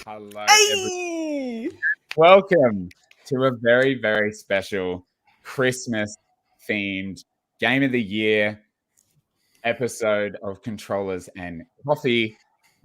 Hello, everyone. Hey! Welcome to a very, very special Christmas-themed Game of the Year episode of Controllers and Coffee,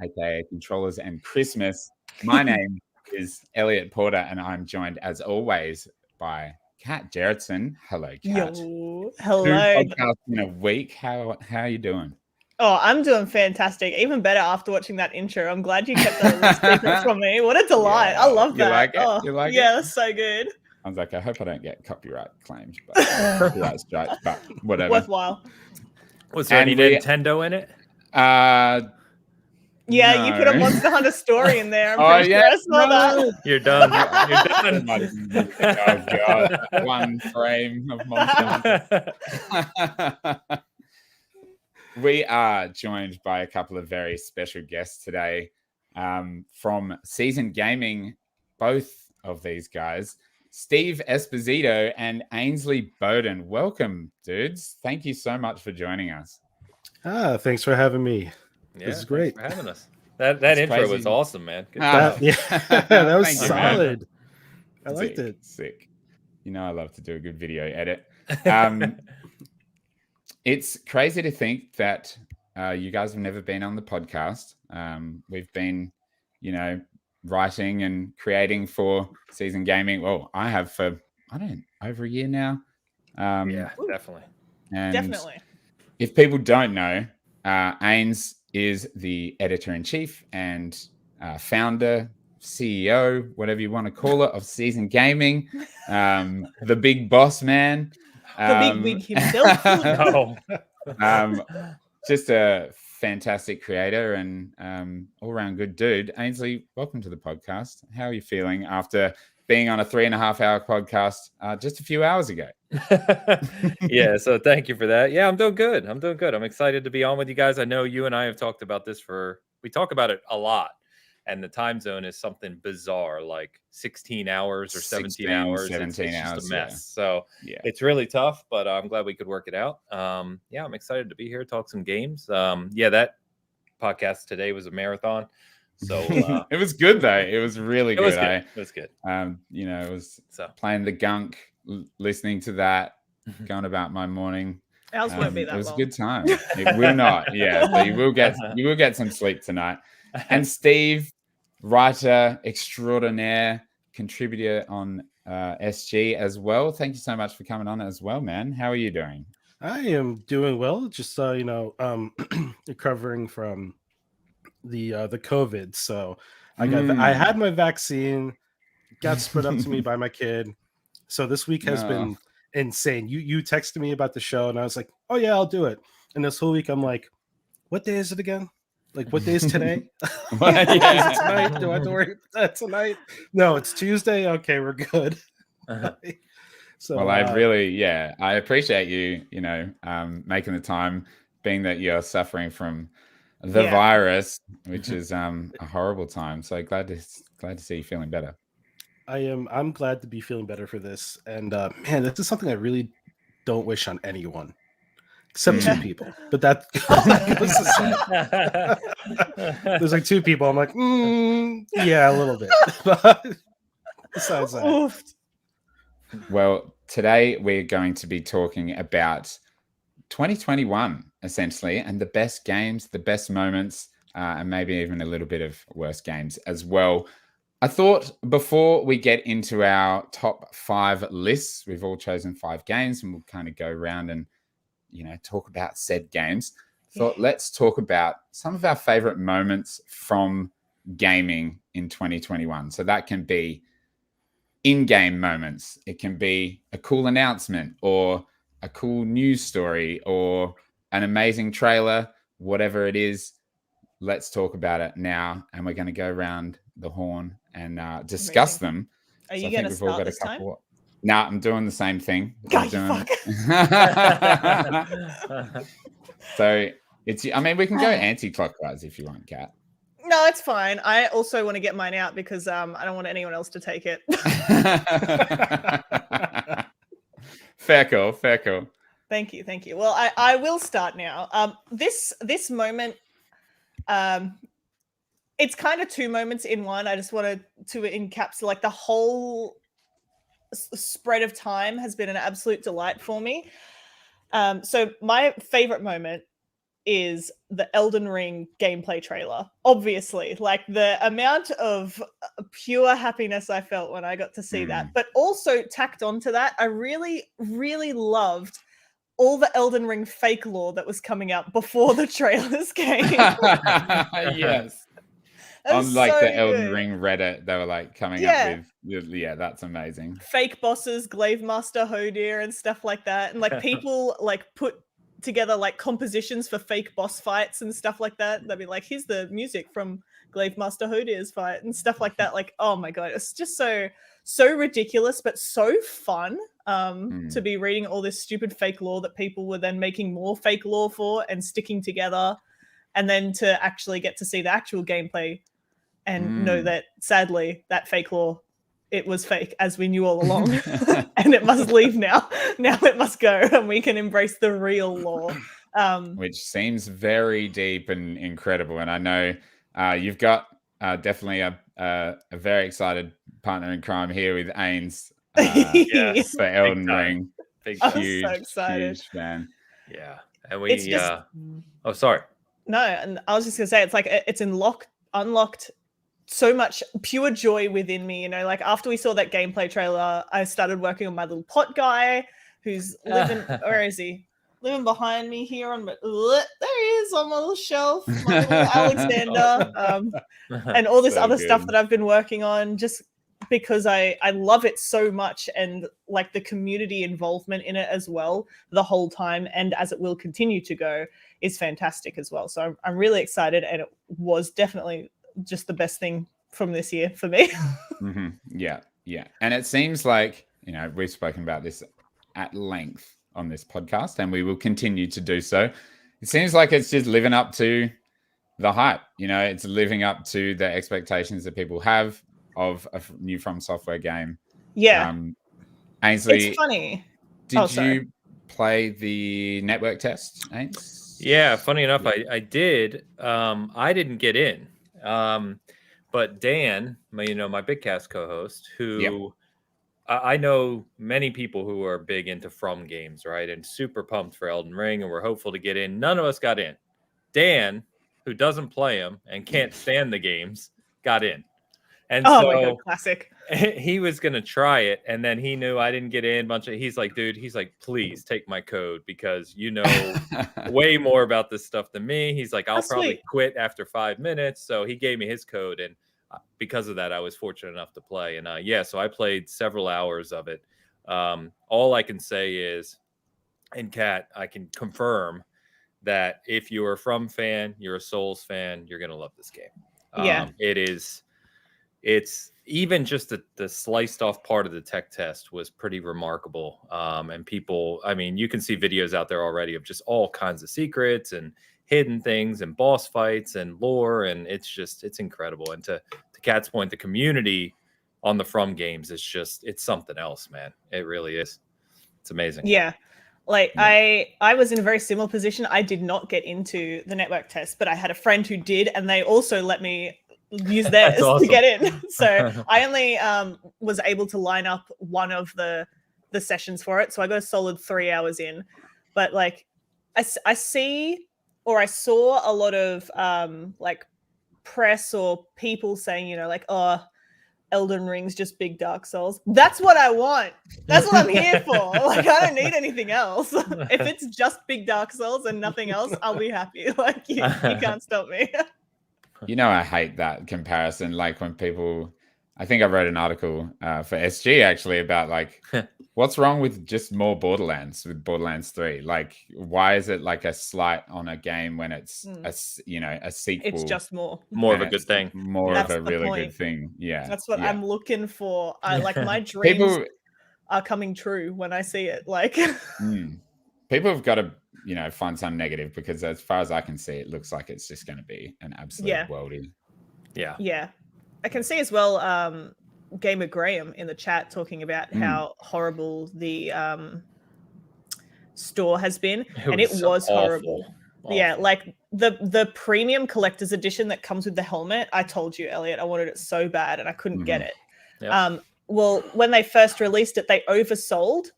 aka Controllers and Christmas. My name is Elliot Porter, and I'm joined, as always, by Kat Gerritsen. Hello, Kat. Yo, 2 hello. podcasts in a week. How are you doing? Oh, I'm doing fantastic. Even better after watching that intro. I'm glad you kept that a little secret from me. What a delight. I love You that. like it? Oh, You like yeah, it? that's so good. I was like, I hope I don't get copyright claims, but copyright strikes, but whatever. Worthwhile. Was there any Nintendo in it? Yeah, No. you put a Monster Hunter story in there. I'm Oh, pretty yeah, sure I saw that. no. You're done. It might have been- oh god, one frame of Monster Hunter. We are joined by a couple of very special guests today from Seasoned Gaming, both of these guys, Steve Esposito and Ainsley Bowden. Welcome, dudes. Thank you so much for joining us. Thanks for having me. Yeah, This is great. Thanks for having us. That That's intro crazy. was awesome, man. Good That, job. that was Thank you, man. solid. I liked Sick, it. Sick. You know I love to do a good video edit. It's crazy to think that you guys have never been on the podcast. We've been, writing and creating for Seasoned Gaming. Well, I have for, over a year now. Yeah, definitely. And Definitely. if people don't know, Ains is the editor-in-chief and founder, CEO, whatever you want to call it, of Seasoned Gaming, the big boss man. The big wig himself. No. Just a fantastic creator and all-around good dude. Ainsley, welcome to the podcast. How are you feeling after being on a 3.5-hour podcast just a few hours ago? Yeah, so thank you for that. Yeah, I'm doing good. I'm excited to be on with you guys. I know you and I have talked about this we talk about it a lot. And the time zone is something bizarre, like 16 hours or 17 hours. 17 it's hours, just a mess. yeah. So Yeah. it's really tough, but I'm glad we could work it out. Yeah, I'm excited to be here, talk some games. Yeah, that podcast today was a marathon. So it was good though. It was really good. It was good. It was playing the gunk, listening to that, going about my morning. Ours won't be that It was long. a good time. It will not. Yeah, so you will get some sleep tonight. And Steve, writer extraordinaire, contributor on SG as well. Thank you so much for coming on as well, man. How are you doing? I am doing well. Just recovering from the COVID. So I had my vaccine, got split up to me by my kid. So this week has been insane. You texted me about the show, and I was like, "Oh yeah, I'll do it." And this whole week, I'm like, "What day is it again? Like, what day is today? Is it tonight? Do I have to worry about that tonight? No, it's Tuesday. Okay, we're good." So, well, I appreciate you, making the time, being that you're suffering from the virus, which is a horrible time. So glad to see you feeling better. I'm glad to be feeling better for this. And man, this is something I really don't wish on anyone. Except 2 people, but that goes to say. There's like 2 people. I'm like, yeah, a little bit. But besides that, Oof. Well, today we're going to be talking about 2021 essentially, and the best games, the best moments, and maybe even a little bit of worst games as well. I thought before we get into our top 5 lists, we've all chosen 5 games, and we'll kind of go around and talk about said games. Thought let's talk about some of our favorite moments from gaming in 2021. So that can be in-game moments. It can be a cool announcement or a cool news story or an amazing trailer, whatever it is. Let's talk about it now. And we're going to go around the horn and discuss them. Are you going to start this time? Nah, I'm doing the same thing. So we can go anti-clockwise if you want, Kat. No, it's fine. I also want to get mine out because I don't want anyone else to take it. Fair call. Thank you. Well, I will start now. This moment, it's kind of two moments in one. I just wanted to encapsulate like the whole spread of time has been an absolute delight for me. So my favorite moment is the Elden Ring gameplay trailer. Obviously, like the amount of pure happiness I felt when I got to see that. But also tacked onto that, I really, really loved all the Elden Ring fake lore that was coming out before the trailers came. Yes. On like so the Elden good. Ring Reddit, they were like coming up with, yeah, that's amazing. Fake bosses, Glaive Master Hodir and stuff like that. And like people like put together like compositions for fake boss fights and stuff like that. They'd be like, here's the music from Glaive Master Hodir's fight and stuff like that. Like, oh my God, it's just so ridiculous, but so fun to be reading all this stupid fake lore that people were then making more fake lore for and sticking together. And then to actually get to see the actual gameplay and know that sadly that fake lore, it was fake, as we knew all along. And it must leave now. Now it must go and we can embrace the real lore. Which seems very deep and incredible. And I know you've got definitely a very excited partner in crime here with Ains Yes, for Elden Ring. Huge, so excited. Huge fan. Yeah. And we oh, sorry. No, and I was just gonna say it's like it's unlocked so much pure joy within me, you know, like after we saw that gameplay trailer, I started working on my little pot guy who's living where is he? Living behind me here on my there he is on my little shelf, my little Alexander. And all this other stuff that I've been working on just because I love it so much, and like the community involvement in it as well the whole time, and as it will continue to go, is fantastic as well. So I'm really excited, and it was definitely just the best thing from this year for me. Yeah. And it seems like, you know, we've spoken about this at length on this podcast, and we will continue to do so. It seems like it's just living up to the hype. You know, it's living up to the expectations that people have of a new From Software game. Yeah. Ainsley, it's funny. Did you play the network test, Ains? Yeah, funny enough, I did. I didn't get in. But Dan, my Big Cast co-host, who I know many people who are big into From games, right? And super pumped for Elden Ring, and we're hopeful to get in. None of us got in. Dan, who doesn't play them and can't stand the games, got in. And my God, classic. He was going to try it, and then he knew I didn't get in. He's like, please take my code because you know way more about this stuff than me. He's like, I'll probably quit after 5 minutes. So he gave me his code, and because of that, I was fortunate enough to play. And so I played several hours of it. All I can say is, and Kat, I can confirm that if you're a From fan, you're a Souls fan, you're going to love this game. It's even just the sliced off part of the tech test was pretty remarkable. And people, I mean, you can see videos out there already of just all kinds of secrets and hidden things and boss fights and lore. And it's incredible. And to Kat's point, the community on the From games is it's something else, man. It really is. It's amazing. Yeah. Like I was in a very similar position. I did not get into the network test, but I had a friend who did, and they also let me use theirs to get in. So I only was able to line up one of the sessions for it. So I got a solid 3 hours in. But like I saw a lot of like press or people saying, you know, like, oh, Elden Ring's just big Dark Souls. That's what I want. That's what I'm here for. Like, I don't need anything else. If it's just big Dark Souls and nothing else, I'll be happy. Like, you can't stop me. You know, I hate that comparison. Like when people, I think I wrote an article for SG actually about like, what's wrong with just more Borderlands with Borderlands 3? Like, why is it like a slight on a game when it's a sequel? It's just more of a good thing. More of a really good thing. Yeah. That's what I'm looking for. Like my dreams are coming true when I see it. Like people have got to, find some negative, because as far as I can see, it looks like it's just going to be an absolute worldie. Yeah. Yeah. I can see as well, Gamer Graham in the chat talking about how horrible the store has been. It was horrible. Yeah, Awful. like the premium collector's edition that comes with the helmet. I told you, Elliot, I wanted it so bad and I couldn't get it. Yep. Well, when they first released it, they oversold.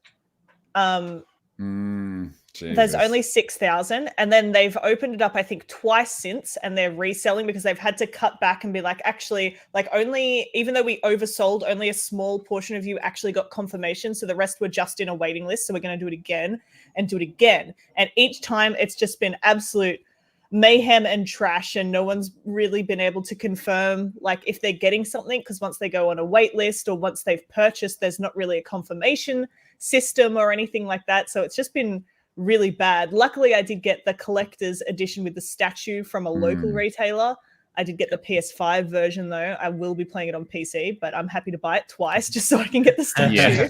There's only 6,000, and then they've opened it up, I think, twice since, and they're reselling because they've had to cut back and be like, actually, like only, even though we oversold, only a small portion of you actually got confirmation, so the rest were just in a waiting list. So we're going to do it again and do it again, and each time it's just been absolute mayhem and trash, and no one's really been able to confirm like if they're getting something, because once they go on a wait list or once they've purchased, there's not really a confirmation system or anything like that. So it's just been really bad. Luckily, I did get the collector's edition with the statue from a local retailer. I did get the PS5 version though. I will be playing it on PC, but I'm happy to buy it twice just so I can get the statue.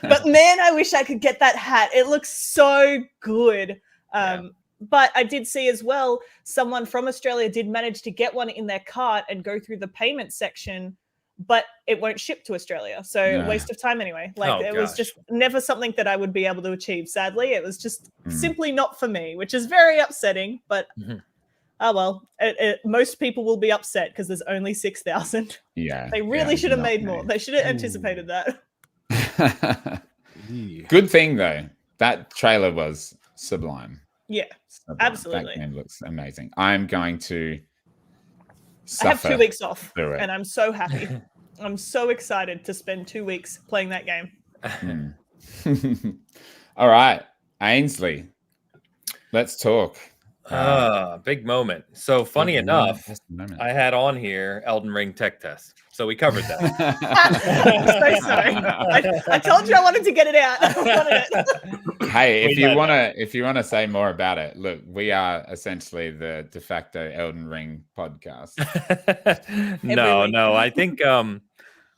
But man, I wish I could get that hat. It looks so good. But I did see as well, someone from Australia did manage to get one in their cart and go through the payment section, but it won't ship to Australia. So waste of time anyway. Like it was just never something that I would be able to achieve. Sadly, it was just simply not for me, which is very upsetting, but oh well, most people will be upset because there's only 6,000. Yeah. They really should have made more. They should have anticipated that. Good thing though, that trailer was sublime. Yeah, sublime. absolutely. That game looks amazing. I'm going to I have 2 weeks off and I'm so happy. I'm so excited to spend 2 weeks playing that game. All right, Ainsley, let's talk. Big moment. So funny enough, I had on here Elden Ring tech test. So we covered that. I'm so sorry. I told you I wanted to get it out. I wanted it. Hey, if you wanna say more about it, look, we are essentially the de facto Elden Ring podcast. No. I think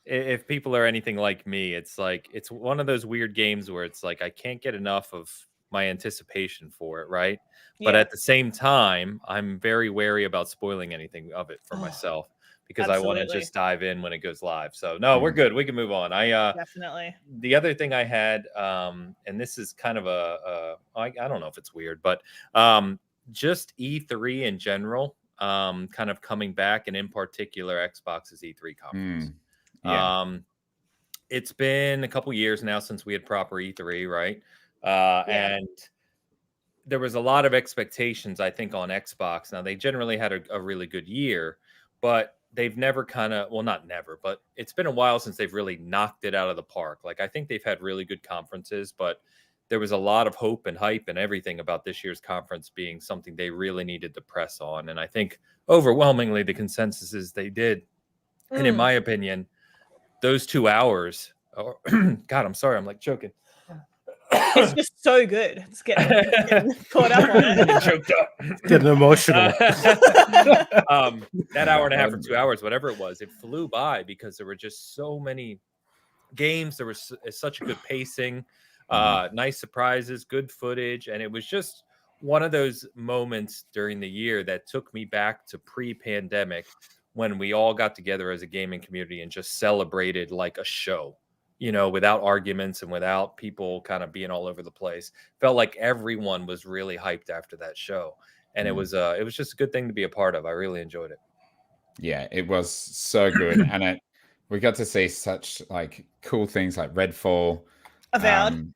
if people are anything like me, it's like it's one of those weird games where it's like I can't get enough of my anticipation for it, right? Yeah. But at the same time, I'm very wary about spoiling anything of it for myself because I want to just dive in when it goes live. So no, we're good. We can move on. Definitely. The other thing I had, and this is kind of I don't know if it's weird, but just E3 in general, kind of coming back, and in particular Xbox's E3 conference. It's been a couple years now since we had proper E3, right? And there was a lot of expectations, I think, on Xbox. Now, they generally had a really good year, but they've never not never, but it's been a while since they've really knocked it out of the park. Like, I think they've had really good conferences, but there was a lot of hope and hype and everything about this year's conference being something they really needed to press on. And I think overwhelmingly the consensus is they did. And in my opinion, those 2 hours, God, I'm sorry, I'm like choking. It's just so good. It's getting caught up on it. Choked up. Getting emotional. That hour and a half or 2 hours, whatever it was, it flew by because there were just so many games. There was such a good pacing, nice surprises, good footage. And it was just one of those moments during the year that took me back to pre-pandemic when we all got together as a gaming community and just celebrated like a show. You know, without arguments and without people kind of being all over the place. Felt like everyone was really hyped after that show. And it was just a good thing to be a part of. I really enjoyed it. Yeah, it was so good. And we got to see such like cool things like Redfall. Avowed.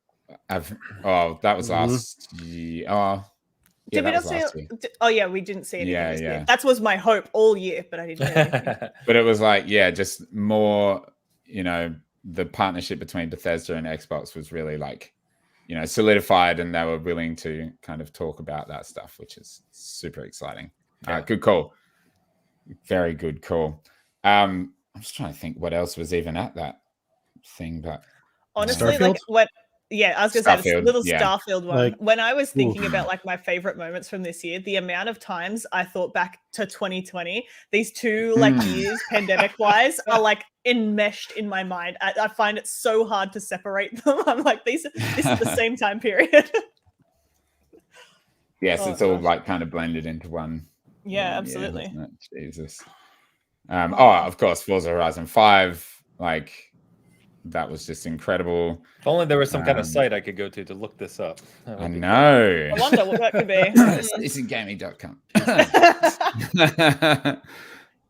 That was last year. Did we not see it? Oh yeah, we didn't see anything this year. That was my hope all year, but I didn't hear anything. But it was like, just more, the partnership between Bethesda and Xbox was really like, solidified, and they were willing to kind of talk about that stuff, which is super exciting. Good call. Very good call. I'm just trying to think what else was even at that thing, but honestly, Starfield? like what? Yeah, I was going to say this little Starfield one. Like, when I was thinking about like my favorite moments from this year, the amount of times I thought back to 2020, these two like years pandemic wise are like enmeshed in my mind. I find it so hard to separate them. I'm like, this is the same time period. Yes, it's all like kind of blended into one. Yeah, absolutely. Jesus. Of course, Forza Horizon 5, like That was just incredible. If only there was some kind of site I could go to look this up. That I would be know. I wonder what that could be. Citizengaming.com.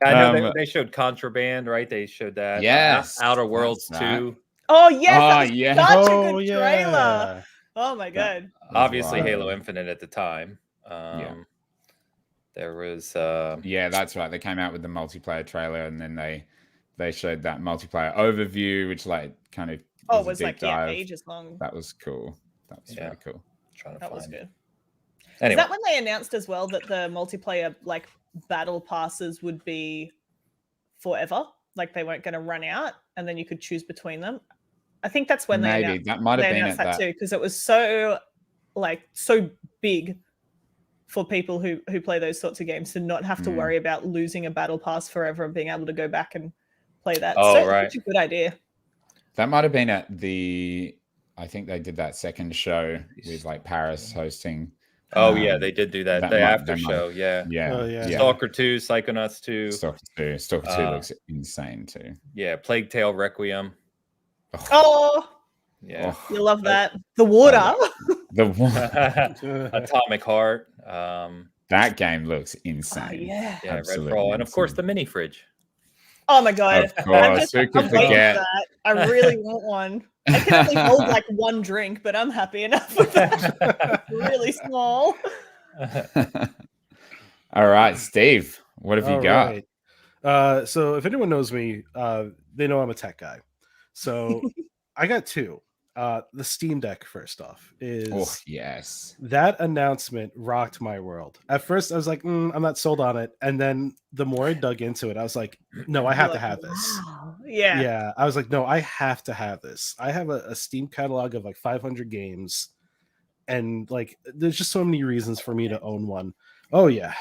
I know they showed Contraband, right? They showed that. Yes, Outer Worlds that's that. 2. Oh yes, that was yeah. such a Oh, good yeah. trailer. Oh my god. That was Obviously, wild. Halo Infinite at the time. There was. Yeah, that's right. They came out with the multiplayer trailer, and then they showed that multiplayer overview, which like kind of Oh, was it a was deep like dive. ages long. That was cool. That was very cool. Trying to That find was good. Anyway. Is that when they announced as well that the multiplayer like battle passes would be forever? Like they weren't going to run out, and then you could choose between them. I think that's when Maybe that might have been at that too, because it was so big for people who play those sorts of games to not have to worry about losing a battle pass forever and being able to go back and play that. Oh, so right. Such a good idea. That might have been at I think they did that second show with like Paris hosting. Oh yeah, they did do that. The after show, yeah. Oh, yeah. Stalker 2, Psychonauts 2. Stalker 2 looks insane too. Yeah, Plague Tale Requiem. Oh, yeah. You love that. The water. Atomic Heart. That game looks insane. Oh, yeah. Yeah, Redfall. And of course the mini fridge. Oh my god. Of course. Who could I'm waiting forget? for that. I really want one. I can only hold like one drink, but I'm happy enough with that. Really small. All right, Steve, what have you got? Right. So if anyone knows me, they know I'm a tech guy. So I got two. The Steam Deck, first off, is yes. That announcement rocked my world. At first, I was like, I'm not sold on it. And then the more I dug into it, I was like, no, I have to have this. Yeah. Yeah. I was like, no, I have to have this. I have a Steam catalog of like 500 games. And like, there's just so many reasons for me to own one. Oh, yeah.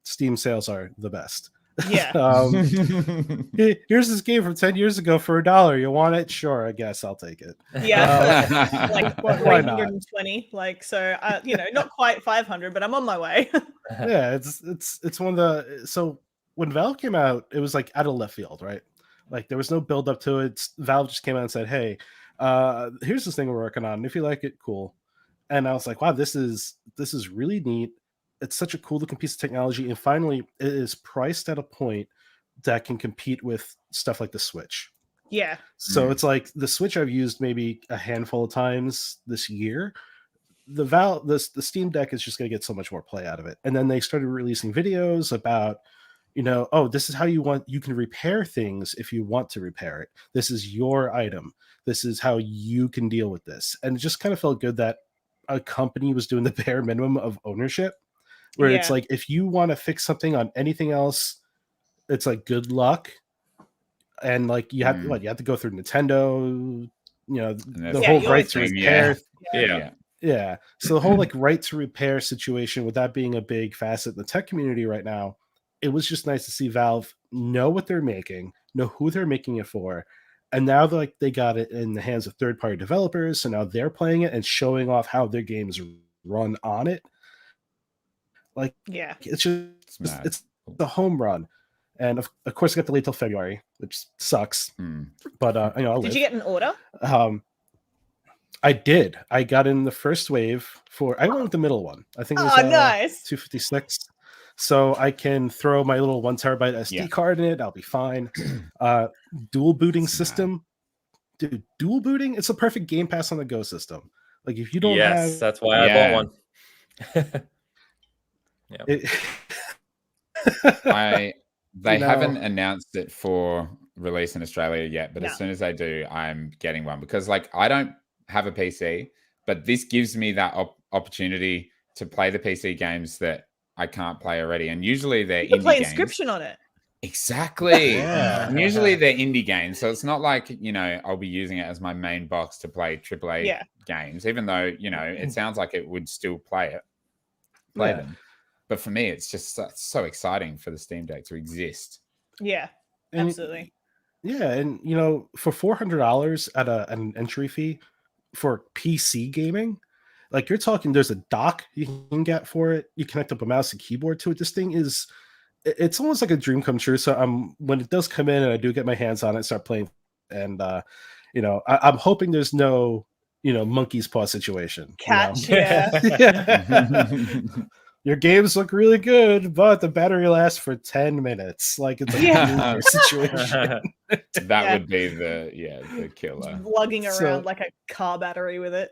Steam sales are the best. Yeah. Here's this game from 10 years ago for $1. You want it? Sure, I guess I'll take it. Yeah. Like why not? 320. Like, so not quite 500, but I'm on my way. Yeah, it's one of the. So when Valve came out, it was like out of left field, right? Like there was no build up to it. Valve just came out and said, hey, here's this thing we're working on. If you like it, cool. And I was like, wow, this is really neat. It's such a cool looking piece of technology, and finally it is priced at a point that can compete with stuff like the Switch. Yeah. So it's like the Switch I've used maybe a handful of times this year. The Steam Deck is just going to get so much more play out of it. And then they started releasing videos about, this is how you can repair things if you want to repair it. This is your item. This is how you can deal with this. And it just kind of felt good that a company was doing the bare minimum of ownership. Where it's like, if you want to fix something on anything else, it's like good luck, and like you have to go through Nintendo, the whole right to repair. Yeah. So the whole like right to repair situation, with that being a big facet in the tech community right now, it was just nice to see Valve know what they're making, know who they're making it for, and now they got it in the hands of third-party developers, so now they're playing it and showing off how their games run on it. Like, it's just it's the home run, and of course, I got to wait till February, which sucks. But I'll Did you get an order? I did. I got in the first wave I went with the middle one. I think it was nice 256. So I can throw my little 1 terabyte SD card in it. I'll be fine. Dual booting system, dude. Dual booting. It's a perfect Game Pass on the go system. Like if you don't have, that's why I bought one. They haven't announced it for release in Australia yet, but as soon as they do, I'm getting one, because like I don't have a PC, but this gives me that opportunity to play the PC games that I can't play already, and usually they're indie play games. Inscription on it. Exactly. And usually they're indie games, so it's not like I'll be using it as my main box to play AAA games, even though it sounds like it would still play them. But for me, it's just so exciting for the Steam Deck to exist. Yeah, absolutely. And for $400 at an entry fee for PC gaming, like you're talking, there's a dock you can get for it. You connect up a mouse and keyboard to it. This thing it's almost like a dream come true. So when it does come in and I do get my hands on it, start playing, and I'm hoping there's no, monkey's paw situation. Catch, yeah. Your games look really good, but the battery lasts for 10 minutes. Like it's a nuclear situation. That would be the killer. Lugging around like a car battery with it.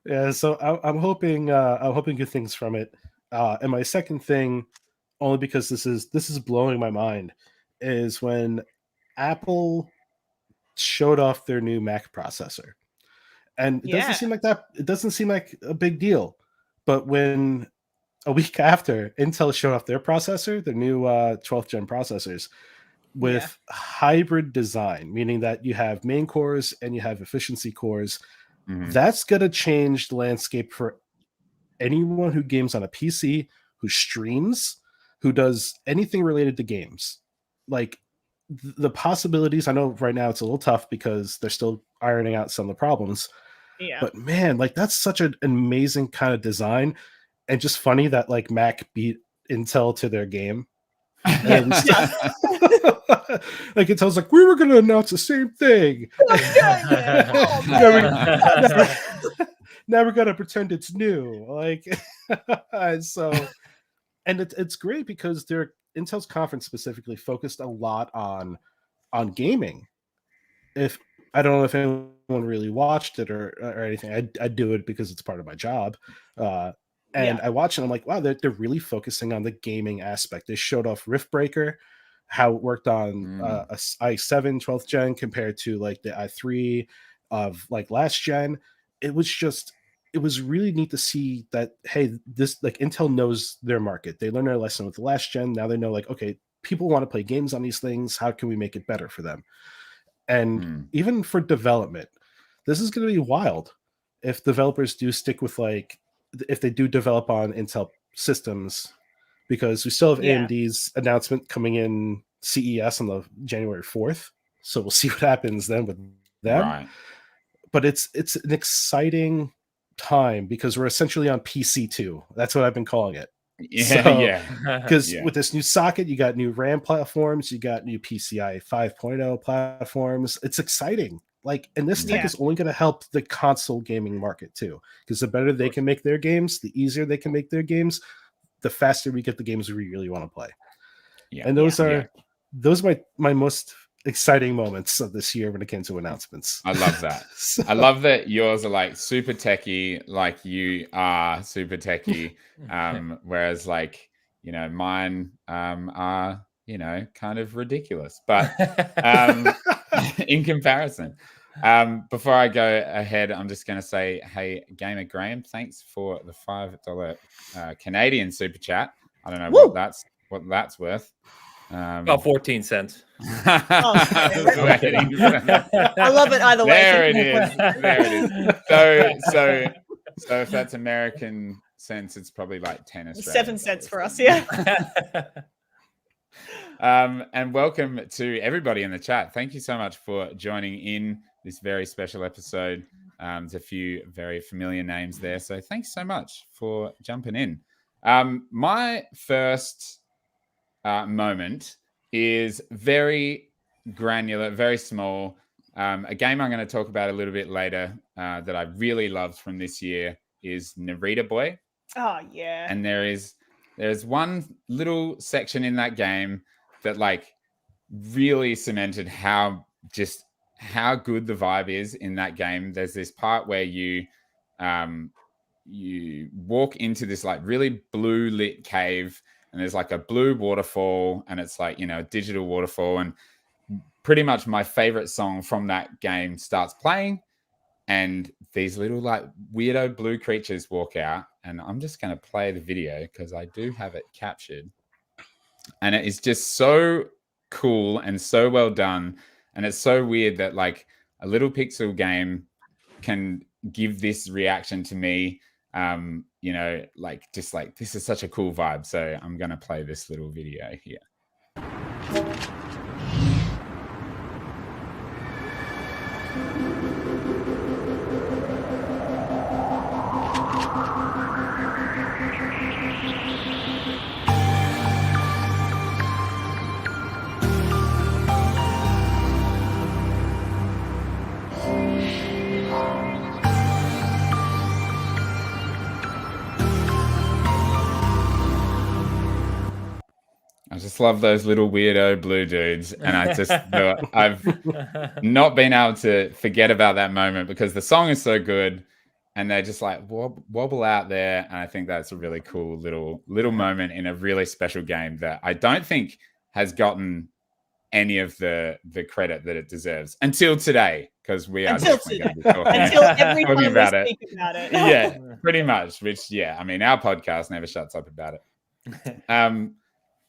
Yeah, so I'm hoping good things from it. And my second thing, only because this is blowing my mind, is when Apple showed off their new Mac processor. And it doesn't seem like that. It doesn't seem like a big deal. But when a week after Intel showed off their processor, the new 12th gen processors with hybrid design, meaning that you have main cores and you have efficiency cores, that's going to change the landscape for anyone who games on a PC, who streams, who does anything related to games. Like the possibilities, I know right now it's a little tough because they're still ironing out some of the problems. Yeah. But man, like that's such an amazing kind of design, and just funny that like Mac beat Intel to their game. And like Intel's like, we were going to announce the same thing. Never gonna pretend it's new. Like, so, and it's great because Intel's conference specifically focused a lot on gaming. If I don't know if anyone really watched it or anything, I do it because it's part of my job. And I watch it, and I'm like, wow, they're really focusing on the gaming aspect. They showed off Riftbreaker, how it worked on a i7 12th gen compared to like the i3 of like last gen. It was really neat to see that, hey, this like Intel knows their market. They learned their lesson with the last gen. Now they know like, okay, people want to play games on these things. How can we make it better for them? And even for development, this is going to be wild if developers do stick with like, if they do develop on Intel systems, because we still have AMD's announcement coming in CES on the January 4th. So we'll see what happens then with them. Right. But it's an exciting time because we're essentially on PC2. That's what I've been calling it. Because with this new socket, you got new RAM platforms, you got new PCI 5.0 platforms. It's exciting. Like, and this tech is only going to help the console gaming market too, because the better they can make their games, the easier they can make their games, the faster we get the games we really want to play. And those are my most exciting moments of this year when it came to announcements. I love that. I love that yours are like super techie, like you are super techie, whereas like, mine are, kind of ridiculous, but in comparison. Before I go ahead, I'm just going to say, hey, Gamer Graham, thanks for the $5 Canadian super chat. I don't know what that's worth. About 14 cents. I love it either way. There it is. So if that's American cents, it's probably like 10 Australian 7 cents for us, yeah. And welcome to everybody in the chat. Thank you so much for joining in this very special episode. There's a few very familiar names there, so thanks so much for jumping in. My first moment is very granular, very small. A game I'm going to talk about a little bit later that I really loved from this year is Narita Boy. Oh yeah. And there's one little section in that game that like really cemented how good the vibe is in that game. There's this part where you walk into this like really blue lit cave, and there's like a blue waterfall, and it's like, a digital waterfall, and pretty much my favorite song from that game starts playing, and these little like weirdo blue creatures walk out, and I'm just going to play the video because I do have it captured. And it is just so cool and so well done. And it's so weird that like a little pixel game can give this reaction to me. Like just like, this is such a cool vibe. So I'm going to play this little video here. I just love those little weirdo blue dudes. And I just thought I've not been able to forget about that moment because the song is so good and they just like wobble out there. And I think that's a really cool little moment in a really special game that I don't think has gotten any of the credit that it deserves until today, because we are definitely going to be talking, until every talking time about we it. speak about it. Yeah, pretty much. Which, I mean, our podcast never shuts up about it.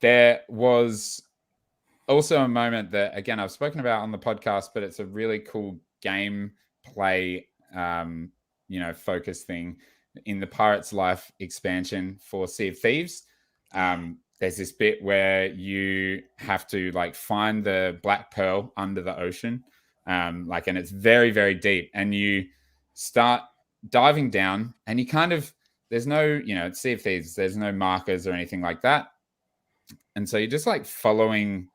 There was also a moment that, again, I've spoken about on the podcast, but it's a really cool gameplay, focus thing in the Pirate's Life expansion for Sea of Thieves. There's this bit where you have to like find the black pearl under the ocean, and it's very, very deep, and you start diving down, and you kind of, there's no, it's Sea of Thieves, there's no markers or anything like that, and so you're just like following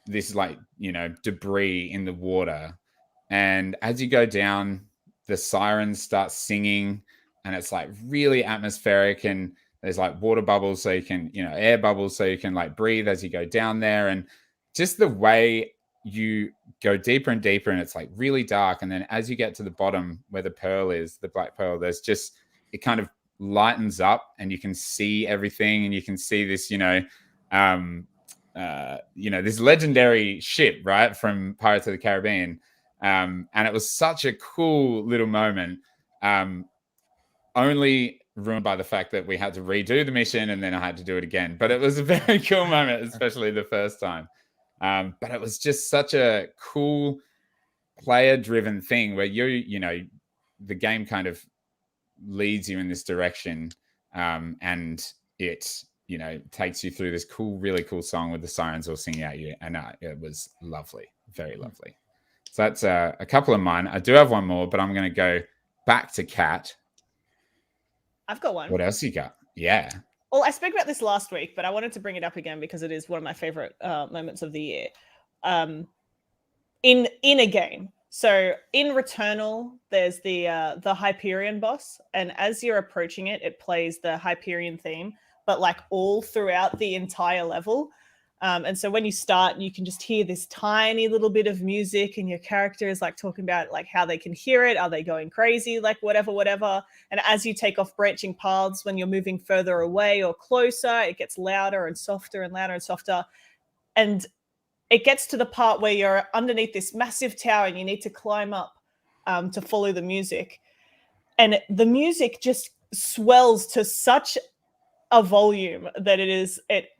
this debris in the water, and as you go down, the sirens start singing, and it's like really atmospheric, and there's like water bubbles so you can, air bubbles so you can like breathe as you go down there. And just the way you go deeper and deeper, and it's like really dark. And then as you get to the bottom where the pearl is, the black pearl, there's just, it kind of lightens up and you can see everything, and you can see this, this legendary ship, right, from Pirates of the Caribbean. And it was such a cool little moment. Only ruined by the fact that we had to redo the mission and then I had to do it again. But it was a very cool moment, especially the first time. But it was just such a cool player-driven thing where the game kind of leads you in this direction, and it, takes you through this really cool song with the sirens all singing at you. And it was lovely, very lovely. So that's a couple of mine. I do have one more, but I'm going to go back to Kat. I've got one. What else you got? Yeah. Well, I spoke about this last week, but I wanted to bring it up again because it is one of my favorite moments of the year. In a game. So in Returnal, there's the Hyperion boss, and as you're approaching it, it plays the Hyperion theme, but like all throughout the entire level. And so when you start, you can just hear this tiny little bit of music, and your character is like talking about like how they can hear it. Are they going crazy? Like whatever. And as you take off branching paths, when you're moving further away or closer, it gets louder and softer and louder and softer. And it gets to the part where you're underneath this massive tower and you need to climb up to follow the music. And the music just swells to such a volume that it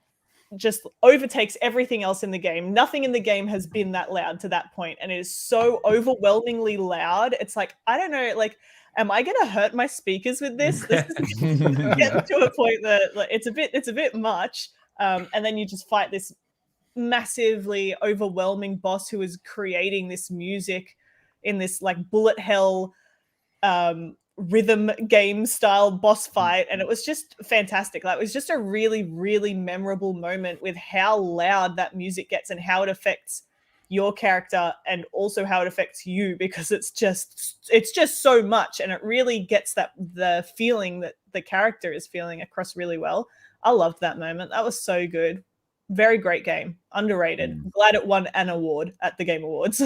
just overtakes everything else in the game. Nothing in the game has been that loud to that point, and it is so overwhelmingly loud. It's like, I don't know, like, am I going to hurt my speakers with this? This is getting to a point that like, it's a bit much. And then you just fight this massively overwhelming boss who is creating this music in this like bullet hell rhythm game style boss fight, and it was just fantastic. Like, it was just a really, really memorable moment with how loud that music gets and how it affects your character and also how it affects you, because it's just so much, and it really gets the feeling that the character is feeling across really well. I loved that moment. That was so good. Very great game. Underrated. Glad it won an award at the Game Awards.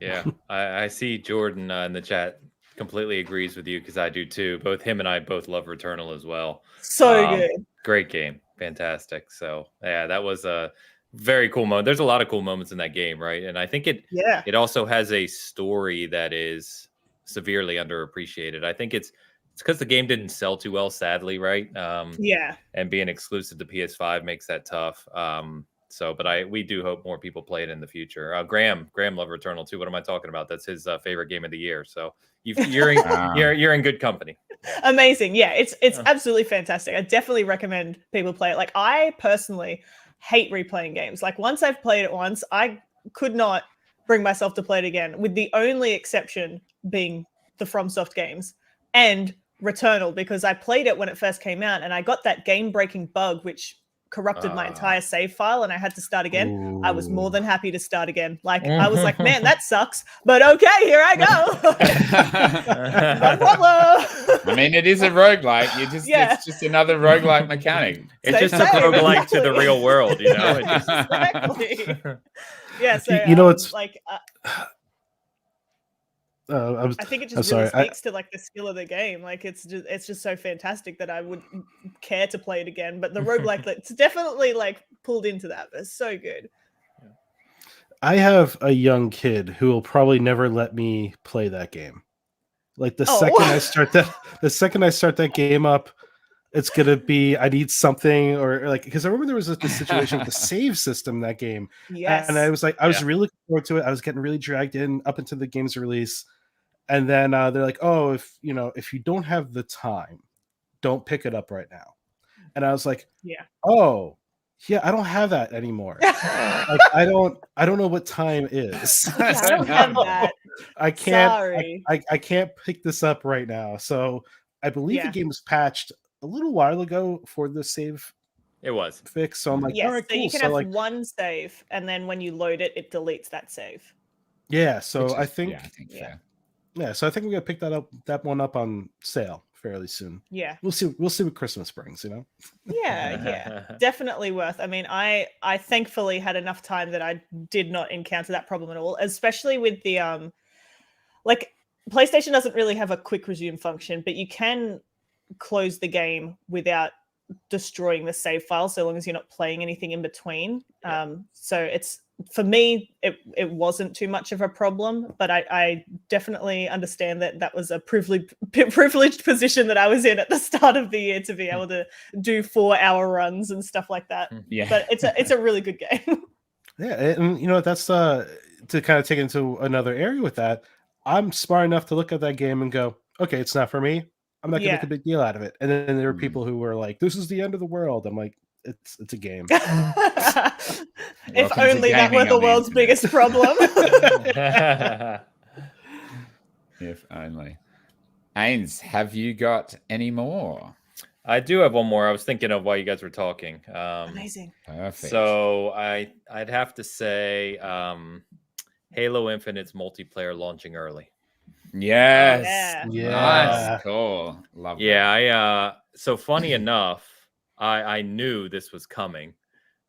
Yeah, I see Jordan in the chat completely agrees with you, because I do too. Both him and I both love Returnal as well. So good. Great game. Fantastic. So yeah, that was a very cool moment. There's a lot of cool moments in that game, right? And I think it also has a story that is severely underappreciated. I think it's because the game didn't sell too well, sadly, right? And being exclusive to PS5 makes that tough. But we do hope more people play it in the future. Graham loved Returnal too. What am I talking about? That's his favorite game of the year. So you're in good company. Amazing. Yeah, it's absolutely fantastic. I definitely recommend people play it. Like, I personally hate replaying games. Like, once I've played it once, I could not bring myself to play it again, with the only exception being the FromSoft games and Returnal, because I played it when it first came out and I got that game-breaking bug, which corrupted my entire save file and I had to start again, I was more than happy to start again. Like I was like, man, that sucks, but okay, here I go. No problem. I mean, it is a roguelike. It's just another roguelike mechanic. It's just a roguelike to the real world, you know. Exactly. Yeah, so you know, it's like I think it just really speaks to like the skill of the game. Like it's just so fantastic that I would care to play it again. But the roguelike, it's definitely like pulled into that. But it's so good. I have a young kid who will probably never let me play that game. Like the second I start that game up, it's gonna be I need something or like because I remember there was this situation with the save system in that game. Yes. And I was like, I was really looking forward to it. I was getting really dragged in up into the game's release. And then they're like, oh, if you don't have the time, don't pick it up right now. And I was like, oh, yeah, I don't have that anymore. Like I don't know what time is. I don't have that. I can't. Sorry. I can't pick this up right now. So I believe the game was patched a little while ago for the save. It was fix. So I'm like, all right, so cool. you can have one save, and then when you load it, it deletes that save. Yeah. So I think. Fair. Yeah, so I think we're gonna pick that one up on sale fairly soon. Yeah, we'll see what Christmas brings, you know. Yeah, definitely worth. I mean, I thankfully had enough time that I did not encounter that problem at all, especially with the like PlayStation doesn't really have a quick resume function, but you can close the game without destroying the save file so long as you're not playing anything in between. So it's for me it wasn't too much of a problem, but I definitely understand that was a privileged position that I was in at the start of the year to be able to do 4-hour runs and stuff like that. But it's a really good game. And you know that's to kind of take into another area with that. I'm smart enough to look at that game and go, okay, it's not for me. I'm not gonna make a big deal out of it. And then there were people who were like, this is the end of the world. I'm like, it's a game. If only that were the world's biggest problem. If only. Ains, have you got any more? I do have one more. I was thinking of while you guys were talking. Amazing. Perfect. So I'd have to say Halo Infinite's multiplayer launching early. Yes. Yeah. Nice. Cool. Love that. Yeah. So funny enough, I knew this was coming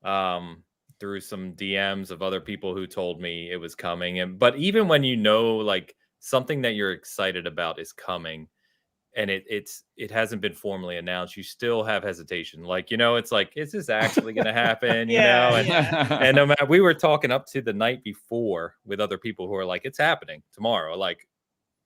through some DMs of other people who told me it was coming. But even when you know, like something that you're excited about is coming and it hasn't been formally announced, you still have hesitation. Like, it's like, is this actually going to happen? And no matter, we were talking up to the night before with other people who are like, it's happening tomorrow. Like,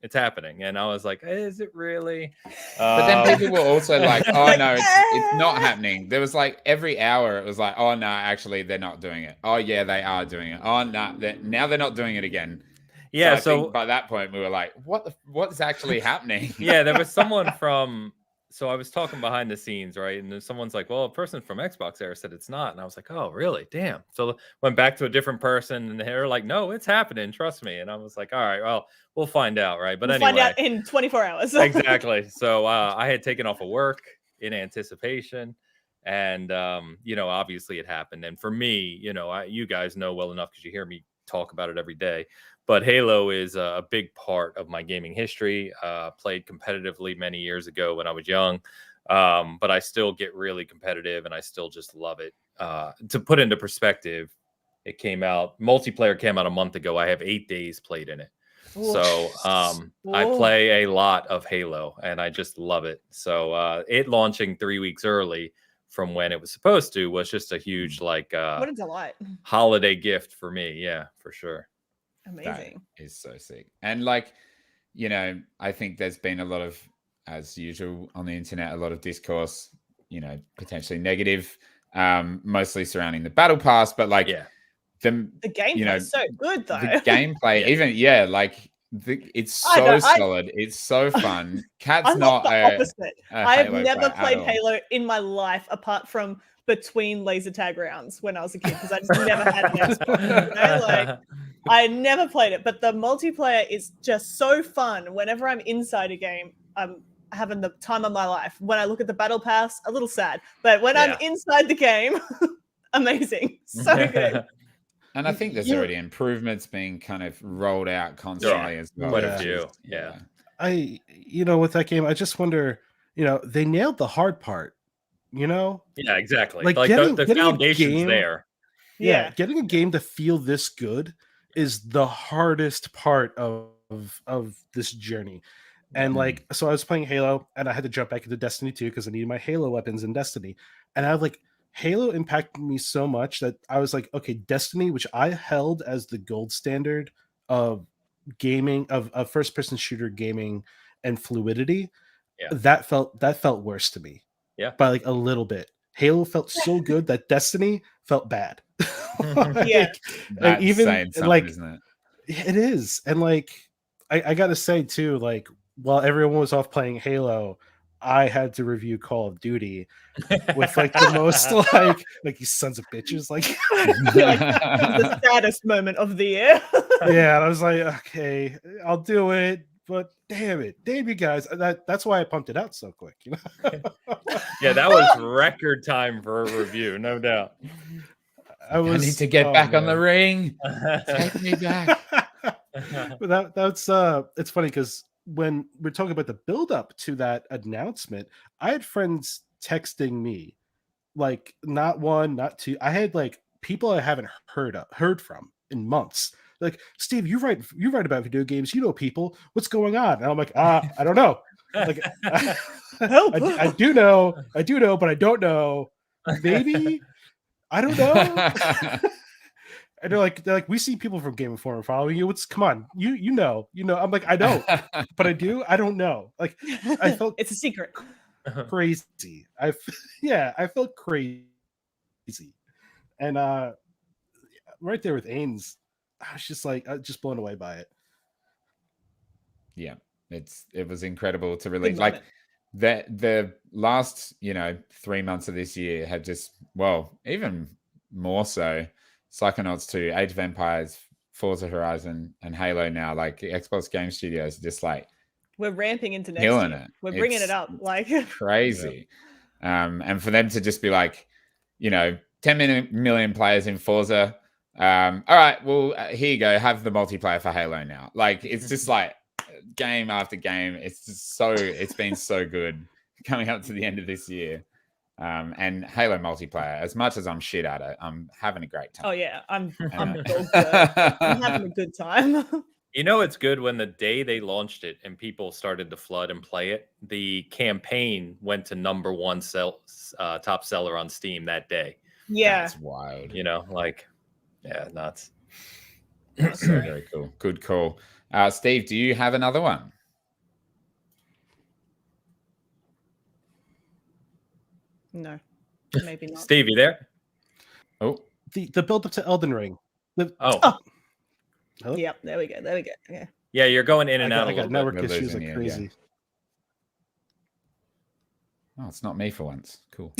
it's happening. And I was like, is it really? But then people were also like, oh no, it's not happening. There was like every hour it was like, oh no, actually they're not doing it. Oh yeah, they are doing it. Oh no, now they're not doing it again. Yeah. So I think by that point we were like, what is actually happening? Yeah, there was someone so I was talking behind the scenes, right? And then someone's like, well, a person from Xbox Era said it's not. And I was like, oh, really? Damn. So went back to a different person and they're like, no, it's happening. Trust me. And I was like, all right, well, we'll find out. Right. But anyway. Find out in 24 hours. Exactly. So I had taken off of work in anticipation. And, obviously it happened. And for me, you guys know well enough because you hear me talk about it every day. But Halo is a big part of my gaming history. Played competitively many years ago when I was young, but I still get really competitive and I still just love it. To put into perspective, multiplayer came out a month ago. I have 8 days played in it. So I play a lot of Halo and I just love it. So it launching 3 weeks early from when it was supposed to was just a huge what a delight. Holiday gift for me. Yeah, for sure. Amazing. That is so sick. And I think there's been a lot of, as usual on the internet, a lot of discourse, potentially negative, mostly surrounding the battle pass, but the gameplay is so good though. The gameplay, it's so solid. It's so fun. Cat's not the opposite. I have never played Halo in my life apart from between laser tag rounds when I was a kid because I just never had an Xbox. I never played it, but the multiplayer is just so fun. Whenever I'm inside a game, I'm having the time of my life. When I look at the battle pass, a little sad, but when Yeah. I'm inside the game, amazing, so good. And I think there's already improvements being kind of rolled out constantly as well. Quite Yeah. a few. Yeah. With that game, I just wonder, they nailed the hard part, Yeah, exactly. Like, Like getting the a foundation's game- there. Yeah. Getting a game to feel this good is the hardest part of this journey. And like, so I was playing Halo and I had to jump back into Destiny 2 because I needed my Halo weapons in Destiny. And I like Halo impacted me so much that I was like, okay, Destiny, which I held as the gold standard of gaming, of first person shooter gaming and fluidity, that felt worse to me. Yeah. By like a little bit. Halo felt so good that Destiny felt bad. Yeah. That's even saying something, like, isn't it? it is. And like, I gotta say too, like, while everyone was off playing Halo, I had to review Call of Duty with like the most like you sons of bitches, like Like, that was the saddest moment of the year. yeah. And I was like, okay, I'll do it, but damn you guys. That's why I pumped it out so quick. Yeah, that was record time for a review, no doubt. I need to get back on the ring. Take Take me back. But that's it's funny because when we're talking about the build up to that announcement, I had friends texting me, like not one, not two. I had like people I haven't heard from in months. Like, Steve, you write about video games, you know people. What's going on? And I'm like, I don't know. Like, Help. I do know, but I don't know. Maybe I don't know. And they're like, we see people from Game Informer following you. Come on, you know. I'm like, I don't, but I do. I don't know. Like, I felt It's a secret. crazy. I felt crazy. And right there with Ains, I was just like, just blown away by it. Yeah, it was incredible to release. Good Like moment. the last 3 months of this year have just, well, even more so. Psychonauts 2, Age of Empires, Forza Horizon, and Halo now. Like the Xbox Game Studios, just like We're ramping into next killing year. it. We're bringing It's it up. Like, crazy. And for them to just be like, 10 million players in Forza. All right, well, here you go. Have the multiplayer for Halo now. Like, it's just like game after game. It's just it's been so good coming up to the end of this year. And Halo multiplayer, as much as I'm shit at it, I'm having a great time. oh yeah, I'm And, dog good. I'm having a good time. It's good when the day they launched it and people started to flood and play it, the campaign went to #1 top seller on Steam that day. Yeah. That's wild. Nuts. So very cool. Good call. Steve, do you have another one? No, maybe not. Steve, you there? Oh, The build up to Elden Ring. Oh, Hello? Yep, there we go. Okay. yeah, you're going in and out I a got little bit. network We're issues losing like you, crazy. oh, it's not me for once. Cool.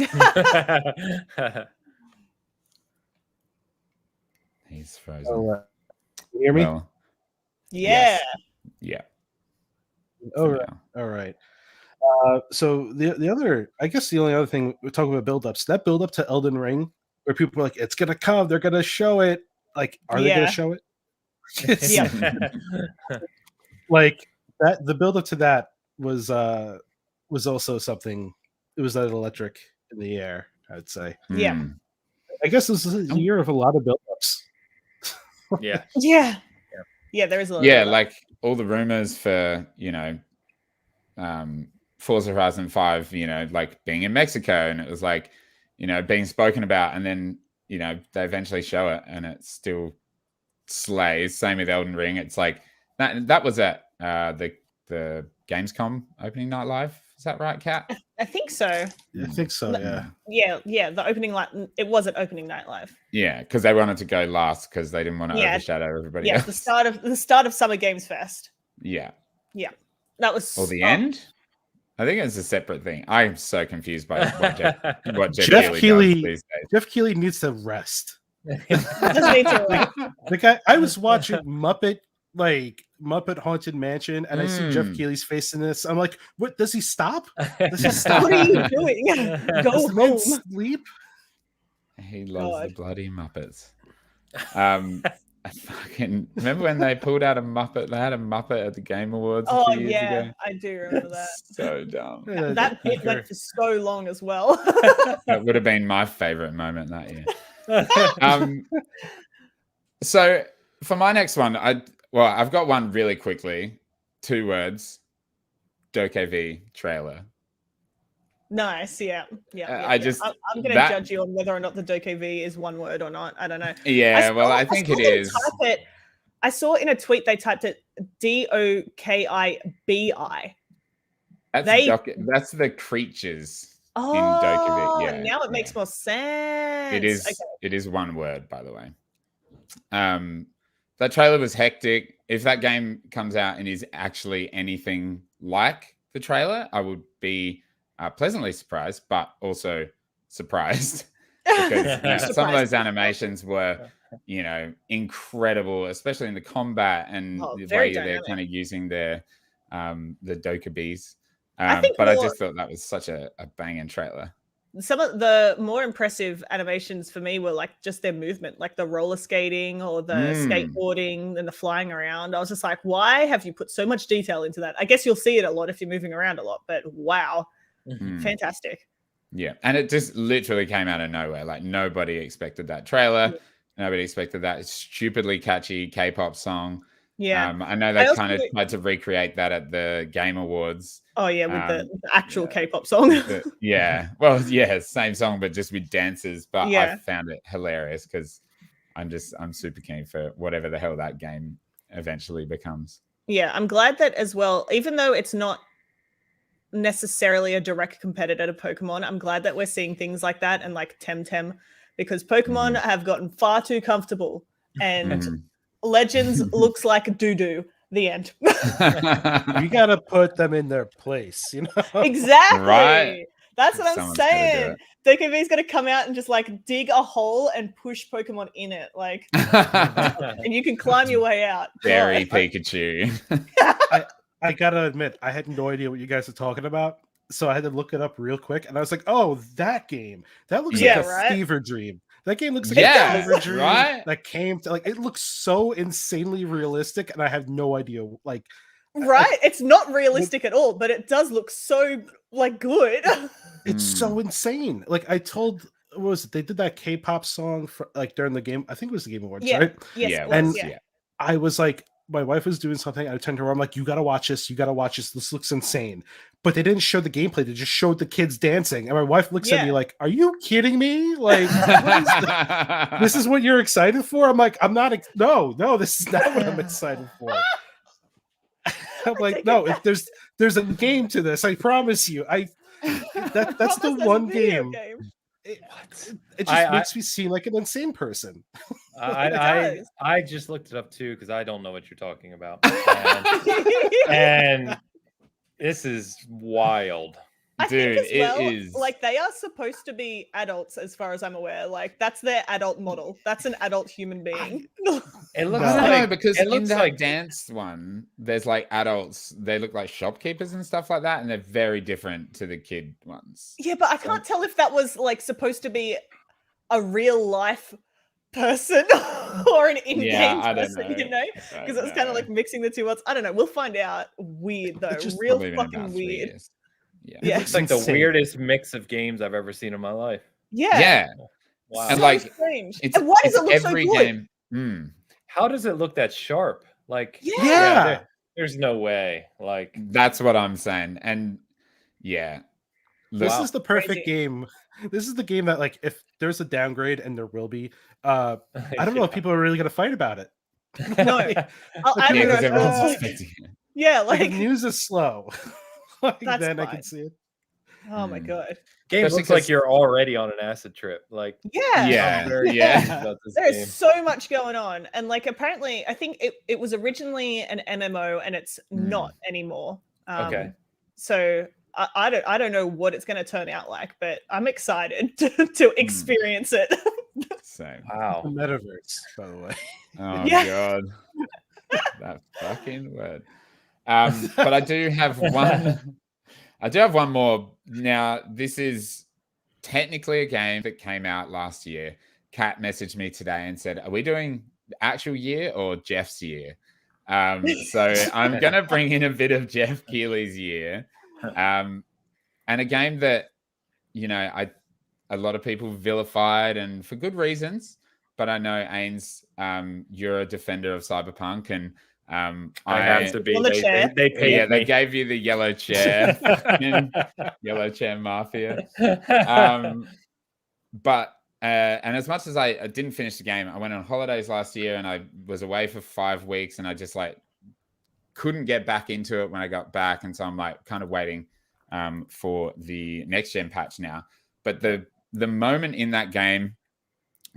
He's frozen. Oh, can you hear me? Well, Yeah. yeah. All for right. now. All right. So the other, I guess the only other thing we're talking about build-ups, that build-up to Elden Ring, where people are like, it's gonna come, they're gonna show it. Like, are they Yeah. gonna show it? Yeah. Like that, the build-up to that was also something. It was that electric in the air, I'd say. Yeah. Mm. I guess this is a year of a lot of build-ups. Yeah. Yeah. Yeah, there is a lot Yeah, of that. like all the rumors for, Forza Horizon 5, like being in Mexico, and it was like, being spoken about, and then, they eventually show it and it still slays. Same with Elden Ring. It's like that was at the Gamescom opening night live. Is that right, Kat? I think so. I think so. Yeah. Yeah. The opening night. It was at opening night live. Yeah, because they wanted to go last because they didn't want to Yeah. overshadow everybody Yeah, else. the start of Summer Games Fest. Yeah. That was Or the end? I think it's a separate thing. I'm so confused by what Jeff Jeff Keighley Keighley- does these days. Jeff Keighley needs to rest. Just need to Like I was watching Muppet Muppet Haunted Mansion and I see Jeff Mm. Keighley's face in this, I'm like, what? Does he stop? Does he stop? What are you doing? Does Go the man home. sleep? He loves the God. bloody Muppets. I fucking remember when they pulled out a Muppet. They had a Muppet at the Game Awards a Oh few years yeah, ago. I do remember that. So dumb. Yeah, That bit went for so long as well. That would have been my favorite moment that year. So for my next one, I've got one really quickly. 2 words. DokeV trailer. Nice, yeah. I just I'm going to that- judge you on whether or not the DokeV is one word or not. I don't know. Yeah, I think saw it them is. type it. I saw in a tweet they typed it DOKIBI. That's the creatures in DokeV. Yeah, now it makes more sense. It is. Okay. It is one word, by the way. That trailer was hectic. If that game comes out and is actually anything like the trailer, I would be pleasantly surprised, but also surprised because some of those animations were, incredible, especially in the combat and the way they're kind of using their the Dokebis. But I just thought that was such a banging trailer. Some of the more impressive animations for me were like just their movement, like the roller skating or the skateboarding and the flying around. I was just like, why have you put so much detail into that? I guess you'll see it a lot if you're moving around a lot, but wow, fantastic. Yeah, and it just literally came out of nowhere. Like nobody expected that trailer. Yeah. Nobody expected that stupidly catchy K-pop song. Yeah, I know they kind of tried to recreate that at the Game Awards. Oh yeah, with the actual K-pop song. Same song, but just with dancers. But I found it hilarious because I'm super keen for whatever the hell that game eventually becomes. Yeah, I'm glad that as well. Even though it's not necessarily a direct competitor to Pokemon, I'm glad that we're seeing things like that and like Temtem, because Pokemon have gotten far too comfortable and. Legends looks like doo-doo. The end. You gotta put them in their place, Exactly. Right. That's what I'm saying. DokeV's gonna come out and just like dig a hole and push Pokemon in it, like, and you can climb your way out. Very Pikachu. I gotta admit, I had no idea what you guys are talking about, so I had to look it up real quick, and I was like, "Oh, that game. That looks like a fever dream." That game looks like a fever dream that came to it looks so insanely realistic, and I have no idea it's not realistic at all, but it does look so good. It's so insane. Like I told they did that K-pop song for during the game, I think it was the Game Awards, right? Yes, I was like, my wife was doing something, I turned to her, I'm like, you gotta watch this, this looks insane. But they didn't show the gameplay, they just showed the kids dancing. And my wife looks at me like, are you kidding me? Like, this is what you're excited for? I'm like, I'm not, no, this is not what I'm excited for. I'm like, no, if there's a game to this, I promise you. That's the one game. It just makes me seem like an insane person. I just looked it up too because I don't know what you're talking about, and this is wild. Dude, it is like they are supposed to be adults as far as I'm aware. Like that's their adult model. That's an adult human being. It looks like because in that dance one, there's like adults. They look like shopkeepers and stuff like that, and they're very different to the kid ones. Yeah, but I can't tell if that was like supposed to be a real life person or an in-game person, because it was kind of like mixing the two worlds. I don't know. We'll find out. Weird though, real fucking weird. Yeah, it looks like the weirdest mix of games I've ever seen in my life. Yeah. Wow. And like, strange. And why does it look so good? Game. How does it look that sharp? Like, there's no way. Like, that's what I'm saying. And this is the perfect game. This is the game that, like, if there's a downgrade, and there will be, I don't know if people are really going to fight about it. No, I don't know. Like news is slow. Then I can see it. Oh my god! Game looks like you're already on an acid trip. Like There's so much going on, and like apparently, I think it was originally an MMO, and it's not anymore. So I don't know what it's going to turn out like, but I'm excited to experience it. Same. Wow. The metaverse, by the way. Oh god. That fucking word. But I do have one. I do have one more. Now, this is technically a game that came out last year. Kat messaged me today and said, "Are we doing actual year or Jeff's year?" So I'm gonna bring in a bit of Jeff Keighley's year, and a game that a lot of people vilified, and for good reasons. But I know, Ains, you're a defender of Cyberpunk, and I have to be. On the chair. They paid me. they gave you the yellow chair, yellow chair mafia. But and as much as I didn't finish the game, I went on holidays last year and I was away for 5 weeks, and I just couldn't get back into it when I got back, and so I'm kind of waiting for the next gen patch now. But the moment in that game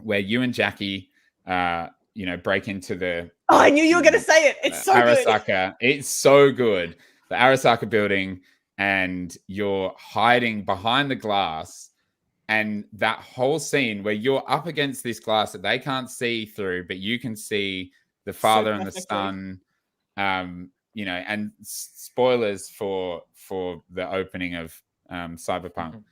where you and Jackie break into the I knew you were going to say it. It's so Arasaka. Good. It's so good. The Arasaka building, and you're hiding behind the glass, and that whole scene where you're up against this glass that they can't see through, but you can see the father and the son. And spoilers for the opening of Cyberpunk,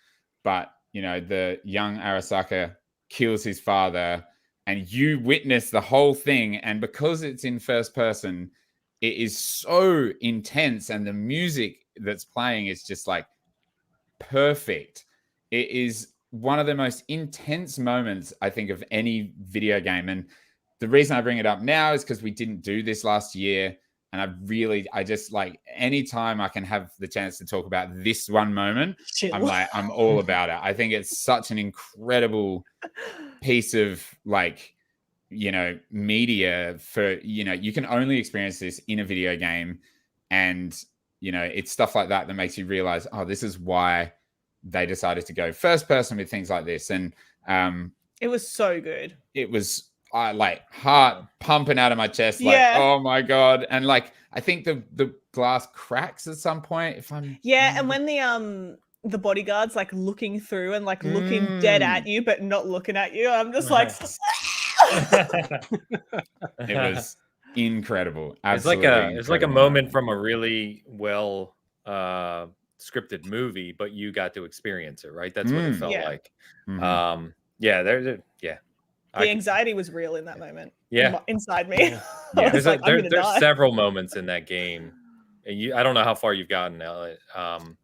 but the young Arasaka kills his father, and you witness the whole thing. And because it's in first person, it is so intense, and the music that's playing is just perfect. It is one of the most intense moments, I think, of any video game. And the reason I bring it up now is because we didn't do this last year. And I just anytime I can have the chance to talk about this one moment, I'm all about it. I think it's such an incredible piece of media for, you can only experience this in a video game. And, it's stuff like that makes you realize, oh, this is why they decided to go first person with things like this. And it was so good. It was heart pumping out of my chest, oh my god. And I think the glass cracks at some point, and when the bodyguards looking through and looking dead at you but not looking at you, I'm just it was incredible. Absolutely it's like a moment from a really well scripted movie, but you got to experience it, right? That's what it felt like. Mm-hmm. The anxiety was real in that moment. Yeah, inside me. Yeah, there's several moments in that game. And I don't know how far you've gotten, Elliot.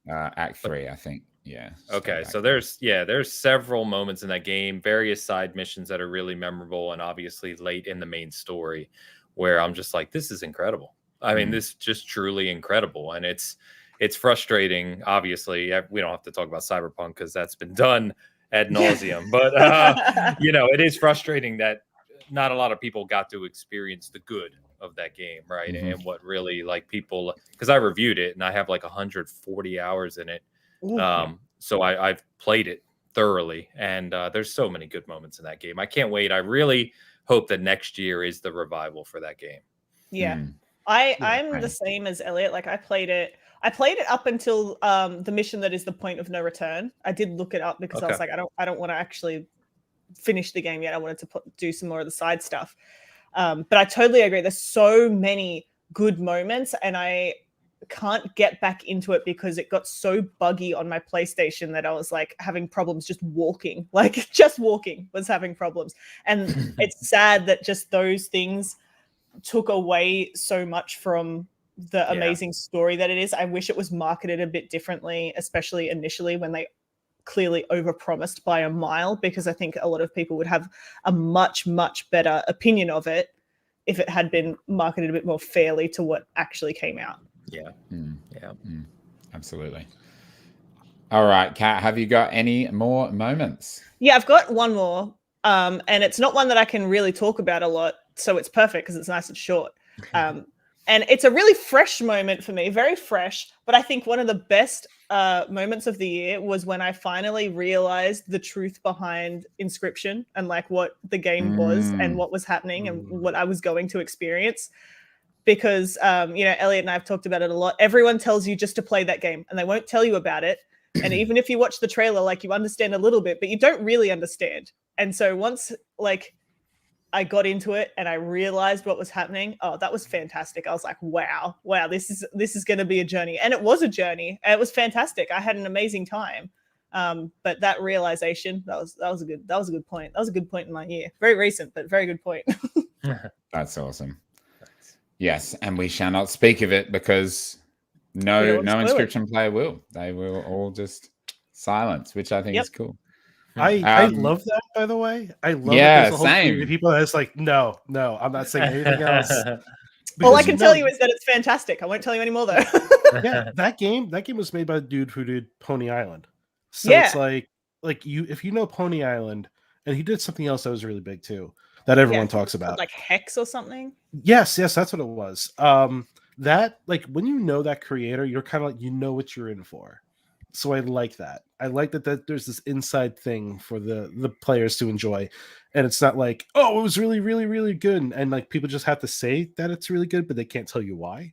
Act 3, I think. Yeah. Okay, so there's several moments in that game, various side missions that are really memorable, and obviously late in the main story, where I'm just like, this is incredible. I mean, this is just truly incredible, and it's frustrating. Obviously, we don't have to talk about Cyberpunk because that's been done ad nauseum, but it is frustrating that not a lot of people got to experience the good of that game, right? Mm-hmm. And what really people, because I reviewed it and I have 140 hours in it. So I've played it thoroughly, and there's so many good moments in that game. I can't wait. I really hope that next year is the revival for that game. Yeah. I'm the same as Elliot. I played it up until the mission that is the point of no return. I did look it up because I was like, I don't want to actually finish the game yet. I wanted to do some more of the side stuff. But I totally agree. There's so many good moments, and I can't get back into it because it got so buggy on my PlayStation that I was having problems just walking. Just walking was having problems. And it's sad that just those things took away so much from the amazing story that it is. I wish it was marketed a bit differently, especially initially when they clearly overpromised by a mile, because I think a lot of people would have a much, much better opinion of it if it had been marketed a bit more fairly to what actually came out. Yeah. Absolutely. All right, Kat, have you got any more moments? Yeah, I've got one more. And it's not one that I can really talk about a lot, so it's perfect because it's nice and short. And it's a really fresh moment for me, very fresh. But I think one of the best moments of the year was when I finally realized the truth behind Inscription and what the game was and what was happening and what I was going to experience. Because, Elliot and I have talked about it a lot. Everyone tells you just to play that game and they won't tell you about it. And even if you watch the trailer, you understand a little bit, but you don't really understand. And so once I got into it and I realized what was happening, oh, that was fantastic. I was like, wow, this is going to be a journey. And it was a journey. And it was fantastic. I had an amazing time. But that realization, that was a good point. That was a good point in my year. Very recent, but very good point. That's awesome. Yes, and we shall not speak of it because no Inscription player will. They will all just silence, which I think is cool. I love that, by the way. I love that there's a whole community of people that's like, no, I'm not saying anything else. All I can tell you is that it's fantastic. I won't tell you anymore though. Yeah, that game was made by the dude who did Pony Island. So it's like if you know Pony Island, and he did something else that was really big too, that everyone talks about. Like Hex or something? Yes, that's what it was. That like when you know that creator, you're kind of like you know what you're in for. So I like that. I like that there's this inside thing for the players to enjoy. And it's not like, oh, it was really, really, really good. And like people just have to say that it's really good, but they can't tell you why.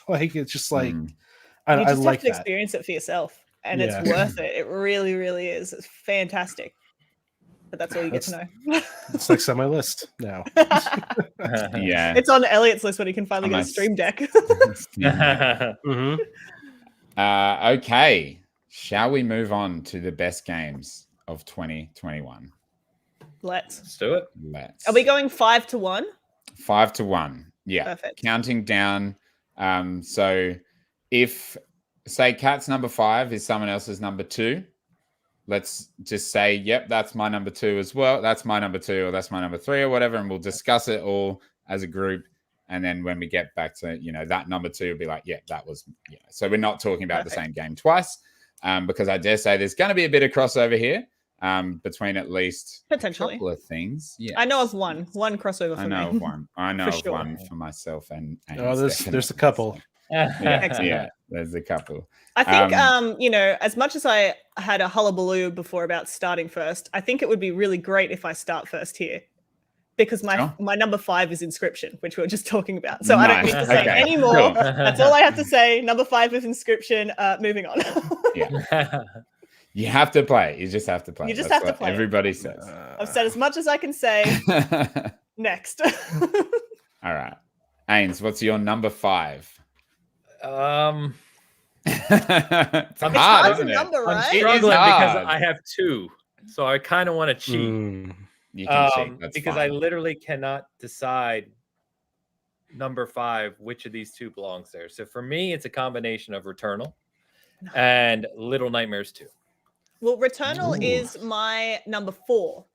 Like it's just like I just like have to experience it for yourself. And it's worth it. It really, really is. It's fantastic. But that's all you get to know. It's next on my list now. Yeah. It's on Elliot's list when he can finally get a Stream Deck. Okay. Shall we move on to the best games of 2021? Let's do it. Are we going 5-1? 5-1. Yeah. Perfect. Counting down. So if say Kat's number 5 is someone else's number 2, let's just say, yep, that's my number 2 as well. That's my number 2, or that's my number 3, or whatever, and we'll discuss it all as a group. And then when we get back to, that number 2 will be like, yeah, that was, So we're not talking about the same game twice, because I dare say there's going to be a bit of crossover here between at least potentially a couple of things. Yeah, I know of one crossover. I know of one. I know of one for myself and there's a couple. Yeah, there's a couple. I think, as much as I had a hullabaloo before about starting first, I think it would be really great if I start first here, because my number 5 is Inscription, which we were just talking about. So I don't need to say any more. Cool. That's all I have to say. Number 5 is Inscription. Moving on. You have to play. You just have to play. You just have to play. Everybody says. I've said as much as I can say. Next. All right. Ains, what's your number 5? It's hard, isn't it? Number, right? I'm struggling because I have 2, so I kind of want to cheat. You can cheat. That's because fine. I literally cannot decide number 5 which of these 2 belongs there. So for me, it's a combination of Returnal and Little Nightmares 2. Well, Returnal is my number 4.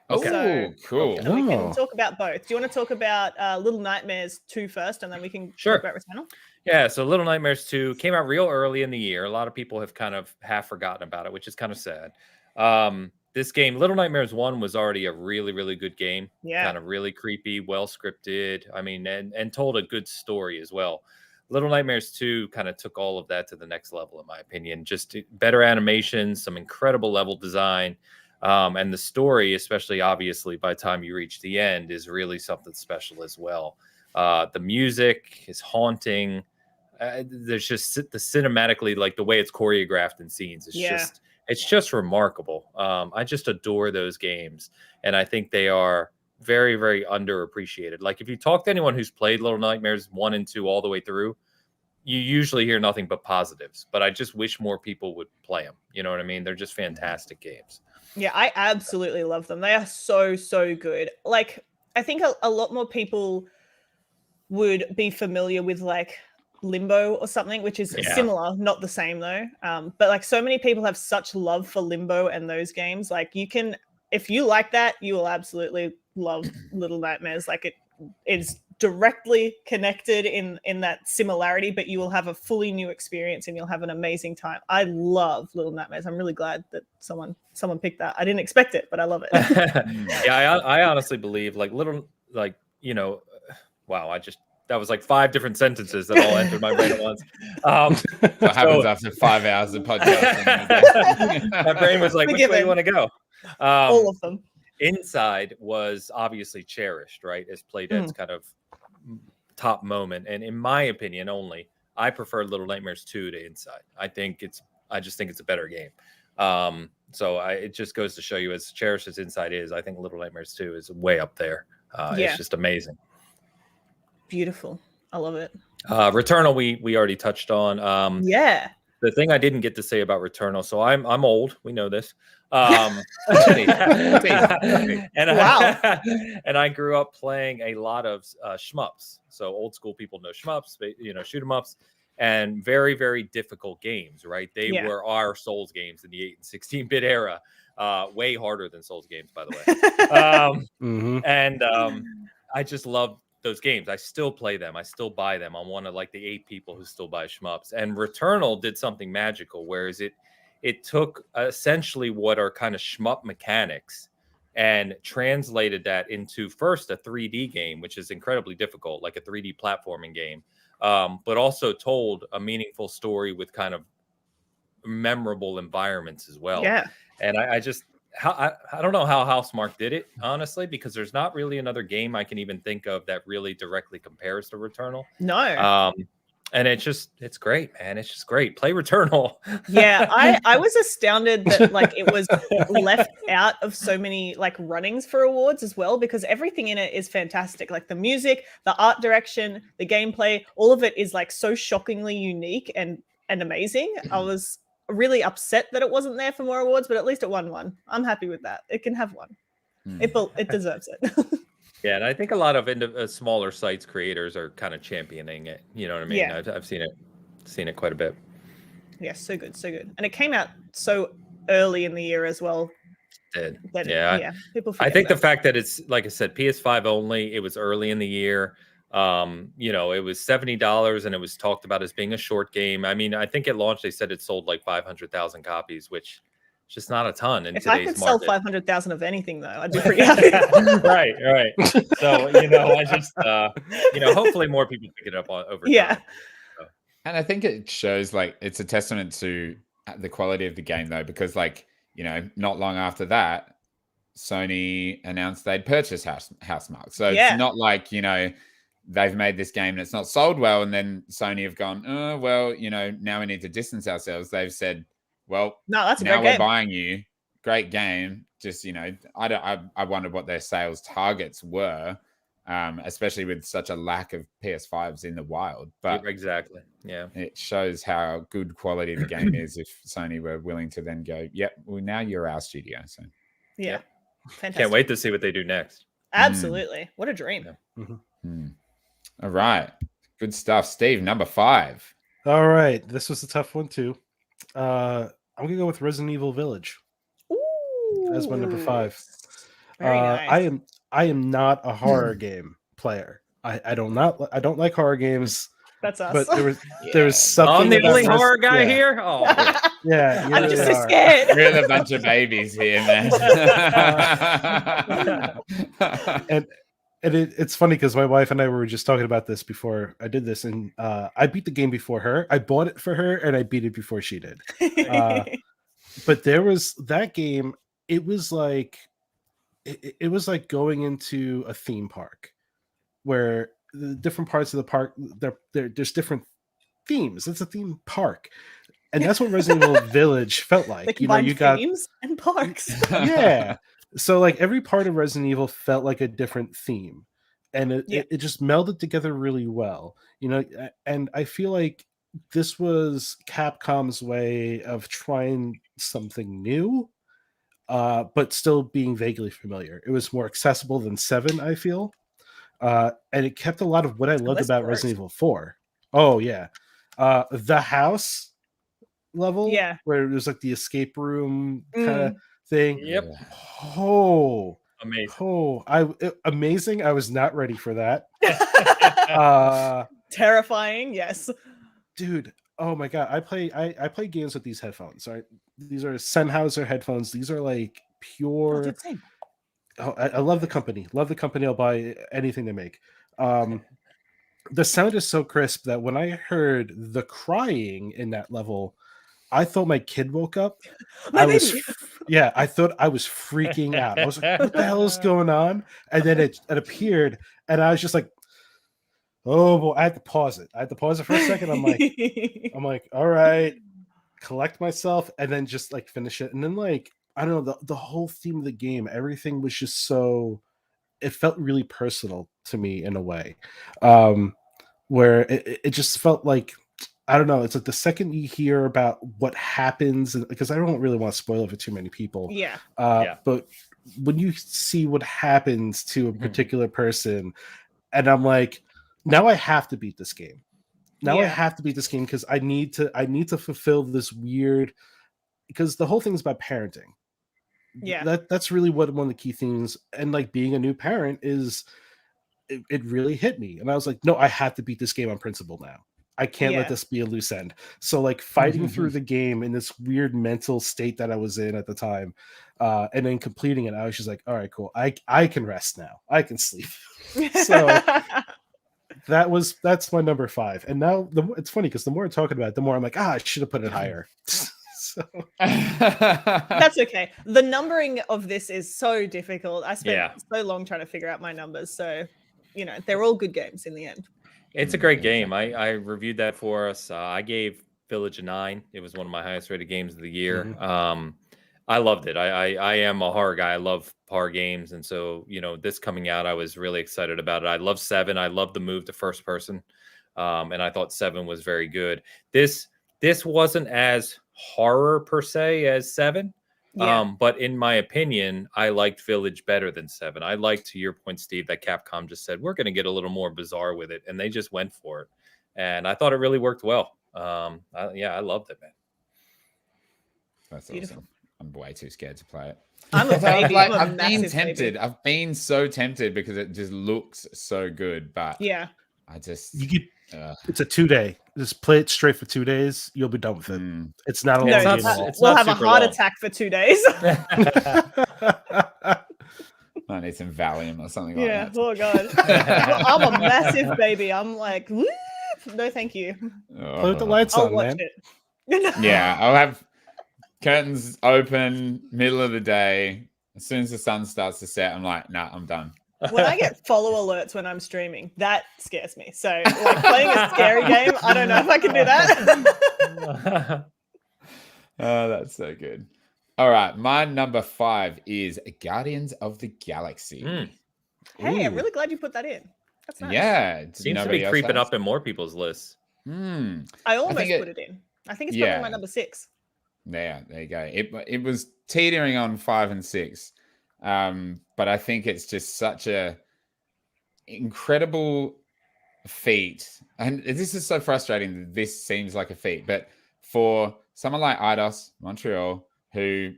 Okay. So, cool. So we can talk about both. Do you want to talk about Little Nightmares 2 first, and then we can talk about Returnal? Yeah, so Little Nightmares 2 came out real early in the year. A lot of people have kind of half forgotten about it, which is kind of sad. This game, Little Nightmares 1, was already a really, really good game. Yeah. Kind of really creepy, well scripted. I mean, and told a good story as well. Little Nightmares 2 kind of took all of that to the next level, in my opinion. Just better animation, some incredible level design. And the story, especially obviously by the time you reach the end, is really something special as well. The music is haunting. There's just the cinematically, like the way it's choreographed in scenes. It's just remarkable. I just adore those games. And I think they are very, very underappreciated. Like if you talk to anyone who's played Little Nightmares 1 and 2 all the way through, you usually hear nothing but positives. But I just wish more people would play them. You know what I mean? They're just fantastic games. Yeah, I absolutely love them. They are so, so good. Like, I think a lot more people would be familiar with like Limbo or something, which is similar, not the same though. But like so many people have such love for Limbo and those games. Like you can, if you like that, you will absolutely love Little Nightmares. Like it is directly connected in that similarity, but you will have a fully new experience and you'll have an amazing time. I love Little Nightmares. I'm really glad that someone picked that. I didn't expect it, but I love it. I honestly believe like wow, that was like 5 different sentences that all entered my brain at once. What happens after 5 hours of podcast? My brain was like, which way do you want to go? All of them. Inside was obviously cherished, right? As Playdead's kind of top moment. And in my opinion only, I prefer Little Nightmares 2 to Inside. I just think it's a better game. So it just goes to show you, as cherished as Inside is, I think Little Nightmares 2 is way up there. It's just amazing. Beautiful. I love it. Returnal, we already touched on. Yeah. The thing I didn't get to say about Returnal, so I'm old. We know this. Wow. And I grew up playing a lot of shmups. So old school people know shmups, shoot 'em ups, and very, very difficult games, right? They were our Souls games in the 8 and 16-bit era. Way harder than Souls games, by the way. And I just love those games. I still play them. I still buy them. I'm one of like the 8 people who still buy shmups. And Returnal did something magical, whereas it took essentially what are kind of shmup mechanics and translated that into first a 3D game, which is incredibly difficult, like a 3D platforming game, but also told a meaningful story with kind of memorable environments as well. Yeah. And I don't know how Housemarque did it, honestly, because there's not really another game I can even think of that really directly compares to Returnal. No. And it's great, man. It's just great. Play Returnal. Yeah, I was astounded that like it was left out of so many like runnings for awards as well, because everything in it is fantastic. Like the music, the art direction, the gameplay, all of it is like so shockingly unique and amazing. I was really upset that it wasn't there for more awards, but at least it won one. I'm happy with that. It can have one. It deserves it. Yeah, and I think a lot of smaller sites creators are kind of championing it. You know what I mean? Yeah. I've seen it quite a bit. Yeah, so good, so good. And it came out so early in the year as well. It did. That, people forget I think that. the fact that it's, like I said, PS5 only, it was early in the year. It was $70 and it was talked about as being a short game. I mean, I think at launch they said it sold like 500,000 copies, which is just not a ton in if today's I could market. sell 500,000 of anything, though, I'd be pretty happy. Right. So I just hopefully more people pick it up over time. So. And I think it shows like it's a testament to the quality of the game, though, because not long after that, Sony announced they'd purchased Housemarque. So it's not like they've made this game and it's not sold well, and then Sony have gone, oh well, now we need to distance ourselves. They've said, well, no, that's a now great we're game. buying you. Great game. Just I wondered what their sales targets were, especially with such a lack of PS5s in the wild. But exactly, yeah, it shows how good quality the game is if Sony were willing to then go, yep, well now you're our studio. So yeah, fantastic. Can't wait to see what they do next. Absolutely, what a dream. Yeah. All right, good stuff, Steve. Number 5. All right, this was a tough one too. I'm gonna go with Resident Evil Village. Ooh, as my number 5. Very nice. I am not a horror game player. I don't like horror games. That's us. But there was something. I'm the only horror guy here. Oh, yeah. I'm just so scared. We're a bunch of babies here, man. And it's funny because my wife and I were just talking about this before I did this, and I beat the game before her. I bought it for her, and I beat it before she did. But there was that game. It was like it was like going into a theme park, where the different parts of the park there's different themes. It's a theme park, and that's what Resident Evil Village felt like. You got themes and parks. Yeah. So like every part of Resident Evil felt like a different theme, and it just melded together really well. And I feel like this was Capcom's way of trying something new, but still being vaguely familiar. It was more accessible than 7, I feel. And it kept a lot of what I loved about Resident Evil 4. Oh yeah. The house level, where it was like the escape room kind of thing. Yep. Oh, amazing. Oh, amazing. I was not ready for that. Terrifying, yes. Dude, oh my god. I play games with these headphones, right? These are Sennheiser headphones. These are like pure I love the company. Love the company. I'll buy anything they make. The sound is so crisp that when I heard the crying in that level, I thought my kid woke up. I thought I was freaking out. I was like, what the hell is going on? And then it appeared, and I was just like, oh boy, I had to pause it. For a second. I'm like, all right, collect myself, and then just like finish it. And then like, I don't know, the whole theme of the game, everything was just so it felt really personal to me in a way, where it just felt like, I don't know. It's like the second you hear about what happens, because I don't really want to spoil it for too many people. Yeah. But when you see what happens to a particular person, and I'm like, now I have to beat this game. Now I have to beat this game because I need to fulfill this weird, because the whole thing is about parenting. Yeah. That's really one of the key things. And like being a new parent is, it really hit me. And I was like, no, I have to beat this game on principle now. I can't let this be a loose end. So like fighting through the game in this weird mental state that I was in at the time, and then completing it, I was just like, all right, cool. I can rest now. I can sleep. So that's my number 5. And now it's funny because the more I'm talking about it, the more I'm like, I should have put it higher. So that's okay. The numbering of this is so difficult. I spent so long trying to figure out my numbers. So, they're all good games in the end. It's a great game. I reviewed that for us. I gave Village a 9. It was one of my highest rated games of the year. I loved it. I am a horror guy. I love horror games. And so, this coming out, I was really excited about it. I love 7. I love the move to first person. And I thought 7 was very good. This wasn't as horror per se as 7. But in my opinion, I liked Village better than 7. I liked, to your point, Steve, that Capcom just said, we're going to get a little more bizarre with it. And they just went for it. And I thought it really worked well. I loved it, man. That's awesome. I'm way too scared to play it. I'm a baby. I've been tempted. I've been so tempted because it just looks so good. But I just... it's a 2-day. Just play it straight for 2 days. You'll be done with it. It's not a long game. We'll have a heart attack for 2 days. I need some Valium or something like that. Oh God. I'm a massive baby. I'm like, whoop. No, thank you. Play with the lights on, man. Yeah, I'll have curtains open, middle of the day. As soon as the sun starts to set, I'm like, nah, I'm done. When I get follow alerts when I'm streaming, that scares me. So like playing a scary game, I don't know if I can do that. Oh, that's so good. All right, my number 5 is Guardians of the Galaxy. Hey, I'm really glad you put that in. That's nice. Yeah. It seems to be creeping up in more people's lists. I almost put it in. I think it's probably my number 6. There you go. It was teetering on 5 and 6. But I think it's just such a incredible feat. And this is so frustrating that this seems like a feat. But for someone like Eidos Montreal, who,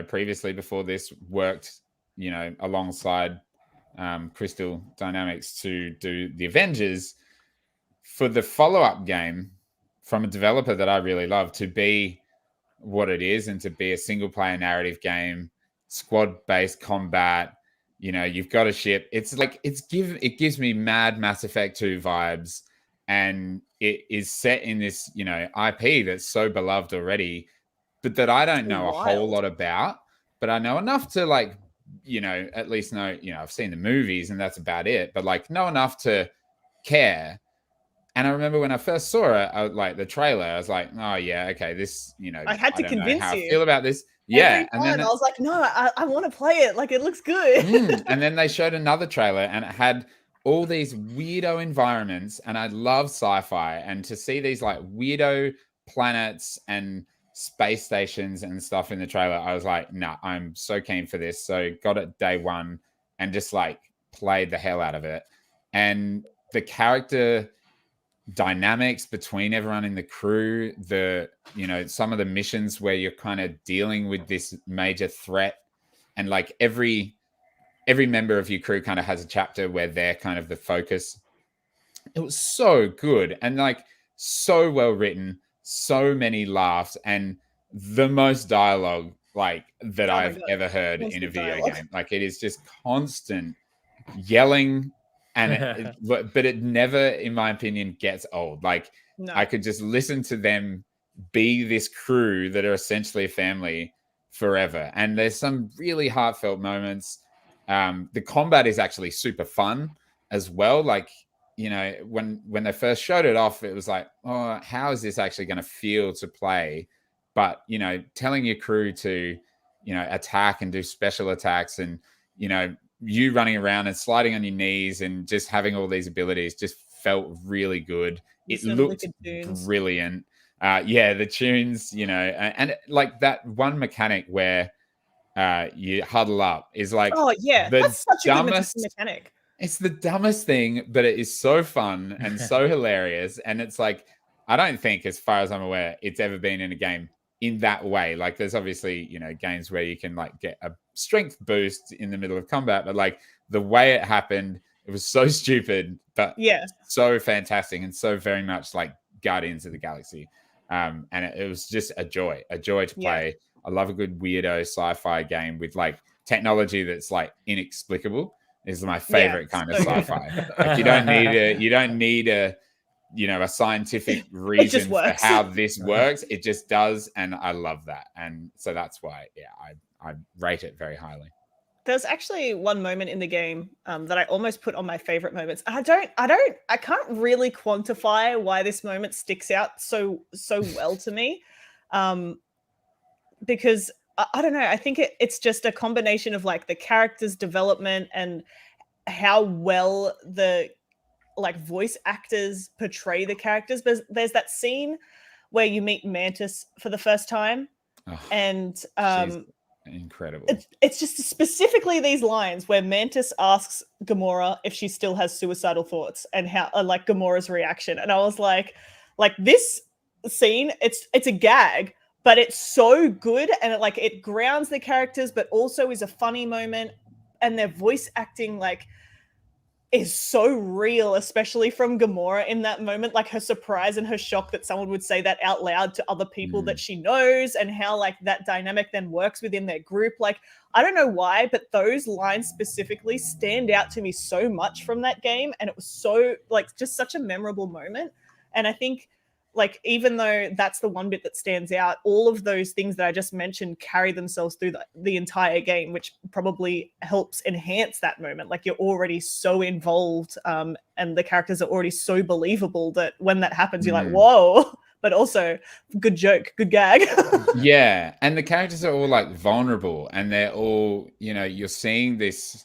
previously before this worked, alongside Crystal Dynamics to do the Avengers, for the follow-up game from a developer that I really love to be what it is and to be a single-player narrative game, squad-based combat, you've got a ship. It's like it gives me mad Mass Effect 2 vibes, and it is set in this IP that's so beloved already, but that I don't know a whole lot about. But I know enough to at least know. I've seen the movies and that's about it. But know enough to care. And I remember when I first saw it, the trailer, I was like, oh yeah, okay, this I had to convince how you. I feel about this. Yeah, and then I was like, no, I want to play it. Like, it looks good. And then they showed another trailer, and it had all these weirdo environments, and I love sci-fi, and to see these weirdo planets and space stations and stuff in the trailer, I was like, nah, I'm so keen for this. So got it day one and just played the hell out of it. And the character dynamics between everyone in the crew, some of the missions where you're kind of dealing with this major threat, and every member of your crew kind of has a chapter where they're kind of the focus. It was so good and so well written, so many laughs, and the most dialogue that I've ever heard in a video game. It is just constant yelling. And but it never, in my opinion, gets old. No. I could just listen to them be this crew that are essentially a family forever. And there's some really heartfelt moments. The combat is actually super fun as well. When they first showed it off, it was like, oh, how is this actually going to feel to play? But, telling your crew to, attack and do special attacks and, you running around and sliding on your knees and just having all these abilities just felt really good. It looked brilliant. Yeah, the tunes, and like that one mechanic where you huddle up is like, oh yeah, the that's such a dumbest good mechanic. It's the dumbest thing, but it is so fun and so hilarious. And it's like, I don't think, as far as I'm aware, it's ever been in a game in that way. Like, there's obviously, games where you can like get a strength boost in the middle of combat, but like the way it happened, it was so stupid, but so fantastic and so very much like Guardians of the Galaxy. And it was just a joy to play. I love a good weirdo sci-fi game with like technology that's like inexplicable. Is my favorite kind of sci-fi. Like, you don't need a scientific reason for how this works. It just does, and I love that. And so that's why, I rate it very highly. There's actually one moment in the game that I almost put on my favorite moments. I can't really quantify why this moment sticks out so well to me, because I don't know. I think it's just a combination of like the character's development and how well the like voice actors portray the characters. But there's that scene where you meet Mantis for the first time, and she's incredible. It's just specifically these lines where Mantis asks Gamora if she still has suicidal thoughts and how like Gamora's reaction. And I was like this scene, it's a gag, but it's so good, and it grounds the characters, but also is a funny moment, and their voice acting is so real, especially from Gamora in that moment, like her surprise and her shock that someone would say that out loud to other people that she knows, and how that dynamic then works within their group. Like, I don't know why, but those lines specifically stand out to me so much from that game, and it was so just such a memorable moment. And I think even though that's the one bit that stands out, all of those things that I just mentioned carry themselves through the entire game, which probably helps enhance that moment. Like, you're already so involved, and the characters are already so believable that when that happens, you're like, whoa, but also good joke, good gag. Yeah. And the characters are all vulnerable, and they're all, you're seeing this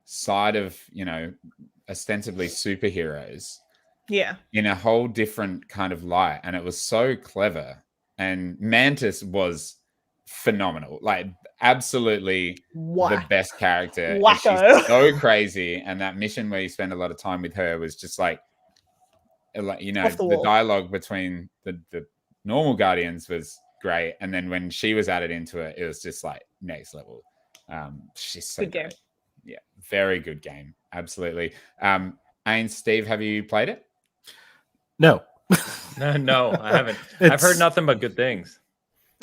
side of, ostensibly superheroes. Yeah. In a whole different kind of light. And it was so clever. And Mantis was phenomenal. Absolutely the best character. Wacko. She's so crazy. And that mission where you spend a lot of time with her was just the dialogue between the normal Guardians was great. And then when she was added into it, it was just next level. She's so good game. Yeah, very good game. Absolutely. Ainsley, Steve, have you played it? No. No, I haven't. I've heard nothing but good things.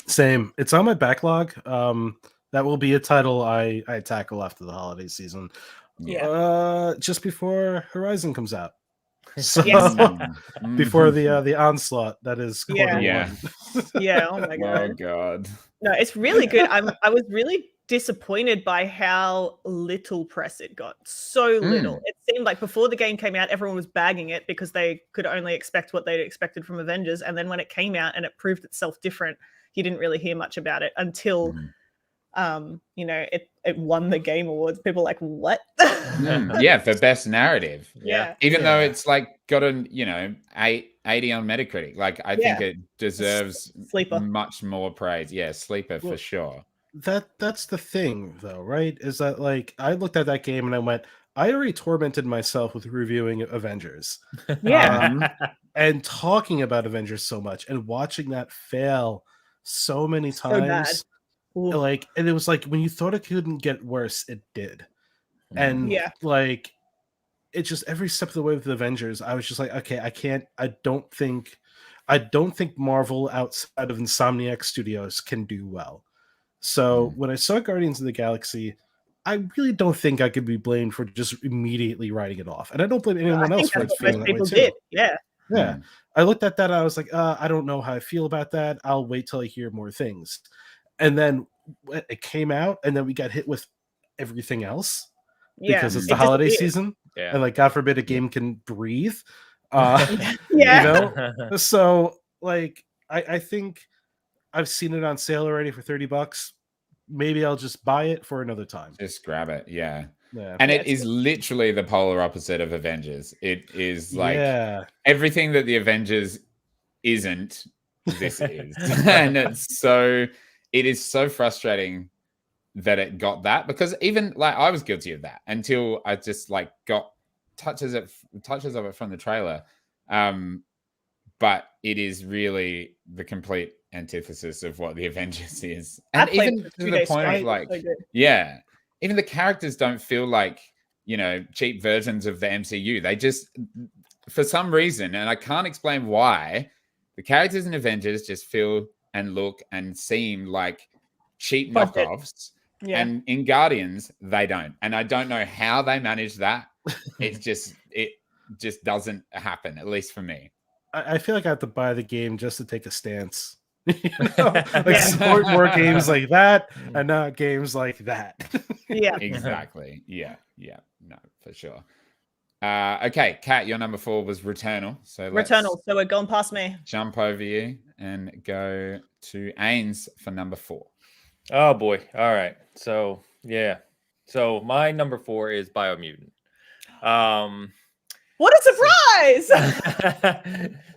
Same. It's on my backlog. That will be a title I tackle after the holiday season. Yeah. Just before Horizon comes out. So Yes. before the onslaught that is Yeah. one. Yeah. Oh my god. Oh god. No, it's really good. I was really disappointed by how little press it got. So little. It seemed like before the game came out, everyone was bagging it because they could only expect what they'd expected from Avengers. And then when it came out and it proved itself different, you didn't really hear much about it until it won the Game Awards. People were like, what? Yeah, for best narrative. Yeah. Even though it's got an 80 on Metacritic. I think it deserves Sleeper. much more praise. Yeah, sleeper for sure. That's the thing though, right? Is that I looked at that game and I went, I already tormented myself with reviewing Avengers. Yeah. And talking about Avengers so much and watching that fail so many times. And it was when you thought it couldn't get worse, it did. And it just every step of the way with the Avengers, I was just okay, I don't think Marvel outside of Insomniac Studios can do well. So when I saw Guardians of the Galaxy, I really don't think I could be blamed for just immediately writing it off. And I don't blame anyone else for feeling that way too. Yeah. I looked at that and I was like, I don't know how I feel about that. I'll wait till I hear more things. And then it came out, and then we got hit with everything else because it's the holiday season. Yeah. And God forbid a game can breathe. So I think I've seen it on sale already for $30. Maybe I'll just buy it for another time. Just grab it. Yeah. Yeah. And Yeah, it is literally the polar opposite of Avengers. It is like everything that the Avengers isn't, this is. And it is so frustrating that it got that, because even like I was guilty of that until I just like got touches of it from the trailer. But it is really the complete antithesis of what the Avengers is. And even to the point of like, yeah, even the characters don't feel like, cheap versions of the MCU. They just, for some reason, and I can't explain why, the characters in Avengers just feel and look and seem like cheap knockoffs. Yeah. And in Guardians, they don't. And I don't know how they manage that. It just doesn't happen, at least for me. I feel like I have to buy the game just to take a stance. Support more games like that and not games like that. Yeah, exactly. Yeah, no, for sure. Okay, Kat, your number 4 was Returnal. So we're going past me. Jump over you and go to Ains for number 4. Oh boy! All right, so my number 4 is Biomutant. What a surprise!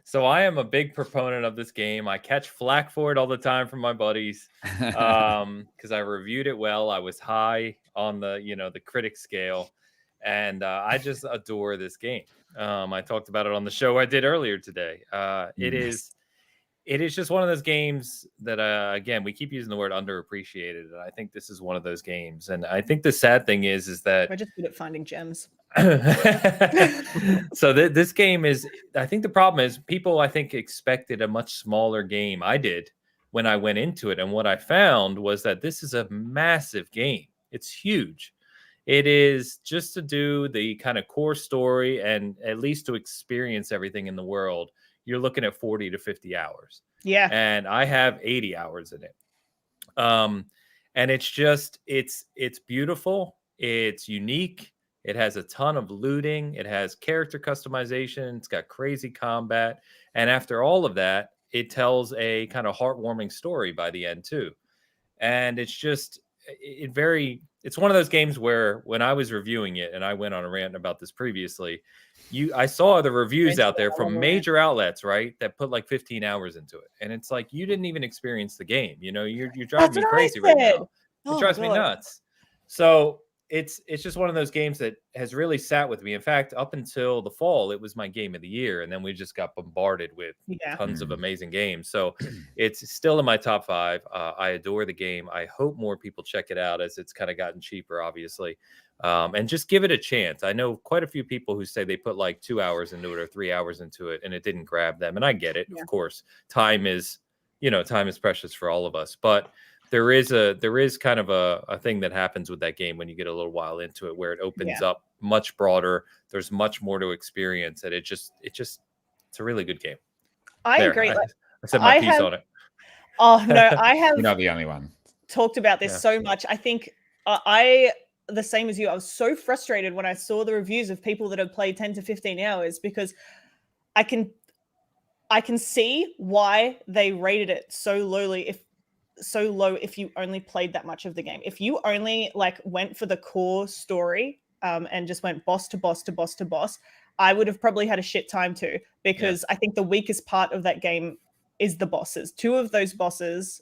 So I am a big proponent of this game. I catch flack for it all the time from my buddies because I reviewed it well. I was high on the critic scale, and I just adore this game. I talked about it on the show I did earlier today. It is just one of those games that again, we keep using the word underappreciated, and I think this is one of those games. And I think the sad thing is that we're just good at finding gems. So this game is, I think the problem is people, I think, expected a much smaller game. I did when I went into it, and what I found was that this is a massive game. It's huge. It is just to do the kind of core story and at least to experience everything in the world. You're looking at 40 to 50 hours. Yeah. And I have 80 hours in it. And it's just, it's beautiful. It's unique. It has a ton of looting. It has character customization. It's got crazy combat. And after all of that, it tells a kind of heartwarming story by the end too. And it's just, it's one of those games where when I was reviewing it, and I went on a rant about this previously, I saw the reviews out there from major outlets, right, that put like 15 hours into it. And it's like, you didn't even experience the game. You're driving me crazy right now. It drives me nuts. So it's just one of those games that has really sat with me. In fact, up until the fall, it was my game of the year. And then we just got bombarded with tons of amazing games. So it's still in my top 5. I adore the game. I hope more people check it out as it's kind of gotten cheaper, obviously. And just give it a chance. I know quite a few people who say they put like 2 hours into it or 3 hours into it and it didn't grab them. And I get it. Of course, time is precious for all of us. But there is kind of a thing that happens with that game when you get a little while into it, where it opens up much broader. There's much more to experience, and it's a really good game. I agree. I said my piece on it. Oh no, I have. You're not the only one. Talked about this so much. I think the same as you. I was so frustrated when I saw the reviews of people that have played 10 to 15 hours, because I can see why they rated it so low if you only played that much of the game. If you only like went for the core story and just went boss to boss to boss to boss, I would have probably had a shit time too, because I think the weakest part of that game is the bosses. 2 of those bosses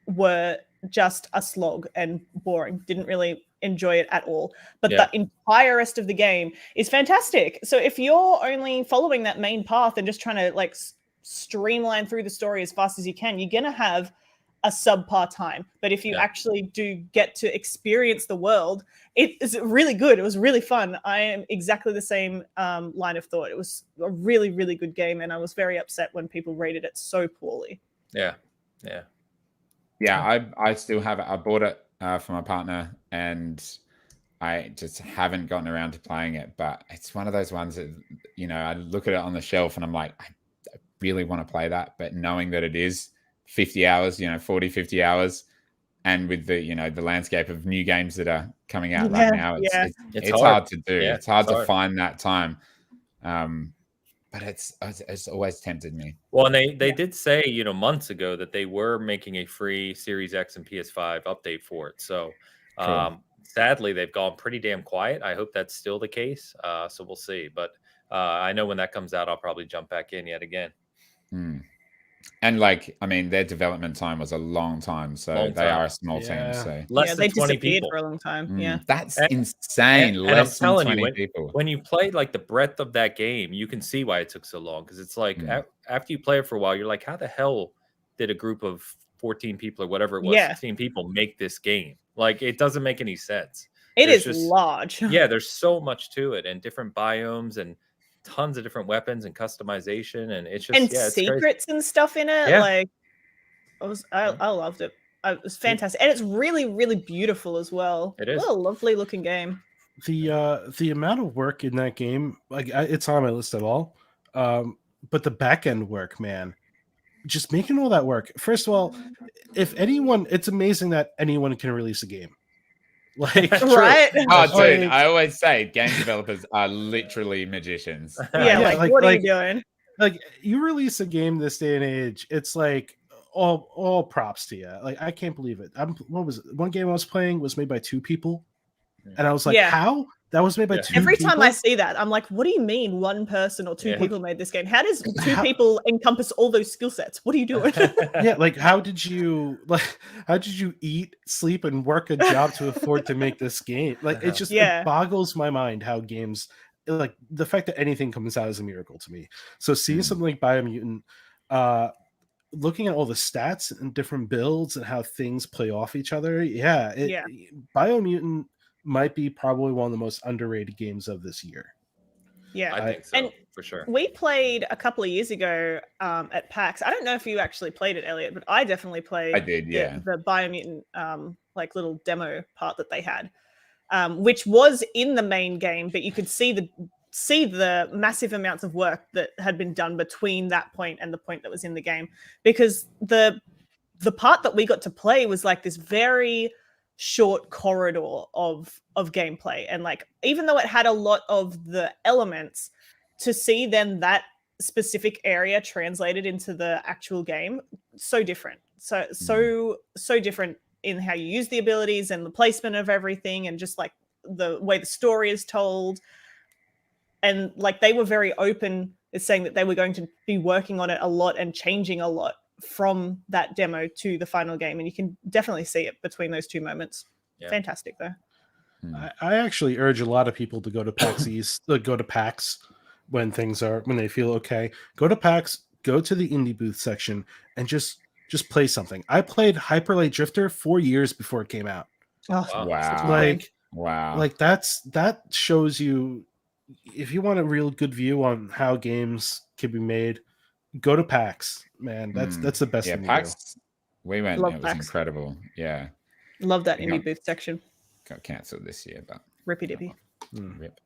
were just a slog and boring. Didn't really enjoy it at all. But the entire rest of the game is fantastic. So if you're only following that main path and just trying to like streamline through the story as fast as you can, you're going to have a subpar time. But if you actually do get to experience the world, it is really good. It was really fun. I am exactly the same line of thought. It was a really, really good game, and I was very upset when people rated it so poorly. Yeah, I still have it. I bought it for my partner, and I just haven't gotten around to playing it. But it's one of those ones that, I look at it on the shelf and I'm like, I really want to play that. But knowing that it is 50 hours, 40, 50 hours. And with the, the landscape of new games that are coming out right now, it's hard to do. Yeah, it's hard to find that time. But it's always tempted me. Well, and they did say, months ago that they were making a free Series X and PS5 update for it. So, cool. sadly, they've gone pretty damn quiet. I hope that's still the case. So we'll see. But I know when that comes out, I'll probably jump back in yet again. And like, I mean, their development time was a long time, so they are a small team. So less they than 20 disappeared people for a long time. Yeah, that's insane. And Less I'm telling than 20 you, people. when you play like the breadth of that game, you can see why it took so long. Because it's like after you play it for a while, you're like, how the hell did a group of 14 people or whatever it was, 16 people make this game? Like, it doesn't make any sense. There's is large. Yeah, there's so much to it, and different biomes and tons of different weapons and customization, and it's just it's secrets crazy. and stuff in it. Yeah. Like, I loved it. It was fantastic, and it's really, really beautiful as well. It is a lovely looking game. The amount of work in that game, like it's on my list at all. But the back end work, man, just making all that work. First of all, if anyone, it's amazing that anyone can release a game. Like, right? Oh, dude, I always say game developers are literally magicians. Yeah, like what are you doing? Like, you release a game this day and age, it's like all props to you. Like, I can't believe it. What was it? One game I was playing was made by 2 people, and I was like, how? That was made by 2 people? Every time I see that, I'm like, what do you mean 1 person or 2 people made this game? How does 2 people encompass all those skill sets? What are you doing? Yeah, like how did you eat, sleep, and work a job to afford to make this game? Like, it just it boggles my mind how games, like, the fact that anything comes out is a miracle to me. So seeing something like Biomutant, looking at all the stats and different builds and how things play off each other, Biomutant might be probably one of the most underrated games of this year. Yeah, I think so, and for sure. We played a couple of years ago at PAX. I don't know if you actually played it, Elliot, but I definitely played. I did, yeah. The Biomutant like little demo part that they had, which was in the main game, but you could see the massive amounts of work that had been done between that point and the point that was in the game, because the part that we got to play was like this very short corridor of gameplay, and like, even though it had a lot of the elements, to see then that specific area translated into the actual game, so different, so different in how you use the abilities and the placement of everything, and just like the way the story is told. And like, they were very open in saying that they were going to be working on it a lot and changing a lot from that demo to the final game, and you can definitely see it between those 2 moments. Fantastic though. I actually urge a lot of people to go to PAX East, go to PAX when they feel okay. Go to PAX, go to the indie booth section, and just play something. I played Hyper Light Drifter 4 years before it came out. Oh, wow! Like that shows you, if you want a real good view on how games can be made, go to PAX, man. That's the best thing PAX, to do. We went. It was incredible. Yeah, love that indie booth section. Got cancelled this year, but rippy dippy. Rip.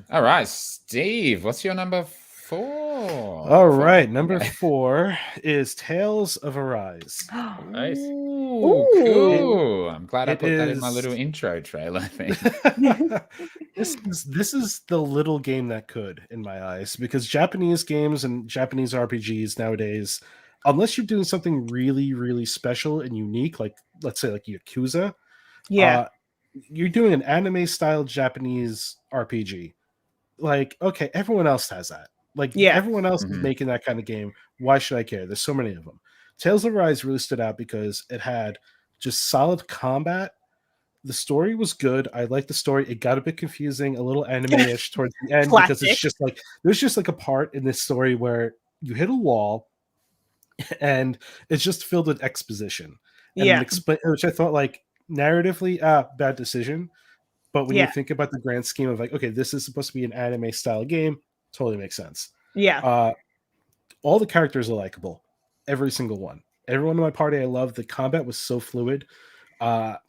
All right, Steve, what's your number 4? All right, number 4 is Tales of Arise. Nice. Ooh, cool. I'm glad I put that in my little intro trailer thing. This is the little game that could, in my eyes, because Japanese games and Japanese RPGs nowadays, unless you're doing something really, really special and unique, like, let's say, like Yakuza, you're doing an anime style Japanese RPG. Like, okay, everyone else has that. Like, everyone else is making that kind of game. Why should I care? There's so many of them. Tales of Arise really stood out because it had just solid combat. The story was good. I liked the story. It got a bit confusing, a little anime-ish towards the end, because it's just like, there's just like a part in this story where you hit a wall and it's just filled with exposition. And which I thought, like, narratively, bad decision. But when you think about the grand scheme of, like, okay, this is supposed to be an anime style game, totally makes sense. All the characters are likable, every single one. Everyone in my party I loved. The combat was so fluid. There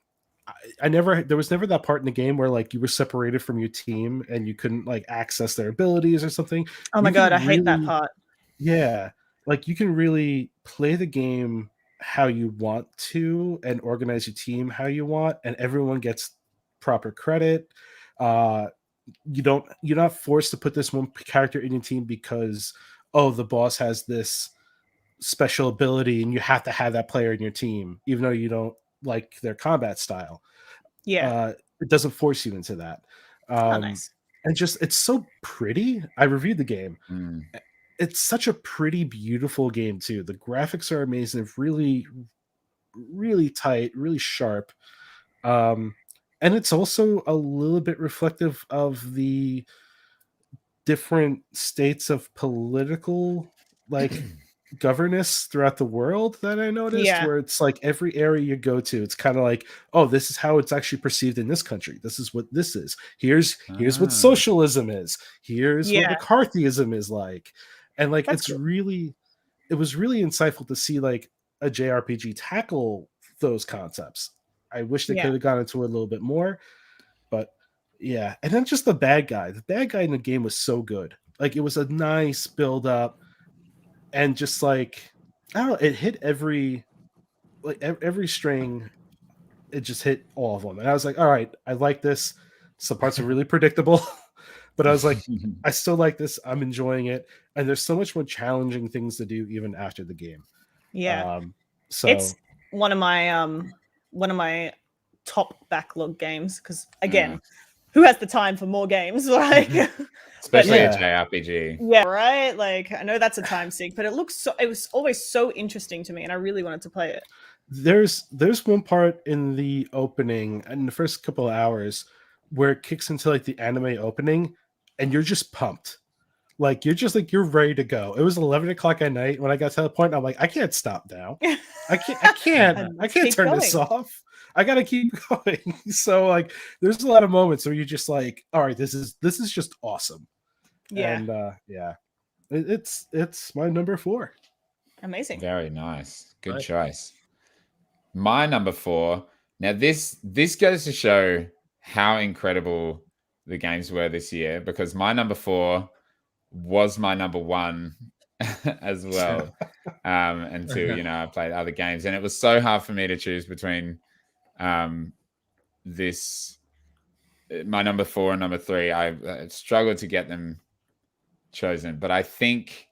was never that part in the game where, like, you were separated from your team and you couldn't, like, access their abilities or something. Oh my god, I hate that part. Yeah, like, you can really play the game how you want to and organize your team how you want, and everyone gets proper credit. You're not forced to put this one character in your team because, oh, the boss has this special ability and you have to have that player in your team, even though you don't like their combat style. Yeah. It doesn't force you into that. Oh, nice. And just it's so pretty. I reviewed the game. Mm. It's such a pretty, beautiful game too. The graphics are amazing, really, really tight, really sharp. And it's also a little bit reflective of the different states of political governance throughout the world that I noticed, Yeah. where it's like every area you go to, it's kind of like, oh, this is how it's actually perceived in this country. This is what this is. Here's what socialism is. Here's what Yeah. McCarthyism is like. And like That's cool. it was really insightful to see like a JRPG tackle those concepts. I wish they Yeah. could have gone into it a little bit more, but yeah. And then just the bad guy. The bad guy in the game was so good. Like it was a nice build up, and just like I don't know, it hit every string. It just hit all of them, and I was like, all right, I like this. Some parts are really predictable, but I was like, I still like this. I'm enjoying it, and there's so much more challenging things to do even after the game. Yeah. So It's one of my top backlog games, because again, who has the time for more games? Like especially Yeah. a JRPG. yeah, right. Like I know that's a time sink, but it was always so interesting to me, and I really wanted to play it. there's one part in the opening in the first couple of hours where it kicks into like the anime opening, and you're just pumped. Like you're ready to go. It was 11 o'clock at night when I got to the point. I'm like, I can't stop now. I can't Let's can't keep turn this going. off. I gotta keep going. So like there's a lot of moments where you're just like, all right, this is just awesome. Yeah, And yeah. It's my number 4. amazing. Very nice. Good Nice. choice. My number 4. Now this goes to show how incredible the games were this year, because my number 4 was my number 1 as well. Until I played other games, and it was so hard for me to choose between this my number 4 and number 3. I struggled to get them chosen, but I think,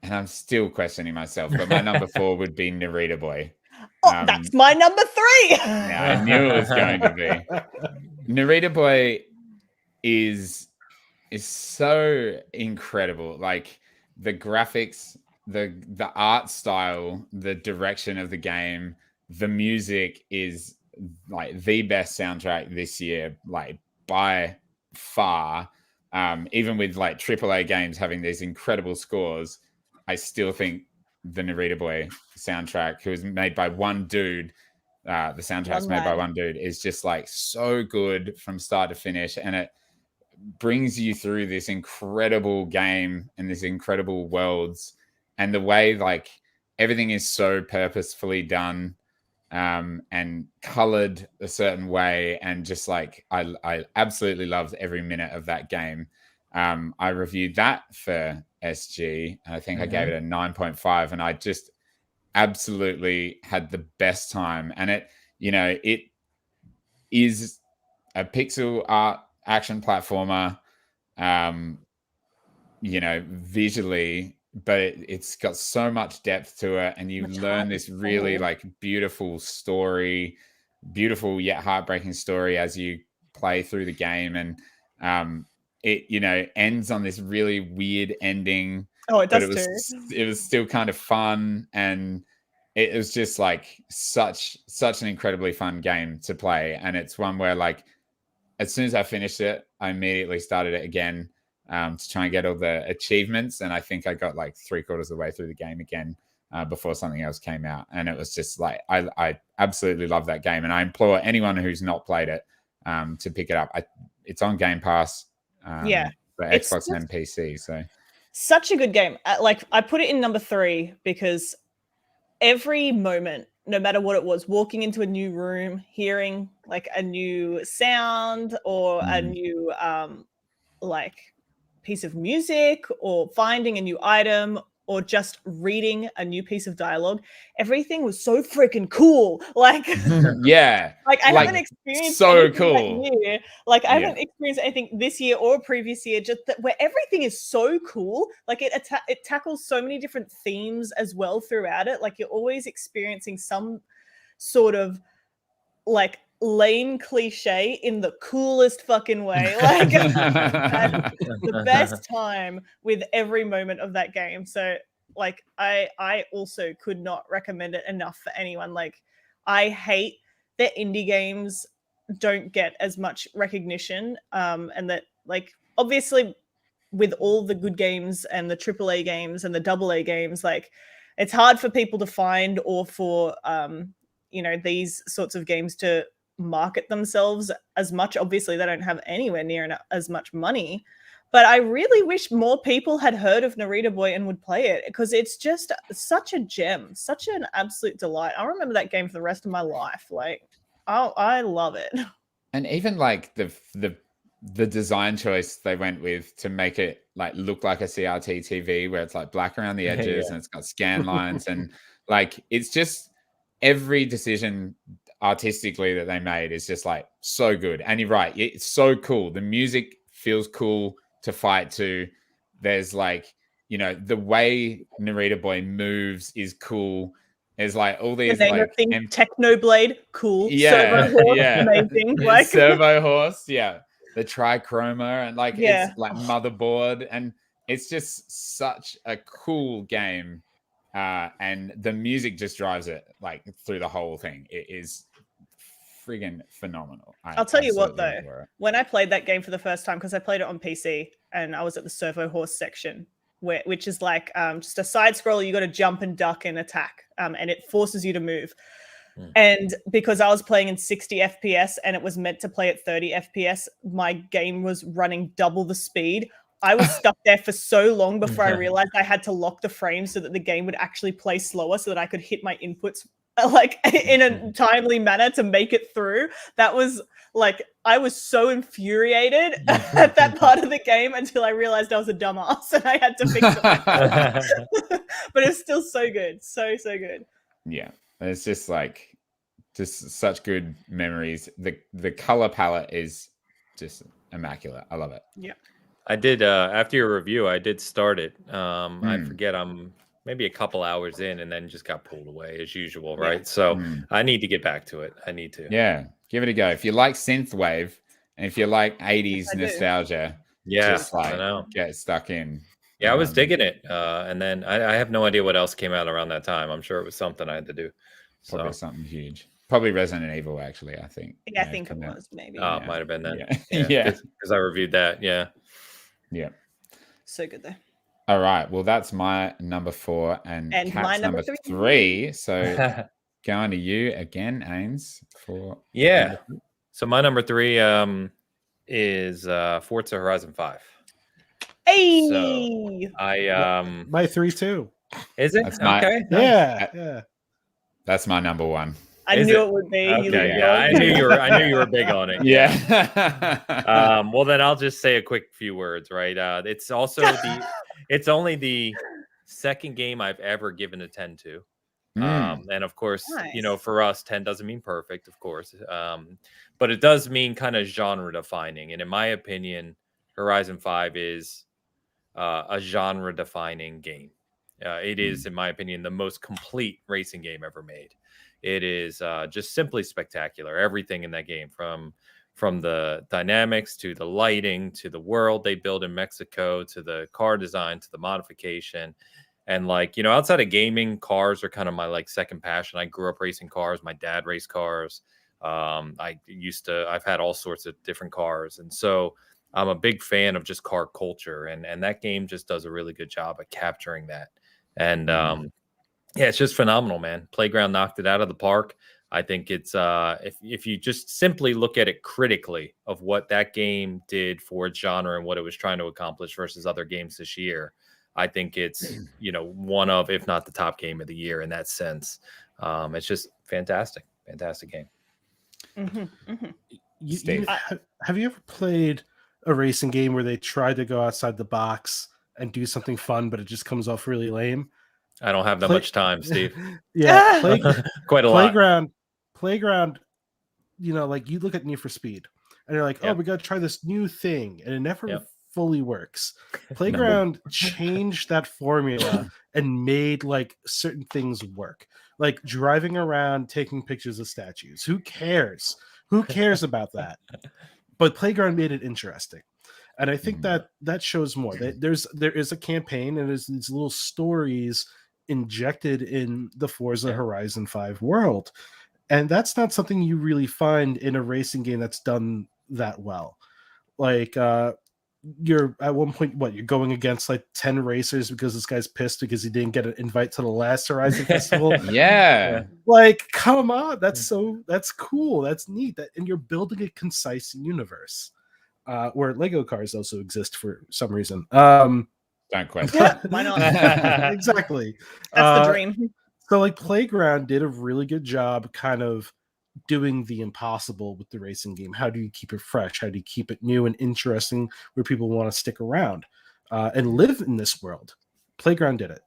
and I'm still questioning myself, but my number 4 would be Narita Boy. Oh, that's my number 3. Yeah, I knew it was going to be. Narita Boy is so incredible. Like the graphics, the art style, the direction of the game, the music is like the best soundtrack this year, like by far. Even with like AAA games having these incredible scores, I still think the Narita Boy soundtrack, who was made by one dude, the soundtrack's made by one dude, is just like so good from start to finish, and it brings you through this incredible game and this incredible worlds, and the way like everything is so purposefully done and colored a certain way, and just like I absolutely loved every minute of that game. I reviewed that for SG, and I think I gave it a 9.5, and I just absolutely had the best time. And it is a pixel art action platformer, visually, but it's got so much depth to it, and you learn this really like beautiful story, beautiful yet heartbreaking story as you play through the game. And it ends on this really weird ending. Oh, it does it was still kind of fun, and it was just like such an incredibly fun game to play. And it's one where like as soon as I finished it, I immediately started it again to try and get all the achievements. And I think I got like 3/4 of the way through the game again before something else came out. And it was just like, I absolutely love that game. And I implore anyone who's not played it to pick it up. It's on Game Pass for Xbox and PC. So such a good game. Like I put it in number 3 because every moment, no matter what it was, walking into a new room, hearing like a new sound or a new like piece of music, or finding a new item, or just reading a new piece of dialogue, everything was so freaking cool. Like yeah, like I haven't experienced so cool. that year. Like I haven't experienced anything this year or previous year, just that where everything is so cool. Like it tackles so many different themes as well throughout it. Like you're always experiencing some sort of like lane cliche in the coolest fucking way. Like, had the best time with every moment of that game. So, like, I also could not recommend it enough for anyone. Like, I hate that indie games don't get as much recognition, and that, like, obviously with all the good games and the AAA games and the AA games, like, it's hard for people to find, or for these sorts of games to market themselves as much. Obviously, they don't have anywhere near as much money, but I really wish more people had heard of Narita Boy and would play it, because it's just such a gem, such an absolute delight. I remember that game for the rest of my life. Like, I love it. And even like the design choice they went with to make it like look like a CRT TV, where it's like black around the edges and it's got scan lines, and like it's just every decision artistically that they made is just like so good. And you're right, it's so cool. The music feels cool to fight to. There's like, the way Narita Boy moves is cool. There's like all these like Technoblade, cool. Yeah, Servo horse, yeah. amazing. Like, Servo horse, yeah. The trichroma, and like it's like motherboard, and it's just such a cool game. And the music just drives it like through the whole thing. It is friggin' phenomenal. I'll tell you what though, when I played that game for the first time, because I played it on PC and I was at the servo horse section, which is like just a side scroller. You got to jump and duck and attack, and it forces you to move. And because I was playing in 60 FPS and it was meant to play at 30 FPS, my game was running double the speed. I was stuck there for so long before I realized I had to lock the frames so that the game would actually play slower, so that I could hit my inputs like in a timely manner to make it through. That was like, I was so infuriated at that part of the game until I realized I was a dumbass and I had to fix it. But it's still so good. So good. Yeah. It's just like, just such good memories. The color palette is just immaculate. I love it. Yeah. I did, after your review, I did start it. I forget, I'm maybe a couple hours in and then just got pulled away as usual, right? So I need to get back to it. I need to. Yeah. Give it a go. If you like synthwave and if you like 80s nostalgia, just like get stuck in. Yeah, I was digging it. And then I have no idea what else came out around that time. I'm sure it was something I had to do. Probably something huge. Probably Resident Evil, actually, I think. Yeah, I think it was, maybe. Oh, it might have been then. Yeah. Because I reviewed that. Yeah. Yeah. So good, though. All right. Well, that's my number 4 and Kat's my number 3. So going to you again, Ains. So my number 3 is Forza Horizon 5. Hey. So my 3 too. Is it? Okay. Yeah. That's my number 1. I knew it would be. Okay, yeah, I knew you were big on it. Yeah. Well, then I'll just say a quick few words, right? It's also it's only the second game I've ever given a 10 to. And of course, nice. For us, 10 doesn't mean perfect, of course. But it does mean kind of genre defining. And in my opinion, Horizon 5 is a genre defining game. It is, in my opinion, the most complete racing game ever made. It is just simply spectacular. Everything in that game, from the dynamics to the lighting to the world they build in Mexico to the car design to the modification. And outside of gaming, cars are kind of my like second passion. I grew up racing cars. My dad raced cars. I've had all sorts of different cars. And so I'm a big fan of just car culture. And that game just does a really good job at capturing that. And it's just phenomenal, man. Playground knocked it out of the park. I think it's if you just simply look at it critically of what that game did for its genre and what it was trying to accomplish versus other games this year, I think it's one of, if not the top game of the year in that sense. It's just fantastic game. Have you ever played a racing game where they try to go outside the box and do something fun, but it just comes off really lame? I don't have that much time, Steve. Yeah, quite a lot. Playground. Like you look at Need for Speed, and you're like, "Oh, we got to try this new thing," and it never fully works. Playground changed that formula and made like certain things work, like driving around, taking pictures of statues. Who cares? Who cares about that? But Playground made it interesting. And I think that shows more. There is a campaign, and there's these little stories injected in the Forza Horizon 5 world. And that's not something you really find in a racing game that's done that well. Like you're at one point, you're going against like 10 racers because this guy's pissed because he didn't get an invite to the last Horizon Festival. Yeah. Like, come on, that's cool, that's neat. And you're building a concise universe. Where Lego cars also exist for some reason. Don't question. Yeah, why not? Exactly. That's the dream. So like Playground did a really good job kind of doing the impossible with the racing game. How do you keep it fresh? How do you keep it new and interesting where people want to stick around and live in this world? Playground did it.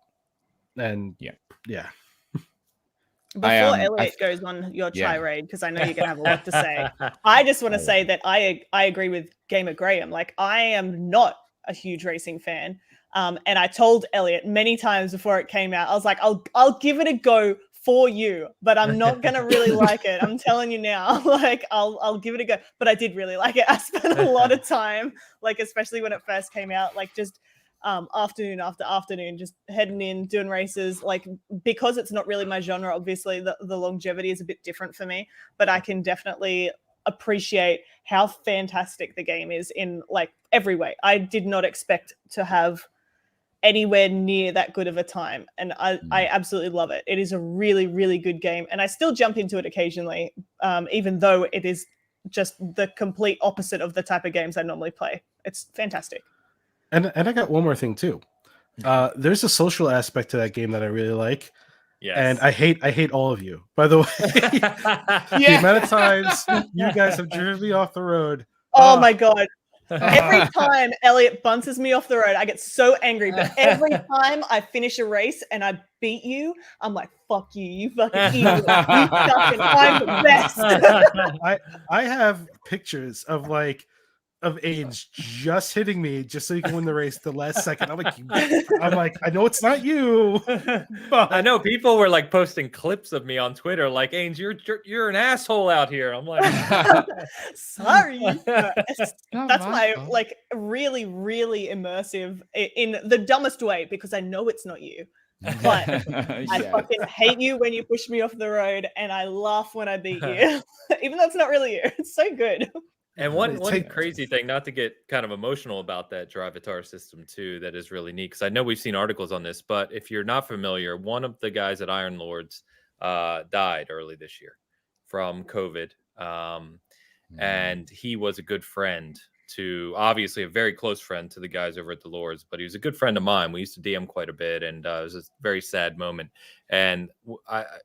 And yeah. Before Elliot goes on your tirade, because I know you're going to have a lot to say, I just want to say that I agree with Gamer Graham. Like, I am not a huge racing fan. And I told Elliot many times before it came out, I was like, I'll give it a go for you, but I'm not going to really like it. I'm telling you now, like, I'll give it a go. But I did really like it. I spent a lot of time, like, especially when it first came out, like, just afternoon after afternoon, just heading in, doing races. Like, because it's not really my genre, obviously the longevity is a bit different for me, but I can definitely appreciate how fantastic the game is in like every way. I did not expect to have anywhere near that good of a time, and I absolutely love it. It is a really, really good game, and I still jump into it occasionally, even though it is just the complete opposite of the type of games I normally play. It's fantastic. And I got one more thing too. There's a social aspect to that game that I really like. Yes. And I hate all of you, by the way. The amount of times you guys have driven me off the road. Oh my God. Every time Elliot bounces me off the road, I get so angry. But every time I finish a race and I beat you, I'm like, fuck you, you fucking idiot. You suck and I'm the best. I have pictures of Ainsley just hitting me just so you can win the race the last second. I'm like, I know it's not you. But I know people were like posting clips of me on Twitter, like, Ainsley, you're an asshole out here. I'm like, sorry. That's my like really, really immersive in the dumbest way, because I know it's not you. But I fucking hate you when you push me off the road, and I laugh when I beat you, even though it's not really you. It's so good. And one crazy thing, not to get kind of emotional about that Drivatar system too, that is really neat, because I know we've seen articles on this, but if you're not familiar, one of the guys at Iron Lords died early this year from COVID. And he was a good friend to, obviously a very close friend to the guys over at the Lords, but he was a good friend of mine. We used to DM quite a bit, and it was a very sad moment. And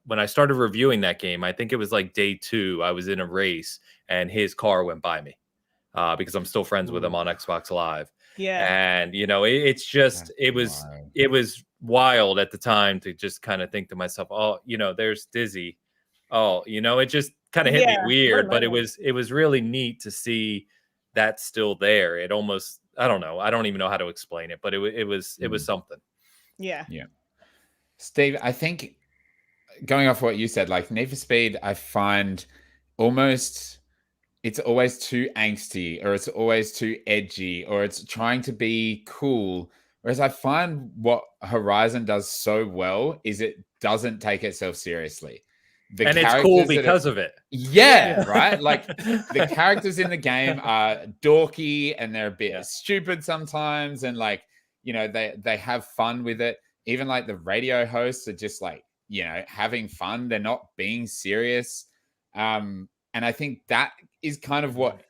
when I started reviewing that game, I think it was like day 2, I was in a race and his car went by me because I'm still friends with him on Xbox Live. Yeah. And, you know, it's just, it was wild at the time to just kind of think to myself, oh, you know, there's Dizzy. Oh, you know, it just kind of hit me weird, but it was really neat to see that still there. It almost, I don't know. I don't even know how to explain it, but it was something. Yeah. Yeah. Steve, I think going off what you said, like Need for Speed, I find almost it's always too angsty, or it's always too edgy, or it's trying to be cool. Whereas I find what Horizon does so well is it doesn't take itself seriously. And it's cool because of it. Yeah, right? Like the characters in the game are dorky and they're a bit stupid sometimes. And like, you know, they have fun with it. Even like the radio hosts are just like, you know, having fun. They're not being serious. And I think that is kind of what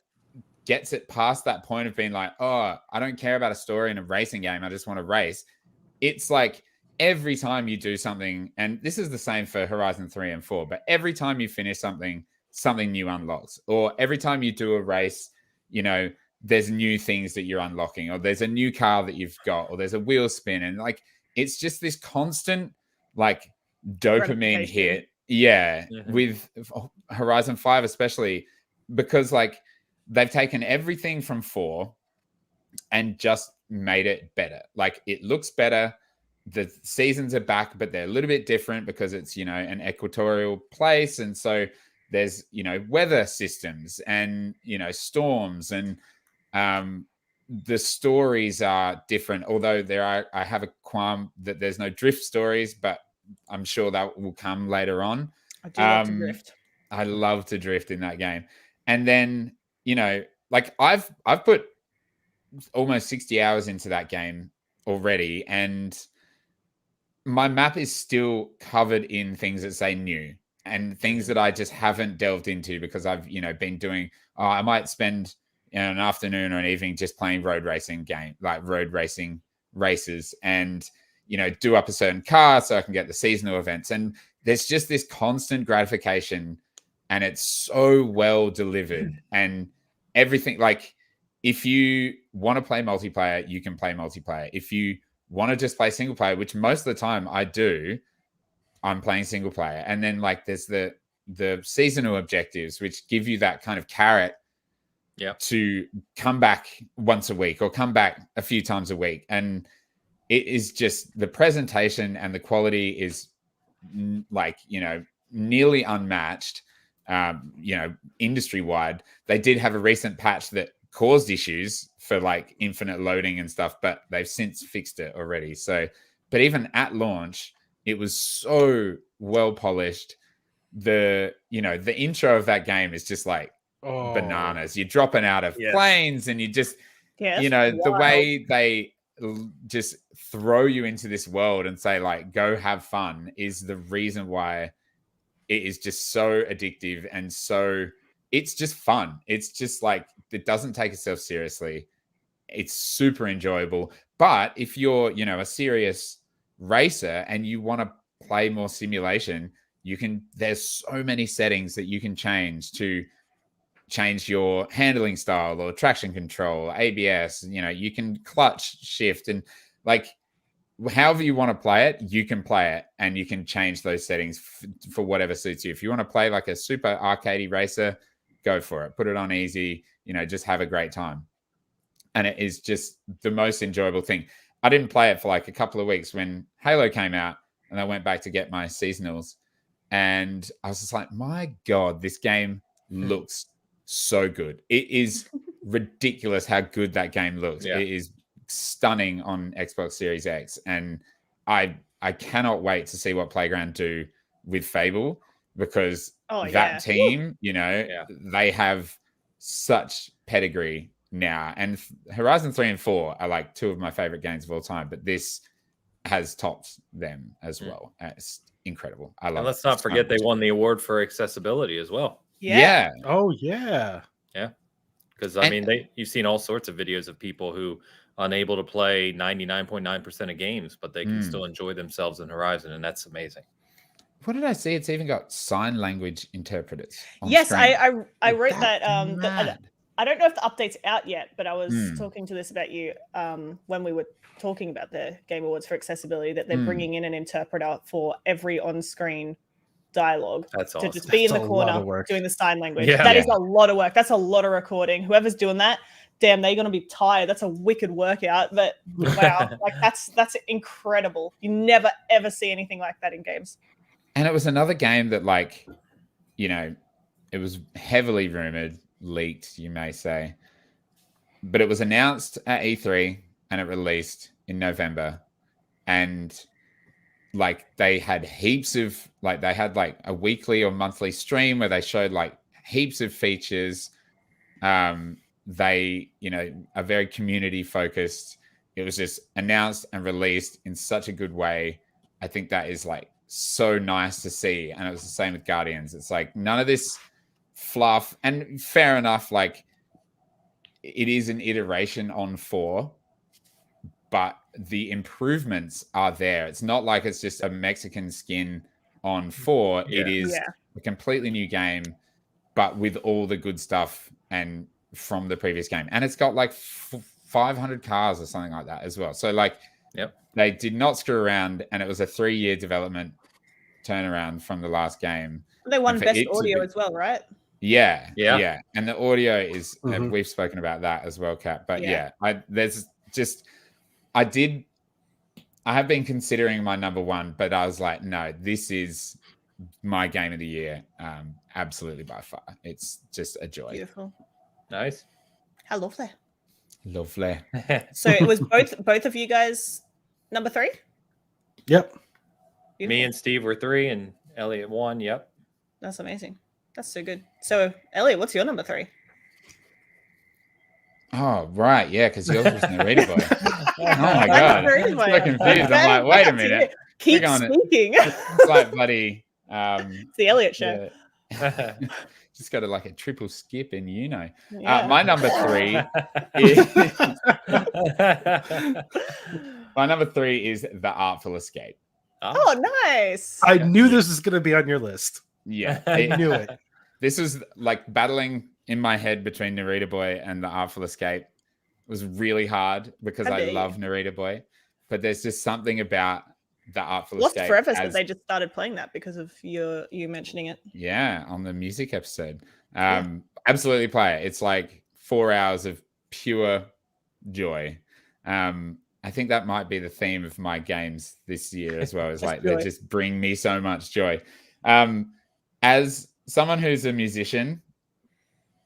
gets it past that point of being like, oh, I don't care about a story in a racing game. I just want to race. It's like every time you do something, and this is the same for Horizon 3 and 4, but every time you finish something new unlocks. Or every time you do a race, you know, there's new things that you're unlocking, or there's a new car that you've got, or there's a wheel spin. And like, it's just this constant like dopamine hit. Yeah. Mm-hmm. With Horizon 5, especially because like they've taken everything from 4 and just made it better. Like it looks better. The seasons are back, but they're a little bit different because it's, you know, an equatorial place. And so there's, weather systems and, storms, and the stories are different. Although I have a qualm that there's no drift stories, but I'm sure that will come later on. I do love to drift. I love to drift in that game. And then, like I've put almost 60 hours into that game already, and my map is still covered in things that say new and things that I just haven't delved into because I've, been doing, I might spend an afternoon or an evening just playing road racing races and, do up a certain car so I can get the seasonal events. And there's just this constant gratification, and it's so well delivered and everything. Like, if you want to play multiplayer, you can play multiplayer. If you want to just play single player, which most of the time I do, I'm playing single player. And then like there's the seasonal objectives, which give you that kind of carrot to come back once a week or come back a few times a week. And it is just, the presentation and the quality is like, nearly unmatched, industry wide. They did have a recent patch that caused issues for like infinite loading and stuff, but they've since fixed it already. So, but even at launch, it was so well polished. The intro of that game is just like bananas. You're dropping out of planes, and you just, the way they just throw you into this world and say like, go have fun, is the reason why it is just so addictive. And so it's just fun. It's just like, it doesn't take itself seriously. It's super enjoyable. But if you're, a serious racer and you want to play more simulation, there's so many settings that you can change to change your handling style or traction control, ABS, you can clutch shift, and like however you want to play it, you can play it, and you can change those settings for whatever suits you. If you want to play like a super arcadey racer, go for it. Put it on easy, just have a great time. And it is just the most enjoyable thing. I didn't play it for like a couple of weeks when Halo came out, and I went back to get my seasonals, and I was just like, my God, this game looks so good. It is ridiculous how good that game looks. It is stunning on Xbox Series X, and I cannot wait to see what Playground do with Fable, because that team, they have such pedigree now. And Horizon 3 and 4 are like two of my favorite games of all time, but this has topped them as well. It's incredible. I love it. And let's not forget they won the award for accessibility as well. Yeah. Oh yeah. Yeah. Because I mean, you've seen all sorts of videos of people who unable to play 99.9% of games, but they can still enjoy themselves in Horizon, and that's amazing. What did I see? It's even got sign language interpreters. Yes, I wrote that. I don't know if the update's out yet, but I was talking to this about you when we were talking about the Game Awards for accessibility, that they're bringing in an interpreter for every on-screen dialogue. That's awesome. To just be in the corner doing the sign language. That is a lot of work. That's a lot of recording. Whoever's doing that, damn, they're going to be tired. That's a wicked workout. But wow, like that's incredible. You never ever see anything like that in games. And it was another game that, like, it was heavily rumored, leaked, you may say, but it was announced at E3 and it released in November. And like they had heaps of they had like a weekly or monthly stream where they showed like heaps of features. They, are very community focused. It was just announced and released in such a good way. I think that is like so nice to see. And it was the same with Guardians. It's like none of this fluff, and fair enough. Like it is an iteration on 4, but the improvements are there. It's not like it's just a Mexican skin on 4. Yeah. It is a completely new game, but with all the good stuff and from the previous game. And it's got like 500 cars or something like that as well. So like, they did not screw around, and it was a 3-year development turnaround from the last game. They won best audio as well, right? Yeah. And the audio is, we've spoken about that as well, Kat. But I have been considering my number one, but I was like, no, this is my game of the year, absolutely by far. It's just a joy. Beautiful. Nice. How lovely. Lovely. So it was both of you guys number 3? Yep. Beautiful. Me and Steve were 3 and Elliot 1. Yep. That's amazing. That's so good. So Elliot, what's your number 3? Oh, right. Yeah, because yours was Narita Boy. Oh my God. I'm so confused. I'm like, wait a minute. Keep speaking. It's like bloody it's the Elliot show. Just got a triple skip in Yeah. my number 3 is my number 3 is The Artful Escape. Oh, nice. I knew this was going to be on your list. Yeah. I knew it. This was like battling in my head between Narita Boy and The Artful Escape. It was really hard because I love Narita Boy, but there's just something about The Artful Lost Escape. Forever said they just started playing that because of you mentioning it. Yeah, on the music episode. Absolutely play it. It's like 4 hours of pure joy. I think that might be the theme of my games this year as well. Is like they just bring me so much joy. As someone who's a musician,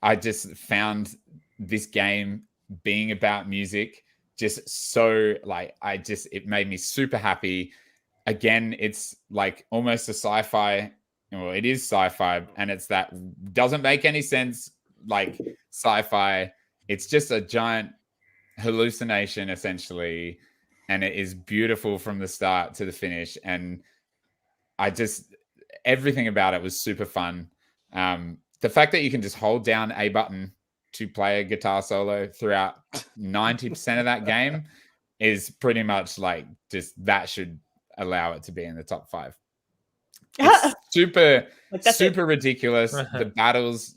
I just found this game being about music just so it made me super happy. Again, it's like almost a sci-fi. Well, it is sci-fi, and it's that doesn't make any sense like sci-fi. It's just a giant hallucination essentially, and it is beautiful from the start to the finish. And everything about it was super fun. The fact that you can just hold down a button to play a guitar solo throughout 90% of that game is pretty much that should allow it to be in the top 5. It's super ridiculous. The battles,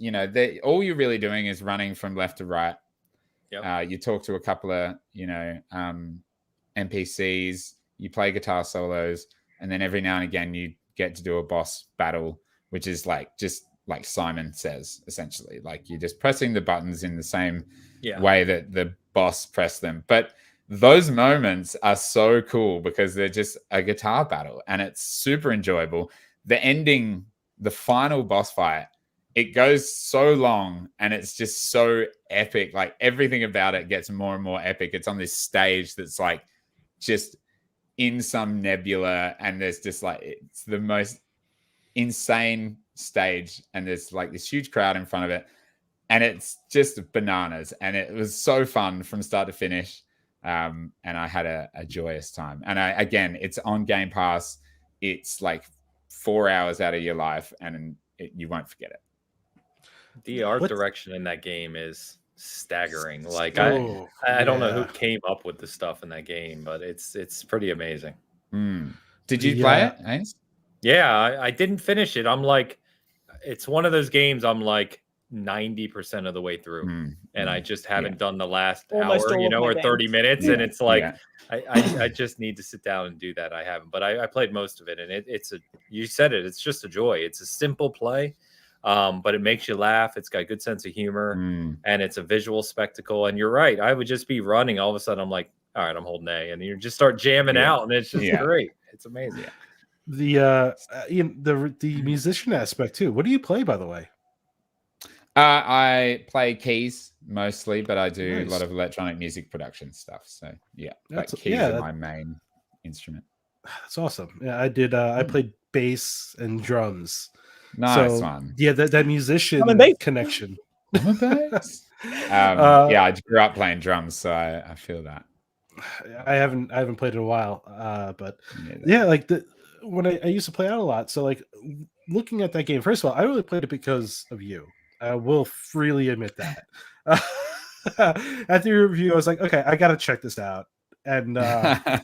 all you're really doing is running from left to right. Yep. You talk to a couple of, NPCs, you play guitar solos, and then every now and again you get to do a boss battle, which is just like Simon says, essentially. Like you're just pressing the buttons in the same way that the boss pressed them. But those moments are so cool because they're just a guitar battle and it's super enjoyable. The ending, the final boss fight, it goes so long and it's just so epic. Like everything about it gets more and more epic. It's on this stage that's just in some nebula, and there's just it's the most insane stage, and there's this huge crowd in front of it, and it's just bananas, and it was so fun from start to finish. And I had a joyous time. And again, it's on Game Pass. It's 4 hours out of your life, and you won't forget it. The art direction in that game is staggering. I don't know who came up with the stuff in that game, but it's pretty amazing. Did you play it, Ainsley? Yeah, I didn't finish it. I'm it's one of those games I'm 90% of the way through, and I just haven't done the last hour, or 30 minutes, and it's I just need to sit down and do that. I haven't, but I played most of it, and you said it, it's just a joy. It's a simple play, but it makes you laugh. It's got a good sense of humor, and it's a visual spectacle. And you're right, I would just be running. All of a sudden, I'm like, all right, I'm holding A, and you just start jamming out, and it's just great. It's amazing. The musician aspect too. What do you play, by the way? I play keys mostly, but I do a lot of electronic music production stuff. So keys are my main instrument. That's awesome. Yeah, I did. I played bass and drums. Nice one. Yeah, that musician connection. I'm a bass. I grew up playing drums, so I feel that. I haven't played in a while, but when I used to play out a lot. So looking at that game, first of all, I really played it because of you. I will freely admit that. At the review, I was like, okay, I got to check this out. And I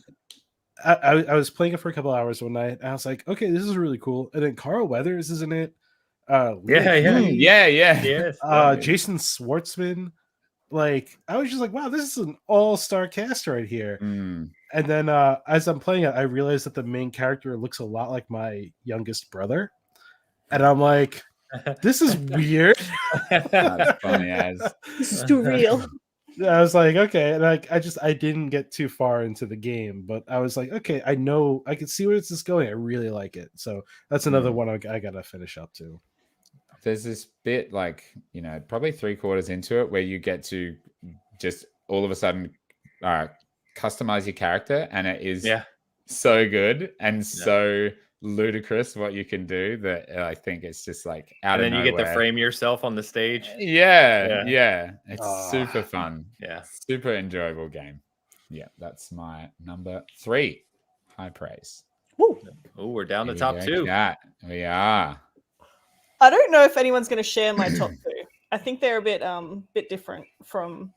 was playing it for a couple hours one night. And I was like, okay, this is really cool. And then Carl Weathers is in it. Yes. Jason Schwartzman. I was just like, wow, this is an all-star cast right here. And then as I'm playing it, I realized that the main character looks a lot like my youngest brother. And I'm like, this is weird. That's funny as. This is too real. I was like, okay, and I didn't get too far into the game, but I was like, okay, I know I can see where this is going. I really like it, so that's another one I gotta finish up to. There's this bit like, probably 3/4 into it where you get to just all of a sudden customize your character, and it is so good and so ludicrous what you can do that I think it's just like out And of then you nowhere. get to frame yourself on the stage. Yeah. It's super fun. Yeah. Super enjoyable game. Yeah, that's my number 3. High praise. Woo. Oh, we're down to Here top we go, 2. chat. We are. I don't know if anyone's going to share my top 2. I think they're a bit different from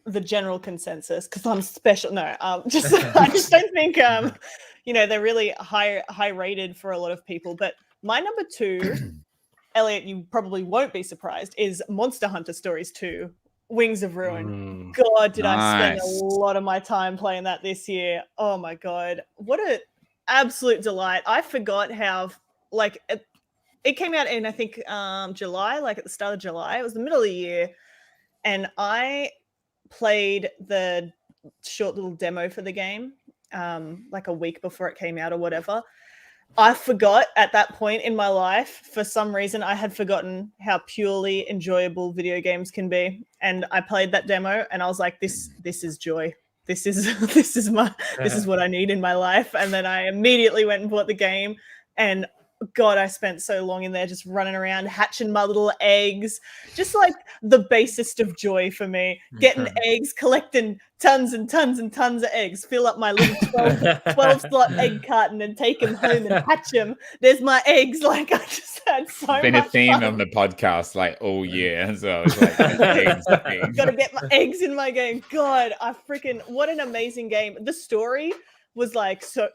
the general consensus because I'm special. No, I just don't think they're really high rated for a lot of people. But my number 2, Elliot, you probably won't be surprised, is Monster Hunter Stories 2, Wings of Ruin. God, did I spend a lot of my time playing that this year. Oh my God. What an absolute delight. I forgot how, it came out in, I think, July, like at the start of July. It was the middle of the year. And I played the short little demo for the game, like a week before it came out or whatever. I forgot at that point in my life, for some reason, I had forgotten how purely enjoyable video games can be. And I played that demo and I was like, this is joy. This is what I need in my life. And then I immediately went and bought the game, and God, I spent so long in there just running around, hatching my little eggs, just like the basest of joy for me. Getting eggs, collecting tons and tons and tons of eggs, fill up my little 12 slot egg carton and take them home and hatch them. There's my eggs. Like, I just had so Been much a theme fun. on the podcast like all year. So it's like eggs thing. Gotta get my eggs in my game. God, what an amazing game. The story was like so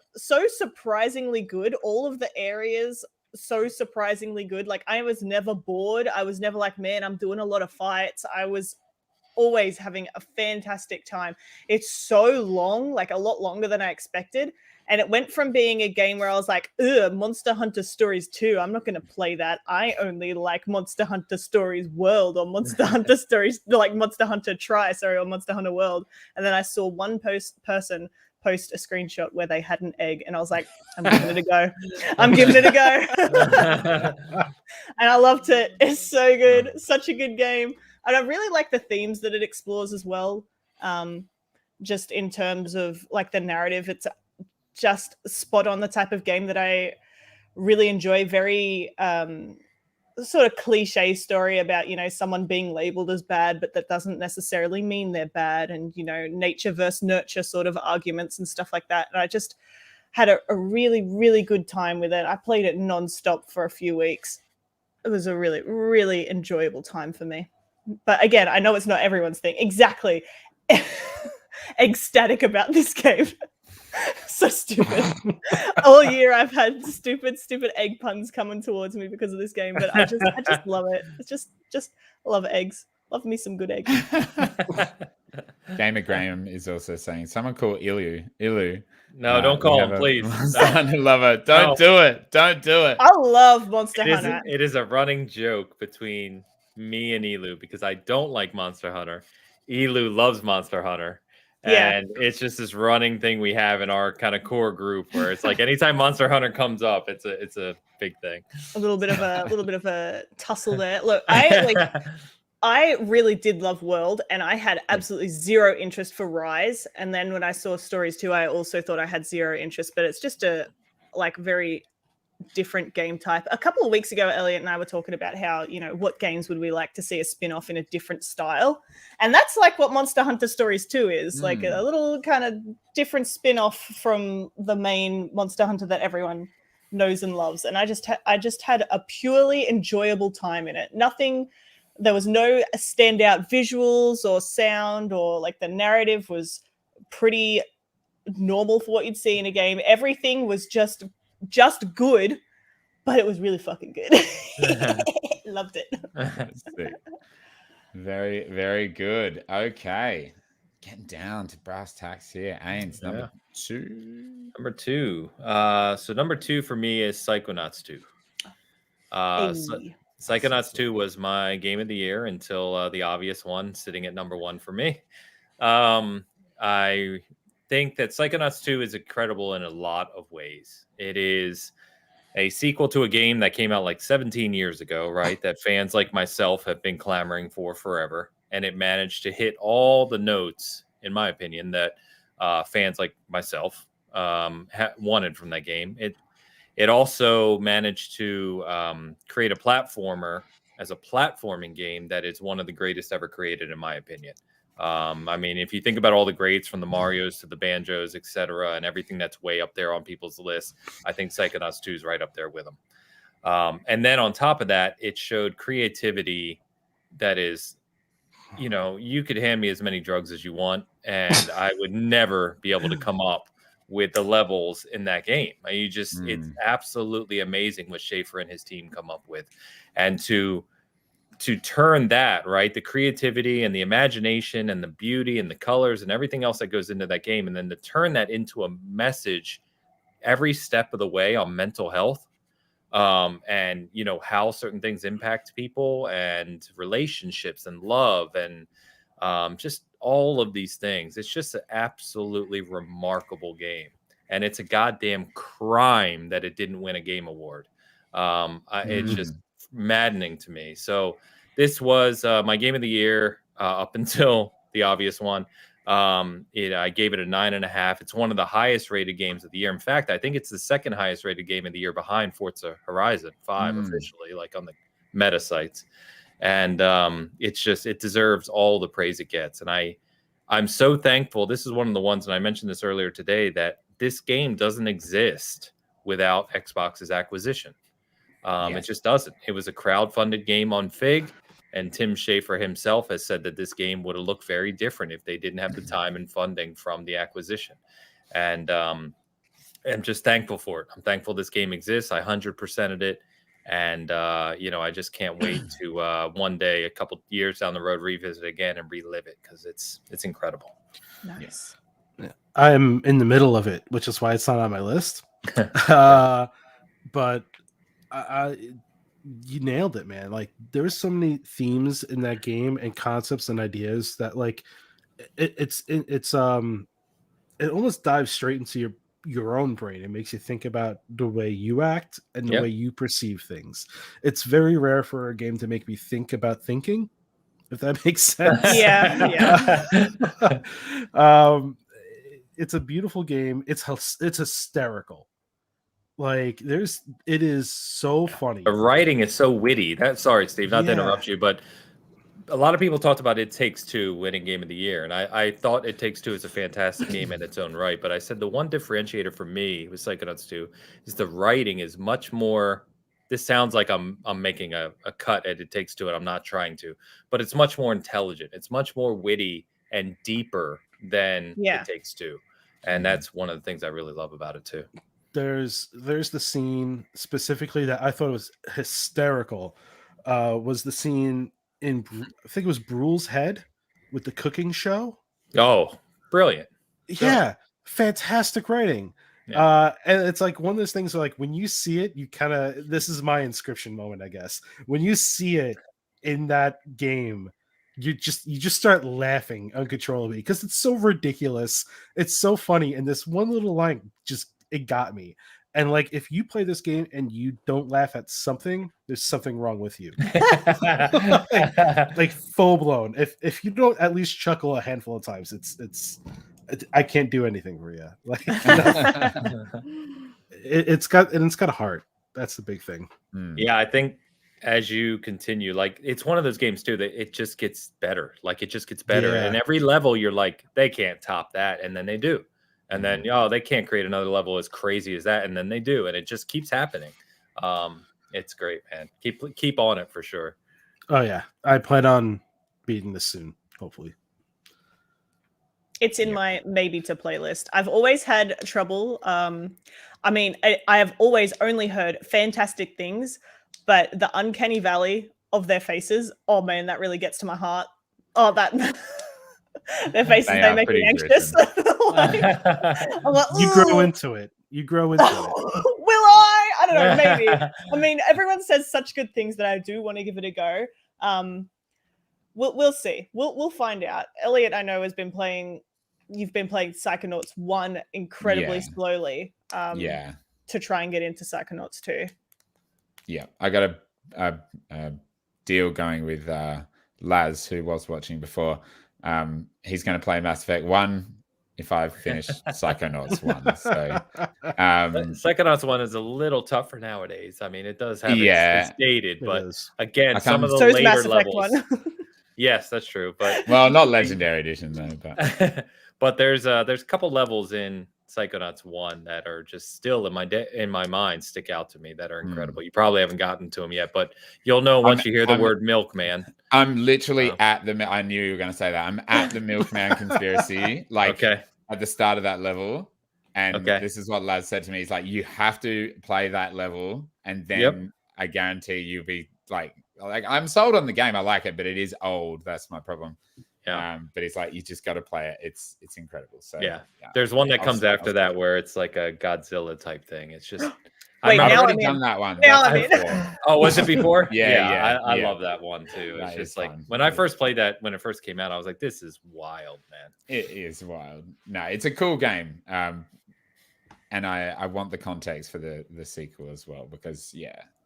surprisingly good. All of the areas so surprisingly good. Like, I was never bored. I was never like, man, I'm doing a lot of fights. I was always having a fantastic time. It's so long, like a lot longer than I expected. And it went from being a game where I was like, Monster Hunter Stories 2, I'm not going to play that. I only like Monster Hunter Stories World, or Monster Hunter Stories, like Monster Hunter or Monster Hunter World. And then I saw one person post a screenshot where they had an egg, and I was like, I'm giving it a go. I'm giving it a go. And I loved it. It's so good. Such a good game. And I really like the themes that it explores as well. Just in terms of like the narrative, it's just spot on the type of game that I really enjoy. Very sort of cliche story about, someone being labeled as bad, but that doesn't necessarily mean they're bad. And, nature versus nurture sort of arguments and stuff like that. And I just had a really, really good time with it. I played it nonstop for a few weeks. It was a really, really enjoyable time for me. But again, I know it's not everyone's thing. Exactly. Ecstatic about this game. So stupid. All year I've had stupid egg puns coming towards me because of this game, but I just love it. It's just love eggs. Love me some good eggs. Gamer Graham is also saying, someone call Ilu. No, don't call him, please. Monster Hunter lover. Don't do it. Don't do it. I love Monster Hunter. It is a running joke between me and Ilu because I don't like Monster Hunter. Ilu loves Monster Hunter. And it's just this running thing we have in our kind of core group where it's like anytime Monster Hunter comes up, it's a big thing. A little bit of a tussle there. Look, I really did love World, and I had absolutely zero interest for Rise. And then when I saw Stories 2, I also thought I had zero interest, but it's just a very different game type. A couple of weeks ago, Elliot and I were talking about how, what games would we like to see a spin-off in a different style? And that's like what Monster Hunter Stories 2 is, like a little kind of different spin-off from the main Monster Hunter that everyone knows and loves. And I just had a purely enjoyable time in it. There was no standout visuals or sound, or like the narrative was pretty normal for what you'd see in a game. Everything was just good, but it was really fucking good. Loved it. Very, very good. Okay. Getting down to brass tacks here. Ains, number 2. Number 2. So number 2 for me is Psychonauts 2. Psychonauts 2 was my game of the year until the obvious one, sitting at number 1 for me. I think that Psychonauts 2 is incredible in a lot of ways. It is a sequel to a game that came out like 17 years ago, right? That fans like myself have been clamoring for forever. And it managed to hit all the notes, in my opinion, that fans like myself wanted from that game. It also managed to create a platformer as a platforming game that is one of the greatest ever created, in my opinion. I mean, if you think about all the greats from the Marios to the Banjos, etc., and everything that's way up there on people's lists, I think Psychonauts 2 is right up there with them. And then on top of that, it showed creativity that is, you know, you could hand me as many drugs as you want, and I would never be able to come up with the levels in that game. You just, it's absolutely amazing what Schaefer and his team come up with. And to turn that, right, the creativity and the imagination and the beauty and the colors and everything else that goes into that game, and then to turn that into a message every step of the way on mental health, and, you know, how certain things impact people and relationships and love and just all of these things. It's just an absolutely remarkable game. And it's a goddamn crime that it didn't win a game award. It's just maddening to me. So this was my game of the year up until the obvious one. I gave it a 9.5. It's one of the highest rated games of the year. In fact, I think it's the second highest rated game of the year behind Forza Horizon 5 officially, like on the meta sites. And it's just, it deserves all the praise it gets. And I'm so thankful. This is one of the ones, and I mentioned this earlier today, that this game doesn't exist without Xbox's acquisition. It just doesn't. It was a crowdfunded game on Fig, and Tim Schafer himself has said that this game would have looked very different if they didn't have the time and funding from the acquisition. And I'm just thankful for it. I'm thankful this game exists. I 100%ed it. And, you know, I just can't wait to one day, a couple years down the road, revisit it again and relive it, because it's incredible. Nice. Yeah. I'm in the middle of it, which is why it's not on my list. But you nailed it, man. Like, there's so many themes in that game and concepts and ideas that, like, it almost dives straight into your own brain. It makes you think about the way you act and the way you perceive things. It's very rare for a game to make me think about thinking, if that makes sense. Yeah. It's a beautiful game. It's hysterical. Like, it is so funny. The writing is so witty. Sorry, Steve, not to interrupt you, but a lot of people talked about It Takes Two winning game of the year, and I thought It Takes Two is a fantastic game in its own right. But I said the one differentiator for me with Psychonauts 2 is the writing is much more. This sounds like I'm making a cut at It Takes Two, and I'm not trying to, but it's much more intelligent. It's much more witty and deeper than It Takes Two, and that's one of the things I really love about it too. There's the scene specifically that I thought was hysterical. Was the scene in, I think it was Brule's head with the cooking show. Oh, brilliant. Yeah, fantastic writing. And it's like one of those things where, like, when you see it, you kind of, this is my Inscription moment, I guess. When you see it in that game, you just start laughing uncontrollably because it's so ridiculous. It's so funny. And this one little line it got me. And, like, if you play this game and you don't laugh at something, there's something wrong with you. like full blown. If you don't at least chuckle a handful of times, it's I can't do anything for you. Like, it's got a heart. That's the big thing. Yeah, I think as you continue, like, it's one of those games too that it just gets better. Like, it just gets better, and every level you're like, they can't top that, and then they do. And then, they can't create another level as crazy as that, and then they do, and it just keeps happening. It's great, man. Keep on it for sure. Oh yeah, I plan on beating this soon, hopefully. It's in my maybe to playlist. I've always had trouble. I mean, I have always only heard fantastic things, but the uncanny valley of their faces, oh man, that really gets to my heart. Oh, that their faces, they make me anxious. I'm like, you grow into it. Will I? I don't know, maybe. I mean, everyone says such good things that I do want to give it a go. We'll see. We'll find out. Elliot, I know, has been playing. You've been playing Psychonauts 1 incredibly slowly. To try and get into Psychonauts 2. Yeah, I got a deal going with Laz, who was watching before. He's going to play Mass Effect 1 if I finish Psychonauts 1. So Psychonauts 1 is a little tougher nowadays. I mean, it does have it's dated, but again, some of the later Mass Effect levels. 1. Yes, that's true. But well, not Legendary Edition though. But but there's a couple levels in Psychonauts 1 that are just still in my mind stick out to me that are incredible. You probably haven't gotten to them yet, but you'll know once you hear the word milkman. I'm literally at the. I knew you were going to say that. I'm at the milkman conspiracy, like at the start of that level, and this is what Laz said to me. He's like, you have to play that level, and then I guarantee you'll be like I'm sold on the game. I like it, but it is old. That's my problem. Yeah. But it's like you just got to play it. It's incredible. So there's one that comes after that where it's like a Godzilla type thing. It's just I've already done that one. Oh, was it before? I yeah. love that one too. It's just like fun. when I first played that, when it first came out, I was like, this is wild, man. It is wild. No, it's a cool game. And I want the context for the sequel as well, because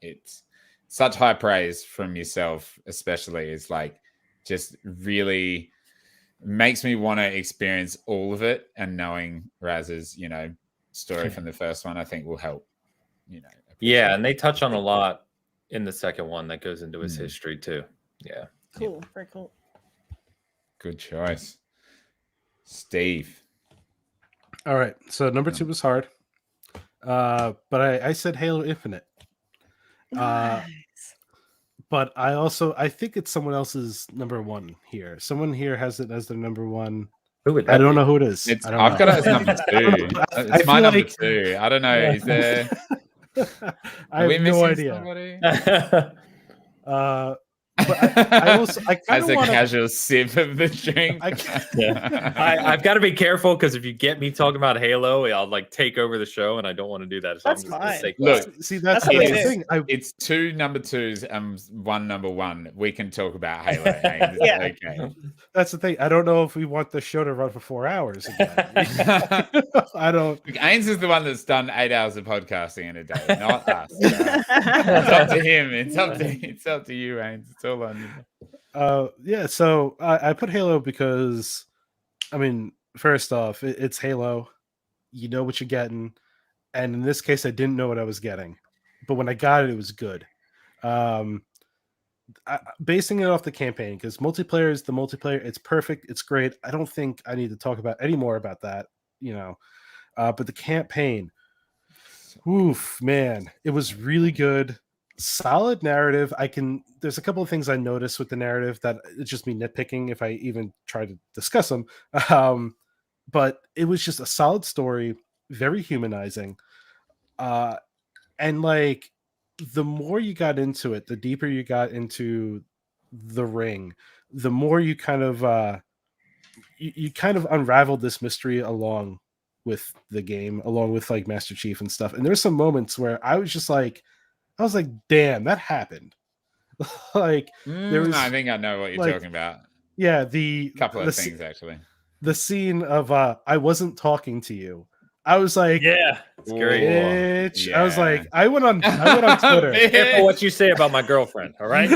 it's such high praise from yourself, especially. It's like just really makes me want to experience all of it, and knowing Raz's, story from the first one, I think will help, Yeah, and they touch on a lot in the second one that goes into his history too. Yeah. Cool. Very cool. Good choice. Steve. All right. So number 2 was hard. But I said Halo Infinite. Nice. But I think it's someone else's number 1 here. Someone here has it as their number 1. Who would that I don't be? know who it is. I've got it as number 2. It's my number 2. I don't know. Yeah. Is there? I have no idea. But I also kind as of want casual sip of the drink. I've got to be careful, because if you get me talking about Halo, I'll like take over the show, and I don't want to do that. So That's fine. Look, see, that's the thing. It's 2 number 2s and 1 number 1. We can talk about Halo. Yeah. Okay. That's the thing. I don't know if we want the show to run for 4 hours again. I don't. Ains is the one that's done 8 hours of podcasting in a day, not us. It's up to him. It's up to you, Ains. It's all on you. So I put Halo because, I mean, first off, it's Halo. You know what you're getting, and in this case, I didn't know what I was getting, but when I got it, it was good. Basing it off the campaign, because multiplayer is the multiplayer. It's perfect. It's great. I don't think I need to talk about any more about that. But the campaign, oof, man, it was really good. Solid narrative. There's a couple of things I noticed with the narrative that it's just me nitpicking if I even try to discuss them. But it was just a solid story, very humanizing. And like, the more you got into it, the deeper you got into the ring, the more you kind of you kind of unraveled this mystery along with the game, along with like Master Chief and stuff. And there's some moments where I was like, damn, that happened. Like there was, I think I know what you're talking about. Yeah, the couple of things actually. The scene of I wasn't talking to you. I was like, yeah, it's great. Bitch. Yeah. I was like, I went on Twitter. Be careful what you say about my girlfriend, all right?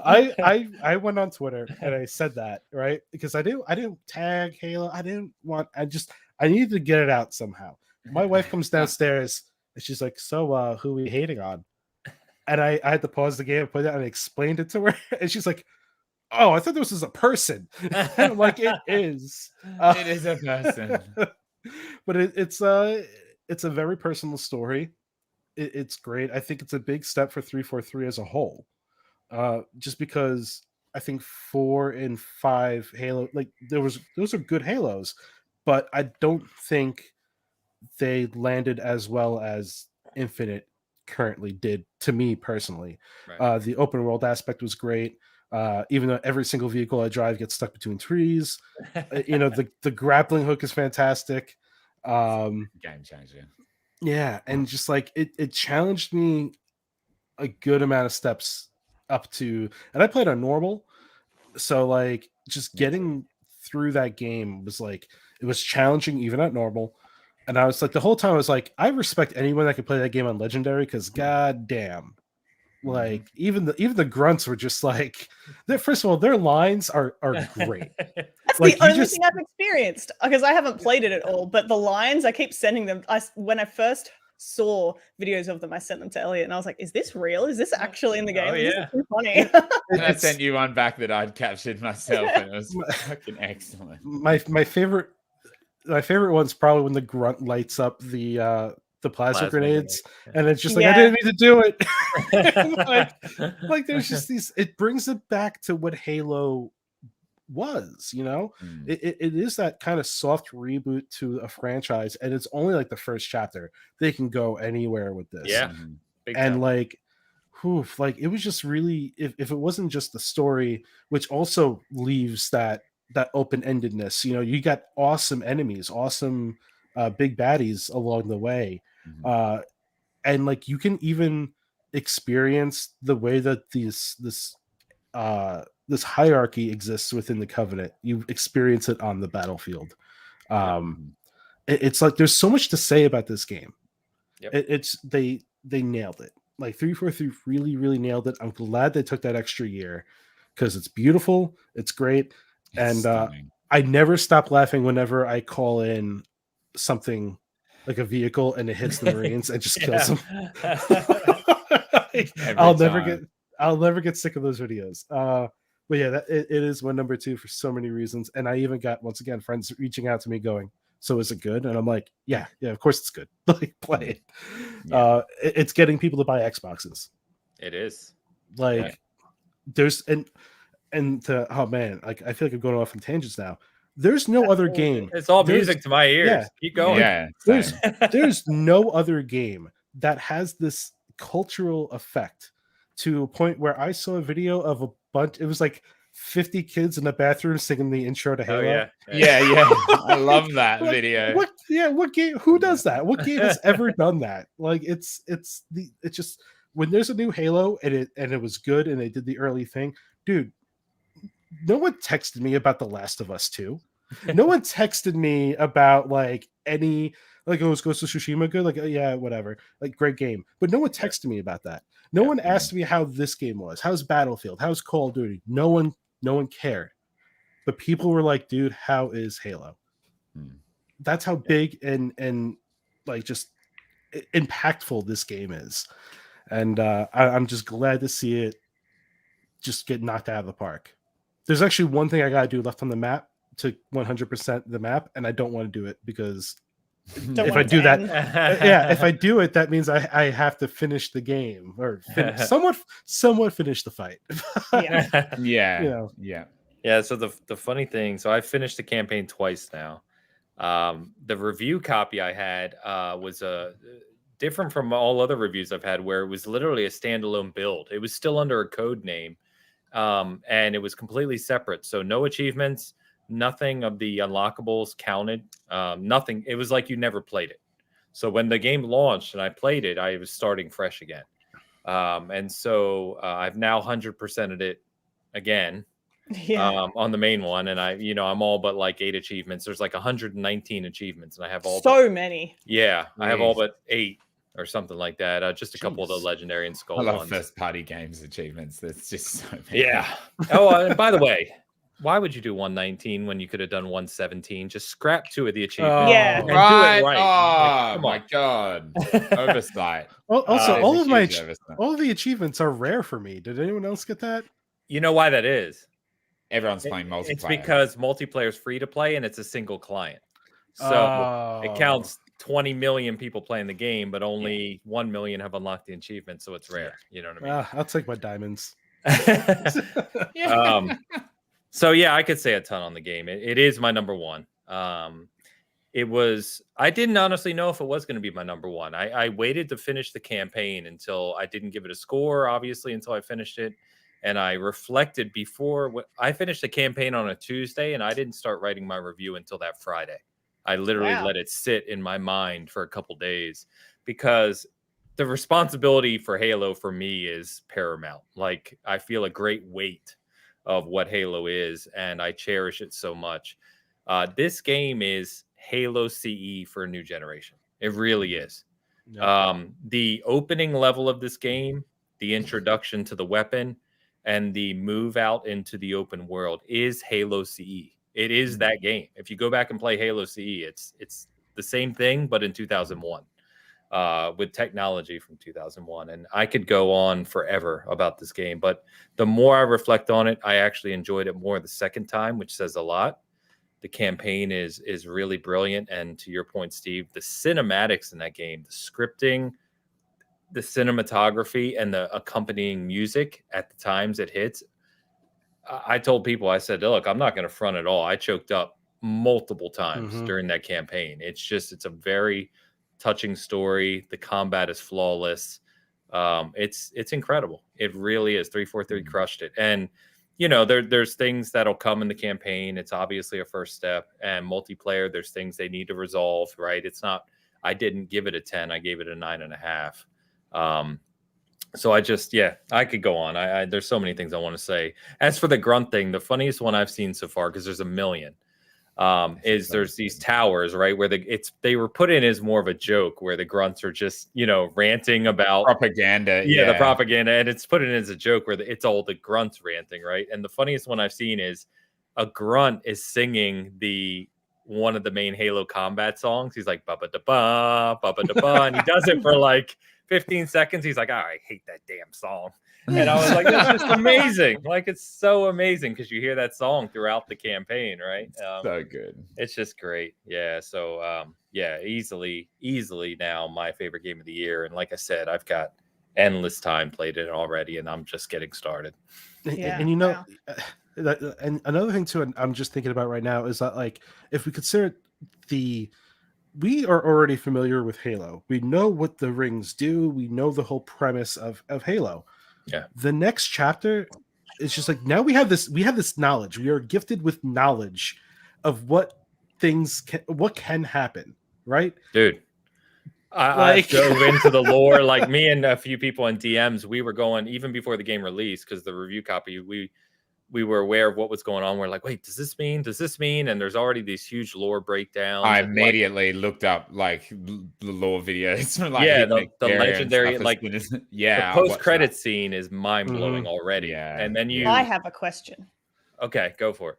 I went on Twitter and I said that, right? Because I didn't tag Halo. I needed to get it out somehow. My wife comes downstairs and she's like, so who are we hating on? And I had to pause the game and put it out and explained it to her. And she's like, oh, I thought this was a person. And I'm like, it is. It is a person. But it's a very personal story. It's great. I think it's a big step for 343 as a whole. Just because I think 4 and 5 Halo, like those are good Halos, but I don't think they landed as well as Infinite currently did to me personally. Right. The open world aspect was great. Even though every single vehicle I drive gets stuck between trees, the grappling hook is fantastic. Game changer. Yeah, and just like it challenged me a good amount of steps up to, and I played on normal, so like just getting through that game was like it was challenging even at normal. And I was like the whole time I was like, I respect anyone that can play that game on legendary because god damn. Like even the grunts were just like first of all, their lines are great. That's Like the you only just thing I've experienced because I haven't played it at all. But the lines, I keep sending them. When I first saw videos of them, I sent them to Elliot, and I was like, "Is this real? Is this actually in the game? Oh, This yeah. is too funny." And I sent you one back that I'd captured myself, and it was fucking excellent. my favorite one's probably when the grunt lights up the plasma grenades, and it's just like I Yeah. didn't mean to do it. like there's just these. It brings it back to what Halo was. It is that kind of soft reboot to a franchise, and it's only like the first chapter. They can go anywhere with this. Yeah. Big And time. like like it was just really if it wasn't just the story, which also leaves that open-endedness, you got awesome enemies, awesome big baddies along the way. And like you can even experience the way that this hierarchy exists within the Covenant. You experience it on the battlefield. It's like there's so much to say about this game. Yep. They nailed it. Like 343 really, really nailed it. I'm glad they took that extra year because it's beautiful, it's great, and I never stop laughing whenever I call in something like a vehicle and it hits the Marines and just kills them. I'll never get sick of those videos. But yeah, it is my number 2 for so many reasons. And I even got, once again, friends reaching out to me going, "So is it good?" And I'm like, yeah, of course it's good. Like, play it. Yeah. It's getting people to buy Xboxes. It is. Like, there's oh man, like I feel like I'm going off on tangents now. There's no other game. It's all music to my ears. Yeah, Keep going. Yeah. There's no other game that has this cultural effect to a point where I saw a video of a bunch. It was like 50 kids in a bathroom singing the intro to Halo. Oh, Yeah. I love that video. What game? Who does that? What game has ever done that? Like it's just when there's a new Halo and it was good and they did the early thing, dude. No one texted me about The Last of Us 2. No one texted me about like any like it was Ghost of Tsushima good. Like yeah, whatever. Like great game, but no one texted me about that. No one asked me how this game was. How's Battlefield? How's Call of Duty? No one cared. But people were like, dude, how is Halo? That's how big and like just impactful this game is. And I'm just glad to see it just get knocked out of the park. There's actually one thing I gotta do left on the map to 100% the map, and I don't want to do it because if I do that, if I do it, that means I have to finish the game or somewhat finish the fight. Yeah. So the funny thing, so I finished the campaign twice now. The review copy I had was different from all other reviews I've had, where it was literally a standalone build. It was still under a code name. And it was completely separate. So no achievements, nothing of the unlockables counted, nothing. It was like you never played it. So when the game launched and I played it, I was starting fresh again. And so I've now 100%ed it again on the main one. And I'm all but like 8 achievements. There's like 119 achievements and I have all many. Yeah. I have all but 8. Or something like that. Just a couple of the legendary and skull I love ones. first party games achievements. There's just so many. Yeah. Oh, and by the way, why would you do 119 when you could have done 117? Just scrap 2 of the achievements. Yeah. And do it right. Oh my god. Oversight. Also, all of the achievements are rare for me. Did anyone else get that? You know why that is? Everyone's playing multiplayer. It's because multiplayer is free to play and it's a single client. So it counts 20 million people playing the game, but only 1 million have unlocked the achievement, so it's rare. You know what I mean? I'll take my diamonds. So yeah, I could say a ton on the game. It is my number 1. It was. I didn't honestly know if it was going to be my number 1. I waited to finish the campaign until I didn't give it a score, obviously, until I finished it, and I reflected before. I finished the campaign on a Tuesday, and I didn't start writing my review until that Friday. I literally let it sit in my mind for a couple days because the responsibility for Halo for me is paramount. Like, I feel a great weight of what Halo is, and I cherish it so much. This game is Halo CE for a new generation. It really is. The opening level of this game, the introduction to the weapon, and the move out into the open world is Halo CE. It is that game. If you go back and play Halo CE, it's the same thing, but in 2001, with technology from 2001. And I could go on forever about this game, but the more I reflect on it, I actually enjoyed it more the second time, which says a lot. The campaign is really brilliant, and to your point, Steve, the cinematics in that game, the scripting, the cinematography, and the accompanying music at the times it hits. I told people, I said, look, I'm not going to front at all. I choked up multiple times during that campaign. It's a very touching story. The combat is flawless. It's incredible. It really is. 343 crushed it. And, you know, there's things that'll come in the campaign. It's obviously a first step. And multiplayer, there's things they need to resolve, right? It's not, I didn't give it a 10. I gave it a 9.5. So I could go on. There's so many things I want to say. As for the grunt thing, the funniest one I've seen so far, because there's a million, is there's these towers, right, where they were put in as more of a joke, where the grunts are just, you know, ranting about propaganda. The propaganda, and it's put in as a joke where it's all the grunts ranting, right? And the funniest one I've seen is a grunt is singing one of the main Halo combat songs. He's like, ba ba da ba, ba ba da ba, and he does it for like 15 seconds. He's like, oh, I hate that damn song. And I was like, that's just amazing. Like, it's so amazing because you hear that song throughout the campaign, right? So good. It's just great. Yeah. So, easily now my favorite game of the year. And like I said, I've got endless time played it already, and I'm just getting started. Yeah, and you know, and another thing too, and I'm just thinking about right now, is that, like, if we consider we are already familiar with Halo. We know what the rings do. We know the whole premise of Halo. Yeah. The next chapter is just like, now we have this knowledge. We are gifted with knowledge of what can happen, right? Dude, I dove into the lore. Like, me and a few people in DMs, we were going, even before the game released, because the review copy, we were aware of what was going on. We're like, wait, does this mean? And there's already these huge lore breakdowns. I immediately looked up like the lore videos. Like, the legendary, like, the post-credit scene is mind-blowing already. Yeah. And then I have a question. Okay, go for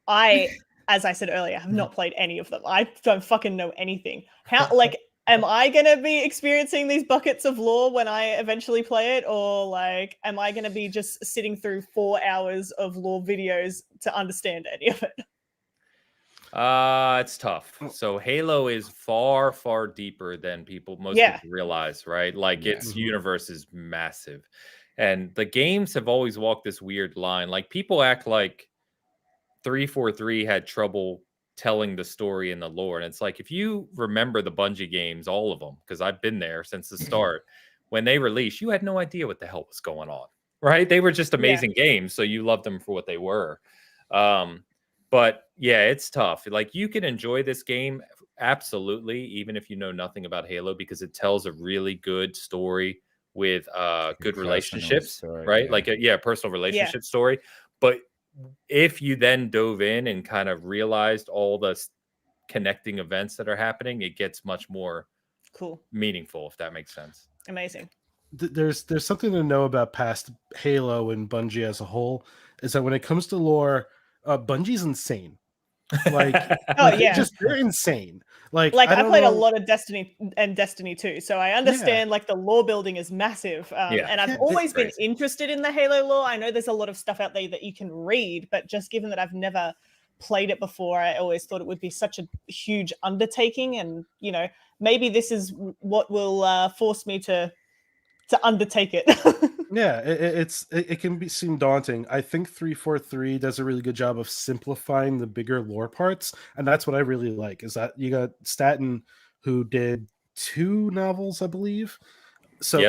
it. As I said earlier, have not played any of them. I don't fucking know anything. How, like, am I going to be experiencing these buckets of lore when I eventually play it? Or, like, am I going to be just sitting through 4 hours of lore videos to understand any of it? It's tough. So Halo is far, far deeper than most people realize, right? Like, its universe is massive. And the games have always walked this weird line. Like, people act like 343 had trouble telling the story and the lore. And it's like, if you remember the Bungie games, all of them, because I've been there since the start, when they released, you had no idea what the hell was going on, right? They were just amazing games, so you loved them for what they were. But yeah, it's tough. Like, you can enjoy this game absolutely, even if you know nothing about Halo, because it tells a really good story with good relationships, story, right? Like a personal relationship story. But if you then dove in and kind of realized all the connecting events that are happening, it gets much more meaningful, if that makes sense. Amazing. There's something to know about past Halo and Bungie as a whole, is that when it comes to lore, Bungie's insane. Like, they're insane. Like I played a lot of Destiny and Destiny 2, so I understand like the lore building is massive. And I've always been interested in the Halo lore. I know there's a lot of stuff out there that you can read, but just given that I've never played it before, I always thought it would be such a huge undertaking. And, you know, maybe this is what will force me to undertake it. It can seem daunting. I think 343 does a really good job of simplifying the bigger lore parts, and that's what I really like, is that you got Staten, who did 2 novels, I believe. So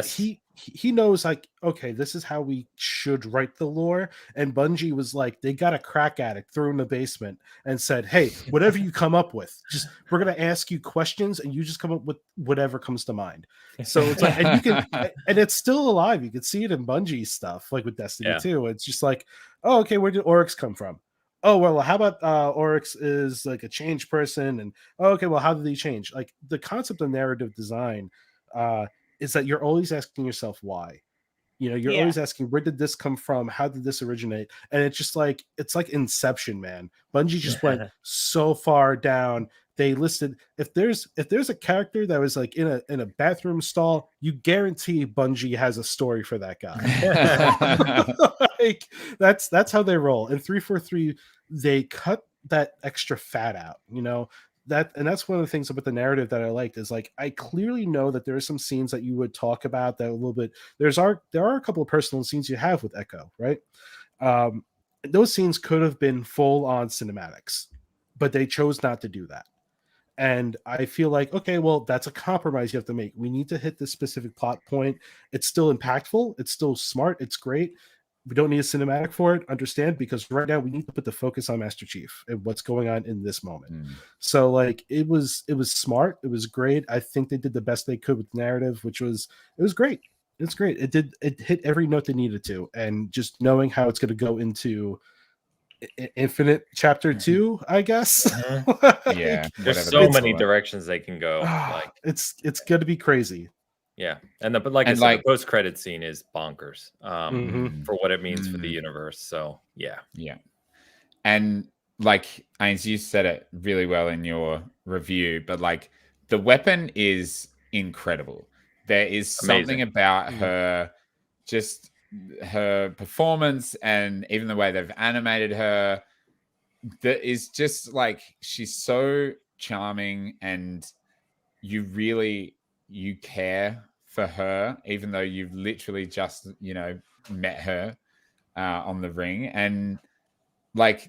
he knows like, okay, this is how we should write the lore. And Bungie was like, they got a crack addict threw in the basement and said, hey, whatever you come up with, just we're gonna ask you questions and you just come up with whatever comes to mind. So it's like, and you can, and it's still alive. You can see it in Bungie stuff, like with Destiny 2. It's just like, oh, okay, where did Oryx come from? Oh, well, how about Oryx is like a changed person? And oh, okay, well, how did he change? Like the concept of narrative design is that you're always asking yourself why. You know, you're always asking, where did this come from? How did this originate? And it's just like, it's like Inception, man. Bungie just went so far down. They listed, if there's a character that was like in a bathroom stall, you guarantee Bungie has a story for that guy. Like that's how they roll. In 343, they cut that extra fat out, you know. That's one of the things about the narrative that I liked is like I clearly know that there are some scenes that you would talk about that a little bit. There are a couple of personal scenes you have with Echo, right? Those scenes could have been full on cinematics, but they chose not to do that. And I feel like, okay, well, that's a compromise you have to make. We need to hit this specific plot point. It's still impactful. It's still smart. It's great. We don't need a cinematic for it, understand, because right now we need to put the focus on Master Chief and what's going on in this moment. So like it was smart, it was great. I think they did the best they could with the narrative, which was great. It's great. It hit every note they needed to, and just knowing how it's going to go into Infinite Chapter 2, I guess. Yeah, there's so many directions they can go. Like it's going to be crazy. Yeah, but like I said, the post-credit scene is bonkers for what it means for the universe. So yeah, and like Ainsley, you said it really well in your review, but like the weapon is incredible. There is something about her, just her performance, and even the way they've animated her, that is just like she's so charming, and you care for her, even though you've literally just, you know, met her on the ring. And like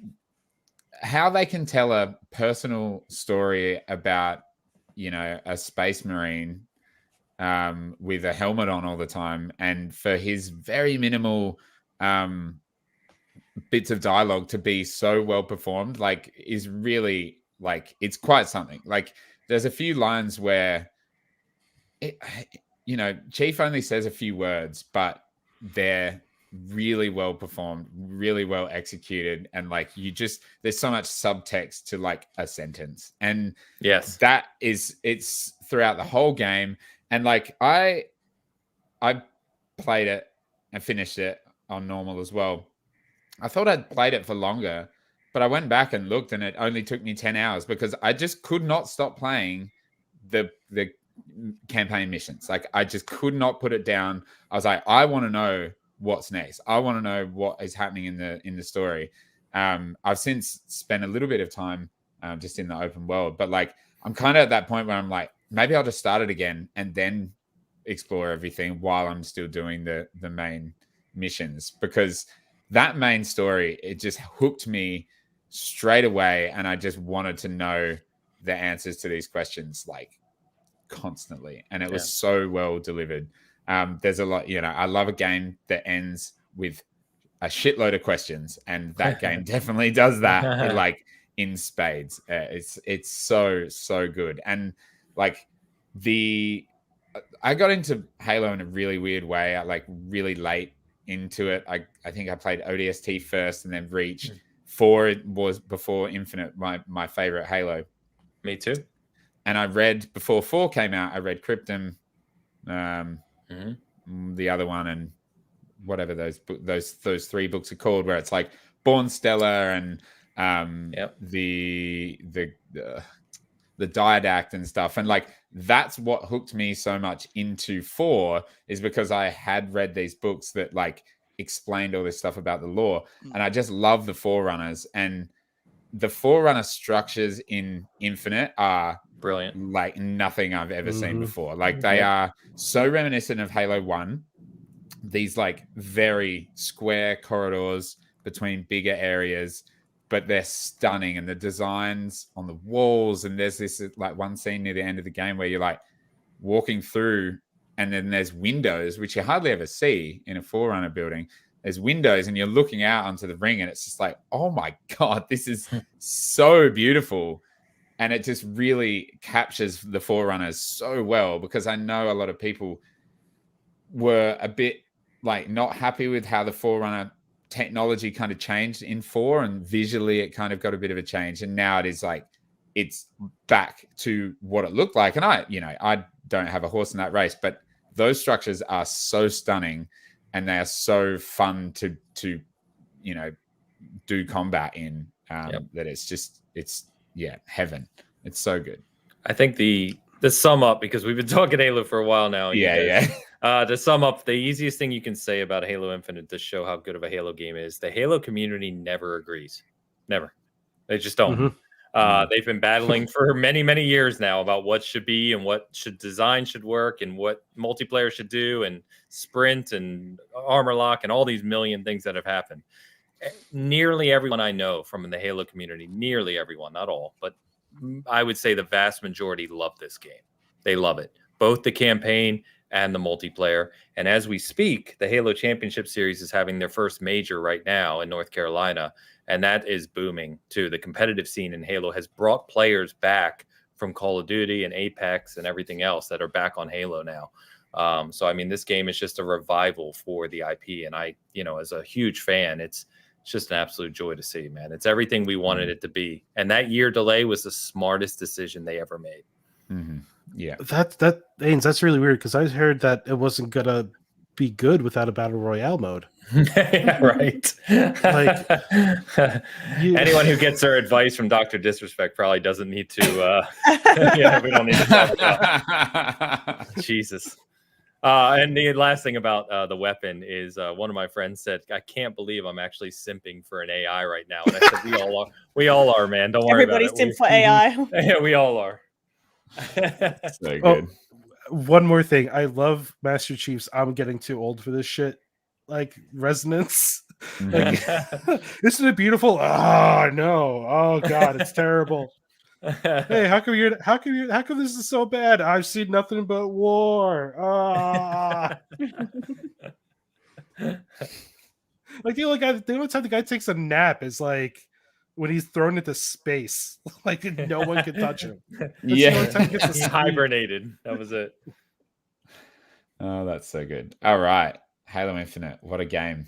how they can tell a personal story about, you know, a space marine with a helmet on all the time, and for his very minimal bits of dialogue to be so well performed, like, is really, like, it's quite something. Like there's a few lines where you know, Chief only says a few words, but they're really well performed, really well executed, and like there's so much subtext to like a sentence, and it's throughout the whole game. And like I played it and finished it on normal as well. I thought I'd played it for longer, but I went back and looked, and it only took me 10 hours because I just could not stop playing the campaign missions. Like I just could not put it down. I was like, I want to know what's next. I want to know what is happening in the story. I've since spent a little bit of time just in the open world, but like I'm kind of at that point where I'm like, maybe I'll just start it again and then explore everything while I'm still doing the main missions, because that main story, it just hooked me straight away, and I just wanted to know the answers to these questions like constantly, and it was so well delivered. There's a lot, you know, I love a game that ends with a shitload of questions, and that game definitely does that like in spades. It's so good. And like I got into Halo in a really weird way, like really late into it. I think I played ODST first and then Reach. 4 was before Infinite, my favorite Halo. Me too. And I read, before 4 came out, I read Cryptum, the other one, and whatever those 3 books are called, where it's like Born Stellar and the Direckt and stuff. And like that's what hooked me so much into 4, is because I had read these books that like explained all this stuff about the lore, and I just love the Forerunners. And the Forerunner structures in Infinite are brilliant, like nothing I've ever seen before. Like they are so reminiscent of Halo 1. These like very square corridors between bigger areas, but they're stunning, and the designs on the walls. And there's this like one scene near the end of the game where you're like walking through and then there's windows, which you hardly ever see in a Forerunner building. There's windows and you're looking out onto the ring and it's just like, oh my God, this is so beautiful. And it just really captures the Forerunners so well, because I know a lot of people were a bit like not happy with how the Forerunner technology kind of changed in 4, and visually it kind of got a bit of a change. And now it is like, it's back to what it looked like. And I don't have a horse in that race, but those structures are so stunning and they are so fun to do combat in, that it's heaven. It's so good. I think the sum up, because we've been talking Halo for a while now. To sum up, the easiest thing you can say about Halo Infinite to show how good of a Halo game is, the Halo community never agrees. Never. They just don't. They've been battling for many, many years now about what should be and what design should work and what multiplayer should do, and sprint and armor lock and all these million things that have happened. Nearly everyone I know from the Halo community, nearly everyone, not all, but I would say the vast majority love this game. They love it, both the campaign and the multiplayer. And as we speak, the Halo Championship Series is having their first major right now in North Carolina, and that is booming too. The competitive scene in Halo has brought players back from Call of Duty and Apex and everything else that are back on Halo now. So, I mean, this game is just a revival for the IP. And I, as a huge fan, it's just an absolute joy to see, man. It's everything we wanted it to be. And that year delay was the smartest decision they ever made. Mm-hmm. Yeah. That's really weird, because I heard that it wasn't going to be good without a Battle Royale mode. Yeah, right. Like, anyone who gets their advice from Dr. Disrespect probably doesn't need to we don't need to talk about Jesus. And the last thing about the weapon is one of my friends said, I can't believe I'm actually simping for an AI right now. And I said, we all are, man. Don't worry about it. Everybody's simp for AI. Yeah, we all are. So good. One more thing. I love Master Chief's I'm getting too old for this shit, like, resonance. Like, isn't it beautiful? Oh no. Oh God, it's terrible. Hey, how come this is so bad? I've seen nothing but war. Like, the only time the guy takes a nap is like when he's thrown into space. Like, no one can touch him. He hibernated. That was it. Oh, that's so good. All right. Halo Infinite. What a game.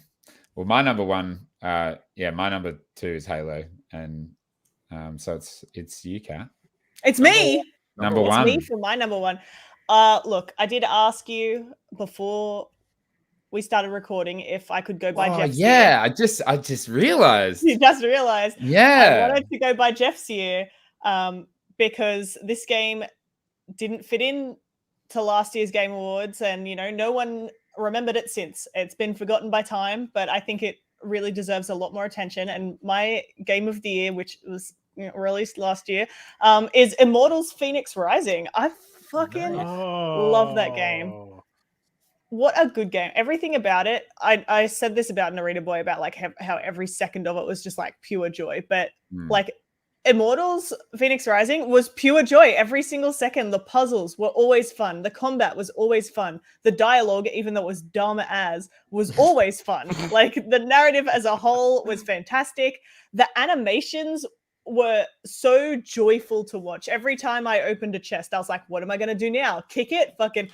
Well, my number one, my number 2 is Halo. And so it's you, Kat. It's me. Number one. It's me for my number one. Look, I did ask you before we started recording if I could go by Jeff's year. I just realized. You just realized. Yeah. I wanted to go by Jeff's year because this game didn't fit in to last year's Game Awards, and no one remembered it since. It's been forgotten by time, but I think it really deserves a lot more attention. And my game of the year, which was released last year, is Immortals Phoenix Rising. I fucking love that game. What a good game. Everything about it. I said this about Narita Boy, about like how every second of it was just like pure joy. But like Immortals Phoenix Rising was pure joy. Every single second. The puzzles were always fun. The combat was always fun. The dialogue, even though it was dumb as, was always fun. Like, the narrative as a whole was fantastic. The animations were so joyful to watch. Every time I opened a chest, I was like, what am I going to do now? Kick it? Fucking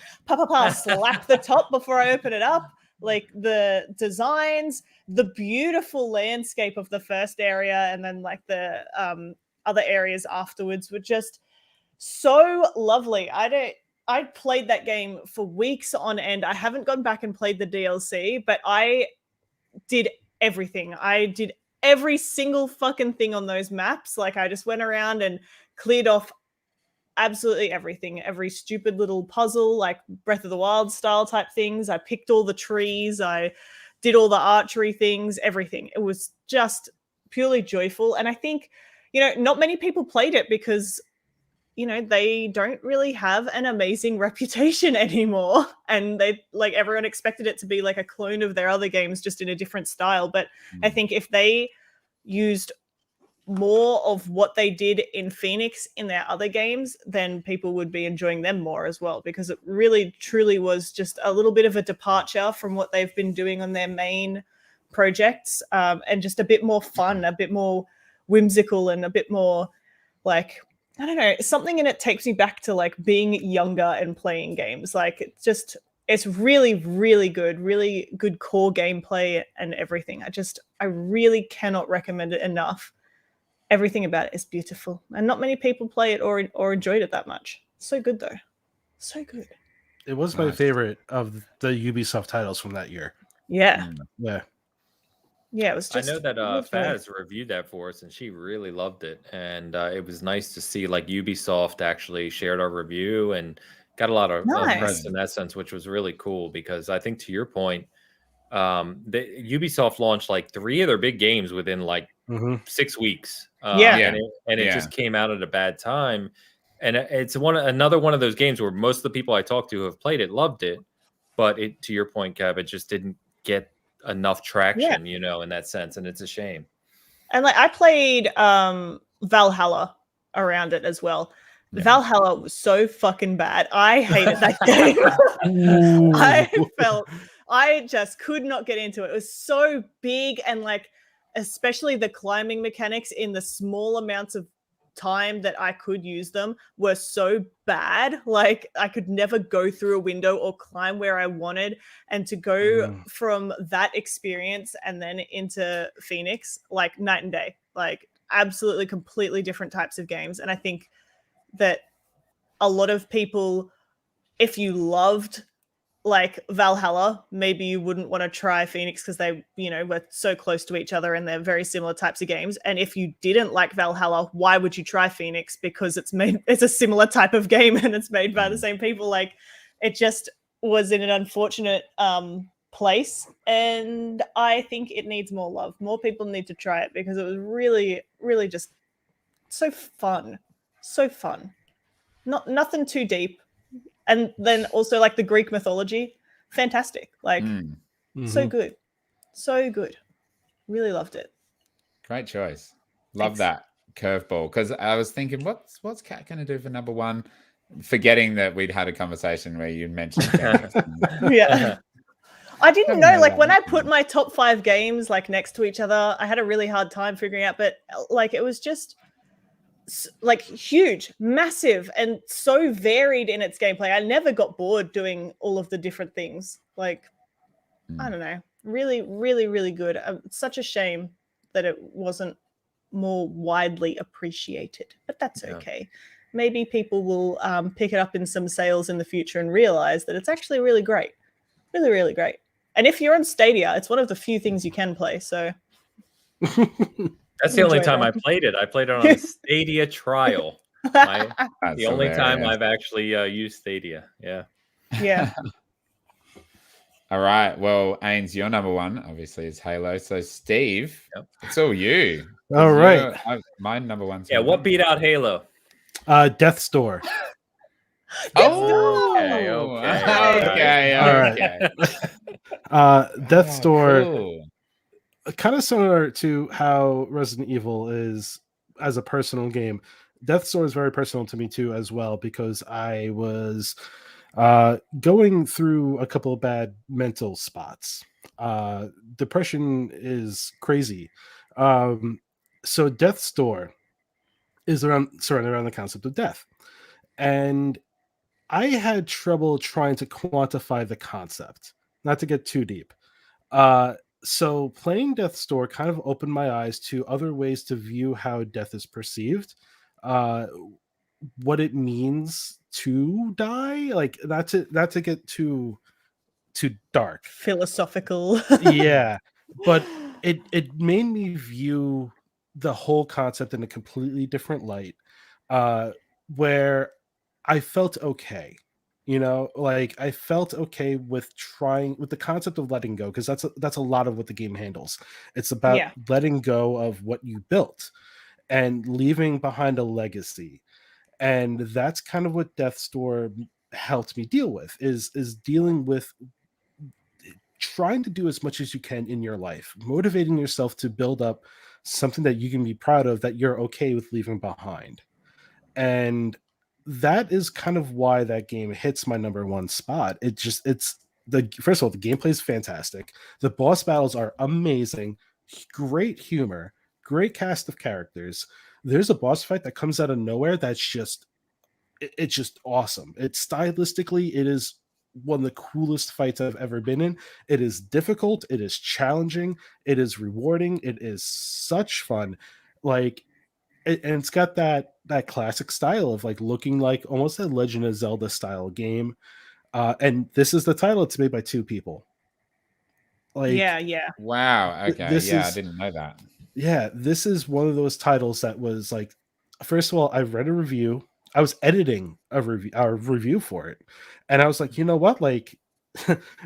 slap the top before I open it up. Like, the designs, the beautiful landscape of the first area, and then like the other areas afterwards were just so lovely. I played that game for weeks on end. I haven't gone back and played the DLC, but I did everything. I did every single fucking thing on those maps. Like, I just went around and cleared off absolutely everything, every stupid little puzzle, like Breath of the Wild style type things. I picked all the trees. I did all the archery things, everything. It was just purely joyful. And I think, not many people played it because, they don't really have an amazing reputation anymore. And everyone expected it to be like a clone of their other games, just in a different style. But I think if they used more of what they did in Phoenix in their other games, then people would be enjoying them more as well, because it really truly was just a little bit of a departure from what they've been doing on their main projects, and just a bit more fun, a bit more whimsical, and a bit more like, I don't know, something in it takes me back to like being younger and playing games. Like it's really, really good core gameplay and everything. I really cannot recommend it enough. Everything about it is beautiful, and not many people play it or enjoyed it that much. So good though, so good. It was my favorite of the Ubisoft titles from that year. Yeah, yeah. It was just. I know that Faz reviewed that for us, and she really loved it. And it was nice to see like Ubisoft actually shared our review and got a lot of press in that sense, which was really cool. Because I think, to your point, Ubisoft launched like 3 of their big games within like 6 weeks. And it just came out at a bad time. And it's another one of those games where most of the people I talked to who have played it loved it, but to your point, Kev, it just didn't get enough traction, in that sense, and it's a shame. And like I played Valhalla around it as well. Yeah. Valhalla was so fucking bad. I hated that game. I just could not get into it. It was so big, and like especially the climbing mechanics in the small amounts of time that I could use them were so bad. Like I could never go through a window or climb where I wanted. And to go from that experience and then into Phoenix, like night and day, like absolutely completely different types of games. And I think that a lot of people, if you loved like Valhalla, maybe you wouldn't want to try Phoenix because they, were so close to each other and they're very similar types of games. And if you didn't like Valhalla, why would you try Phoenix? Because it's a similar type of game and it's made by the same people. Like it just was in an unfortunate place. And I think it needs more love. More people need to try it because it was really, really just so fun. So fun. Nothing too deep. And then also like the Greek mythology, fantastic. Like so good. So good. Really loved it. Great choice. Love that curveball. Because I was thinking, what's Kat going to do for number 1? Forgetting that we'd had a conversation where you mentioned yeah. I didn't know, like when I put my top 5 games like next to each other, I had a really hard time figuring out, but like it was just like huge, massive, and so varied in its gameplay. I never got bored doing all of the different things. Like, I don't know, really, really, really good. It's such a shame that it wasn't more widely appreciated, but that's okay. Maybe people will pick it up in some sales in the future and realize that it's actually really great. Really, really great. And if you're on Stadia, it's one of the few things you can play, so... That's the only time I played it. I played it on a Stadia trial. The only time I've actually used Stadia. Yeah. Yeah. All right. Well, Ains, your number 1 obviously is Halo. So Steve, it's all you. All right. My number 1. Yeah. What beat out Halo? Death's Door. Okay. All right. Death's Door. Cool. Kind of similar to how Resident Evil is as a personal game. Death's Door is very personal to me too, as well, because I was going through a couple of bad mental spots. Depression is crazy. So Death's Door is surrounded around the concept of death. And I had trouble trying to quantify the concept, not to get too deep. So playing Death's Door kind of opened my eyes to other ways to view how death is perceived, what it means to die, like not to get too dark, philosophical. Yeah, but it made me view the whole concept in a completely different light, where I felt okay. Like I felt okay with the concept of letting go, because that's a lot of what the game handles. It's about letting go of what you built and leaving behind a legacy. And that's kind of what Death's Door helped me deal with, is dealing with trying to do as much as you can in your life, motivating yourself to build up something that you can be proud of, that you're okay with leaving behind. And that is kind of why that game hits my number one spot. It's the first of all, the gameplay is fantastic. The boss battles are amazing, great humor, great cast of characters. There's a boss fight that comes out of nowhere that's it's just awesome. It's stylistically, it is one of the coolest fights I've ever been in. It is difficult, it is challenging, it is rewarding, it is such fun. Like, and it's got that classic style of like looking like almost a Legend of Zelda style game. And this is the title. It's made by two people. Like, yeah. Wow. Okay. this Yeah, I is didn't know that. yeah, this is one of those titles that was like, first of all, I read a review. I was editing a review for it, and I was like, you know what, like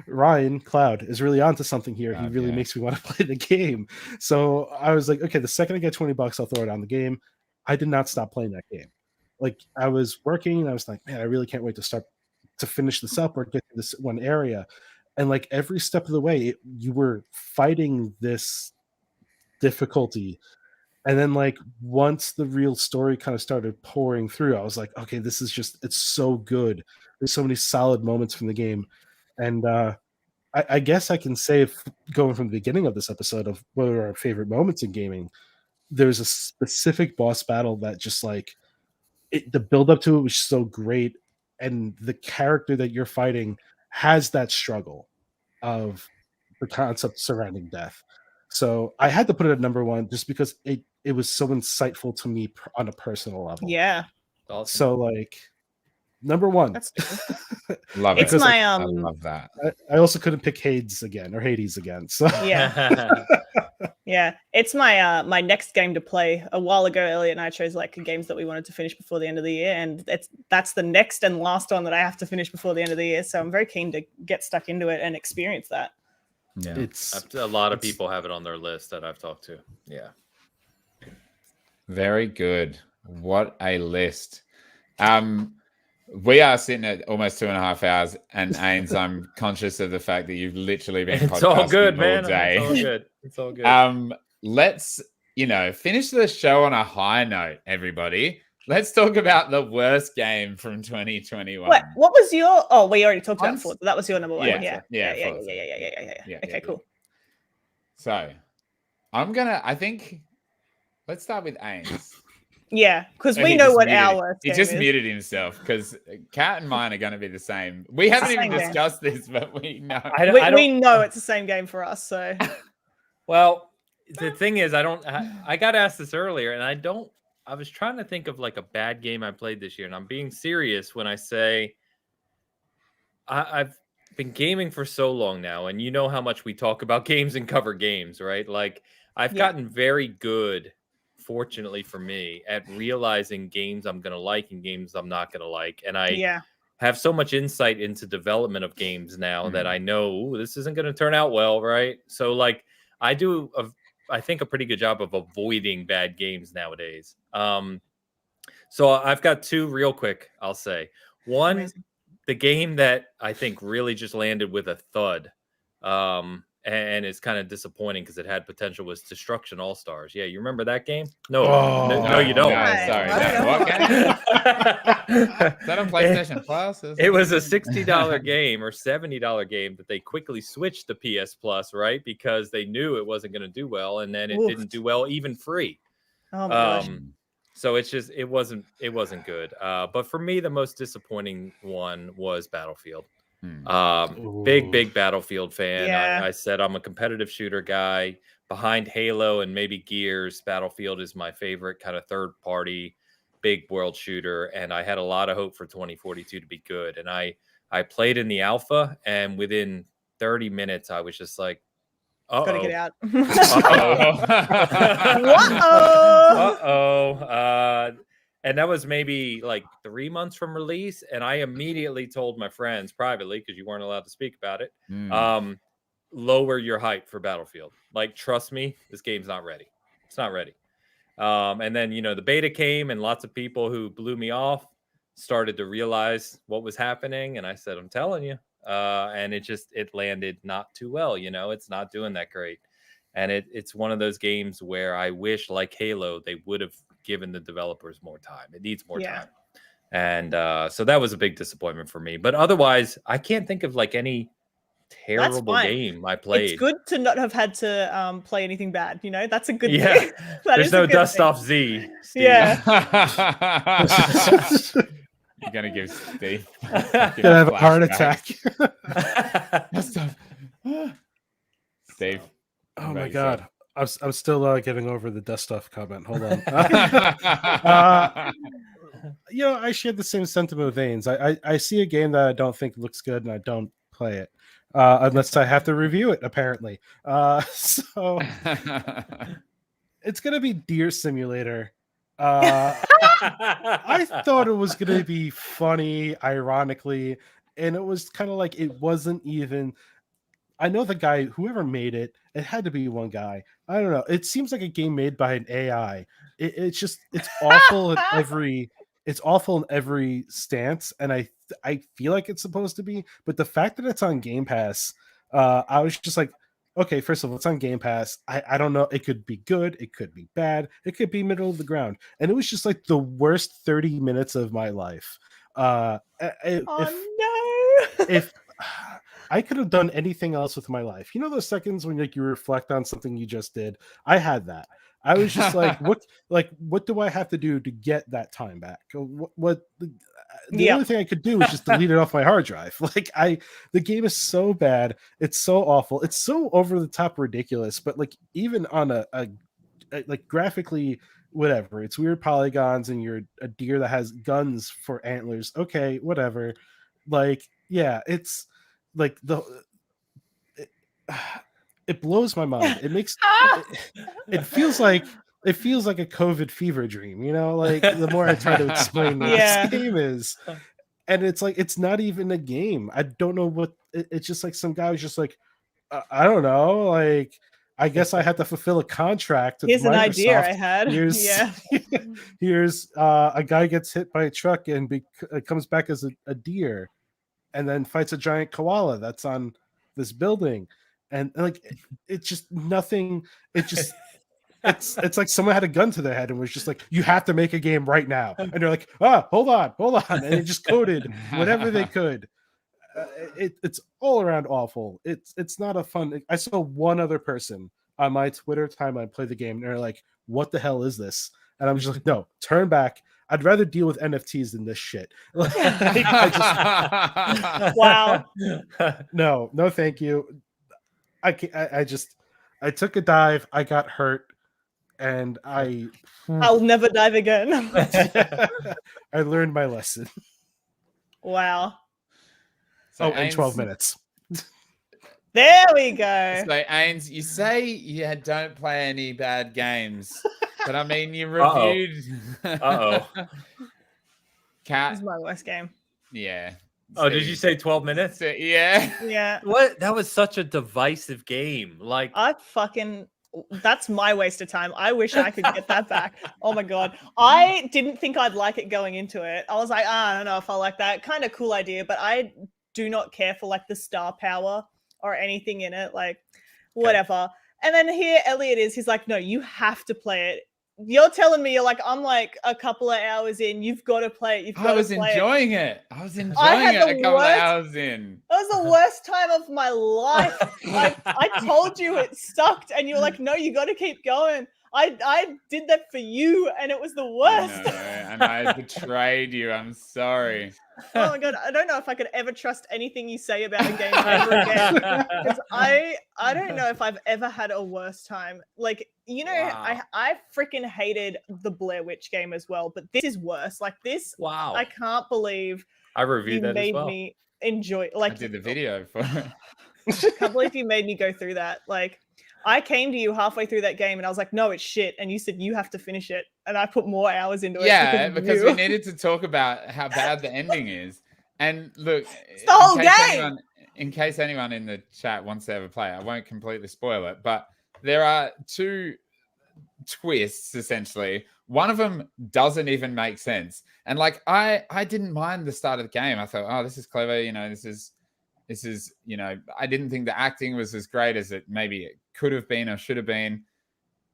Ryan Cloud is really onto something here. He really makes me want to play the game. So I was like, okay, the second I get $20, I'll throw it on the game. I did not stop playing that game. Like, I was working, and I was like, man, I really can't wait to finish this up or get to this one area. And like every step of the way, you were fighting this difficulty. And then like once the real story kind of started pouring through, I was like, okay, this is just, it's so good. There's so many solid moments from the game. And I guess I can say, going from the beginning of this episode of what are our favorite moments in gaming, there's a specific boss battle that just like the build up to it was so great, and the character that you're fighting has that struggle of the concept surrounding death. So I had to put it at number one just because it was so insightful to me on a personal level. Yeah. Awesome. So like number one. That's true. Love It's it. my I love that. I also couldn't pick Hades again. So yeah. Yeah, it's my my next game to play. A while ago, Elliot and I chose like games that we wanted to finish before the end of the year, and that's the next and last one that I have to finish before the end of the year. So I'm very keen to get stuck into it and experience that. Yeah. it's A lot of people have it on their list that I've talked to. Yeah. Very good. What a list. We are sitting at almost 2.5 hours, and Ains, I'm conscious of the fact that you've literally been It's all good, man. all day. It's all good. It's all good. Let's, finish the show on a high note, everybody. Let's talk about the worst game from 2021. What was your? Oh, we already talked about Forza. That was your number one. Yeah. Yeah. Okay, cool. So, let's start with Ains. Yeah, because we know what our worst He game just is. muted himself because Kat and mine are going to be the same. We haven't even discussed this, but we know. We know it's the same game for us. So, well, the thing is, I got asked this earlier, and I was trying to think of like a bad game I played this year, and I'm being serious when I say I've been gaming for so long now, and you know how much we talk about games and cover games, right? Like, I've gotten very good, fortunately for me, at realizing games I'm going to like and games I'm not going to like. And I have so much insight into development of games now that I know this isn't going to turn out well, right? So like I do, I think, a pretty good job of avoiding bad games nowadays. So I've got two real quick, I'll say. One, the game that I think really just landed with a thud. And it's kind of disappointing because it had potential, was Destruction All-Stars. Yeah, you remember that game? No, you don't. No, sorry. No. What game? Is that on PlayStation Plus? It was a $60 game or $70 game that they quickly switched to PS Plus, right? Because they knew it wasn't going to do well, and then it didn't do well even free. Oh my gosh. So it's just it wasn't good. But for me, the most disappointing one was Battlefield. Big Battlefield fan. Yeah. I said I'm a competitive shooter guy. Behind Halo and maybe Gears, Battlefield is my favorite kind of third party big world shooter, and I had a lot of hope for 2042 to be good. And I played in the alpha, and within 30 minutes I was just like, gotta get out. And that was maybe like 3 months from release. And I immediately told my friends privately, because you weren't allowed to speak about it, lower your hype for Battlefield. Like, trust me, this game's not ready. It's not ready. And then, the beta came, and lots of people who blew me off started to realize what was happening. And I said, I'm telling you. And it landed not too well. It's not doing that great. And it's one of those games where I wish, like Halo, they would have given the developers more time. It needs more time. And so that was a big disappointment for me. But otherwise, I can't think of like any terrible game I played. It's good to not have had to play anything bad. You know, that's a good Yeah. thing. There's no dust off Z. Steve. Yeah. You're gonna give Steve Gonna have a heart attack. Dust off. Steve. Oh my god. I'm still getting over the dust off comment. Hold on. I share the same sentiment with Ains. I see a game that I don't think looks good and I don't play it. Unless I have to review it, apparently. So it's gonna be Deer Simulator. I thought it was gonna be funny, ironically, and it was kind of like it wasn't even. I know the guy, whoever made it, it had to be one guy. I don't know. It seems like a game made by an AI. It's awful in every stance, and I feel like it's supposed to be. But the fact that it's on Game Pass, I was just like, okay, first of all, it's on Game Pass. I don't know. It could be good. It could be bad. It could be middle of the ground. And it was just like the worst 30 minutes of my life. No. If I could have done anything else with my life. You know those seconds when like you reflect on something you just did? I had that. I was just like, what do I have to do to get that time back? The only thing I could do was just delete it off my hard drive. The game is so bad. It's so awful. It's so over the top ridiculous, but like even on a like graphically, whatever, it's weird polygons and you're a deer that has guns for antlers. Okay, whatever. Like, yeah, it's like it blows my mind. It makes it feels like a COVID fever dream, you know, like the more I try to explain what this game is. And it's like it's not even a game. I don't know what it's just like some guy was just like, I don't know, like I guess I had to fulfill a contract. Here's Microsoft. An idea I had. Here's a guy gets hit by a truck and comes back as a deer, and then fights a giant koala that's on this building, and like it's just nothing. It just it's like someone had a gun to their head and was just like, you have to make a game right now, and they're like, hold on, and they just coded whatever they could. It's all around awful. It's not a fun. I saw one other person on my Twitter timeline play the game, and they're like, "What the hell is this?" And I'm just like, "No, turn back. I'd rather deal with NFTs than this shit." Wow. No, thank you. I took a dive. I got hurt, and I'll never dive again. I learned my lesson. Wow. So in 12 minutes. There we go. So, Ains, you say you don't play any bad games, but I mean, you reviewed. Cat. This is my worst game. Yeah. Oh, did you say 12 minutes? Yeah. What? That was such a divisive game. Like, that's my waste of time. I wish I could get that back. Oh my god. I didn't think I'd like it going into it. I was like, I don't know if I like that. Kind of cool idea, but I do not care for like the star power or anything in it. Like, whatever. Okay. And then here Elliot is. He's like, no, you have to play it. You're telling me, you're like, I'm like a couple of hours in. You've got to play it. I was enjoying it. I was enjoying it a couple of hours in. That was the worst time of my life. I told you it sucked, and you were like, no, you got to keep going. I did that for you, and it was the worst. And I betrayed you. I'm sorry. Oh my god, I don't know if I could ever trust anything you say about a game ever again. Because I don't know if I've ever had a worse time. Like, you know, wow. I freaking hated the Blair Witch game as well, but this is worse. Like this, wow. I can't believe I reviewed that made as well. Me enjoy. Like, I did the video for it. I can't believe you made me go through that. Like, I came to you halfway through that game and I was like, no, it's shit. And you said you have to finish it. And I put more hours into it. Yeah, because we needed to talk about how bad the ending is. And look, it's the whole game. In case anyone in the chat wants to ever play, I won't completely spoil it, but there are two twists, essentially. One of them doesn't even make sense. And like, I didn't mind the start of the game. I thought, oh, this is clever. You know, this is this is, I didn't think the acting was as great as it maybe it could have been or should have been.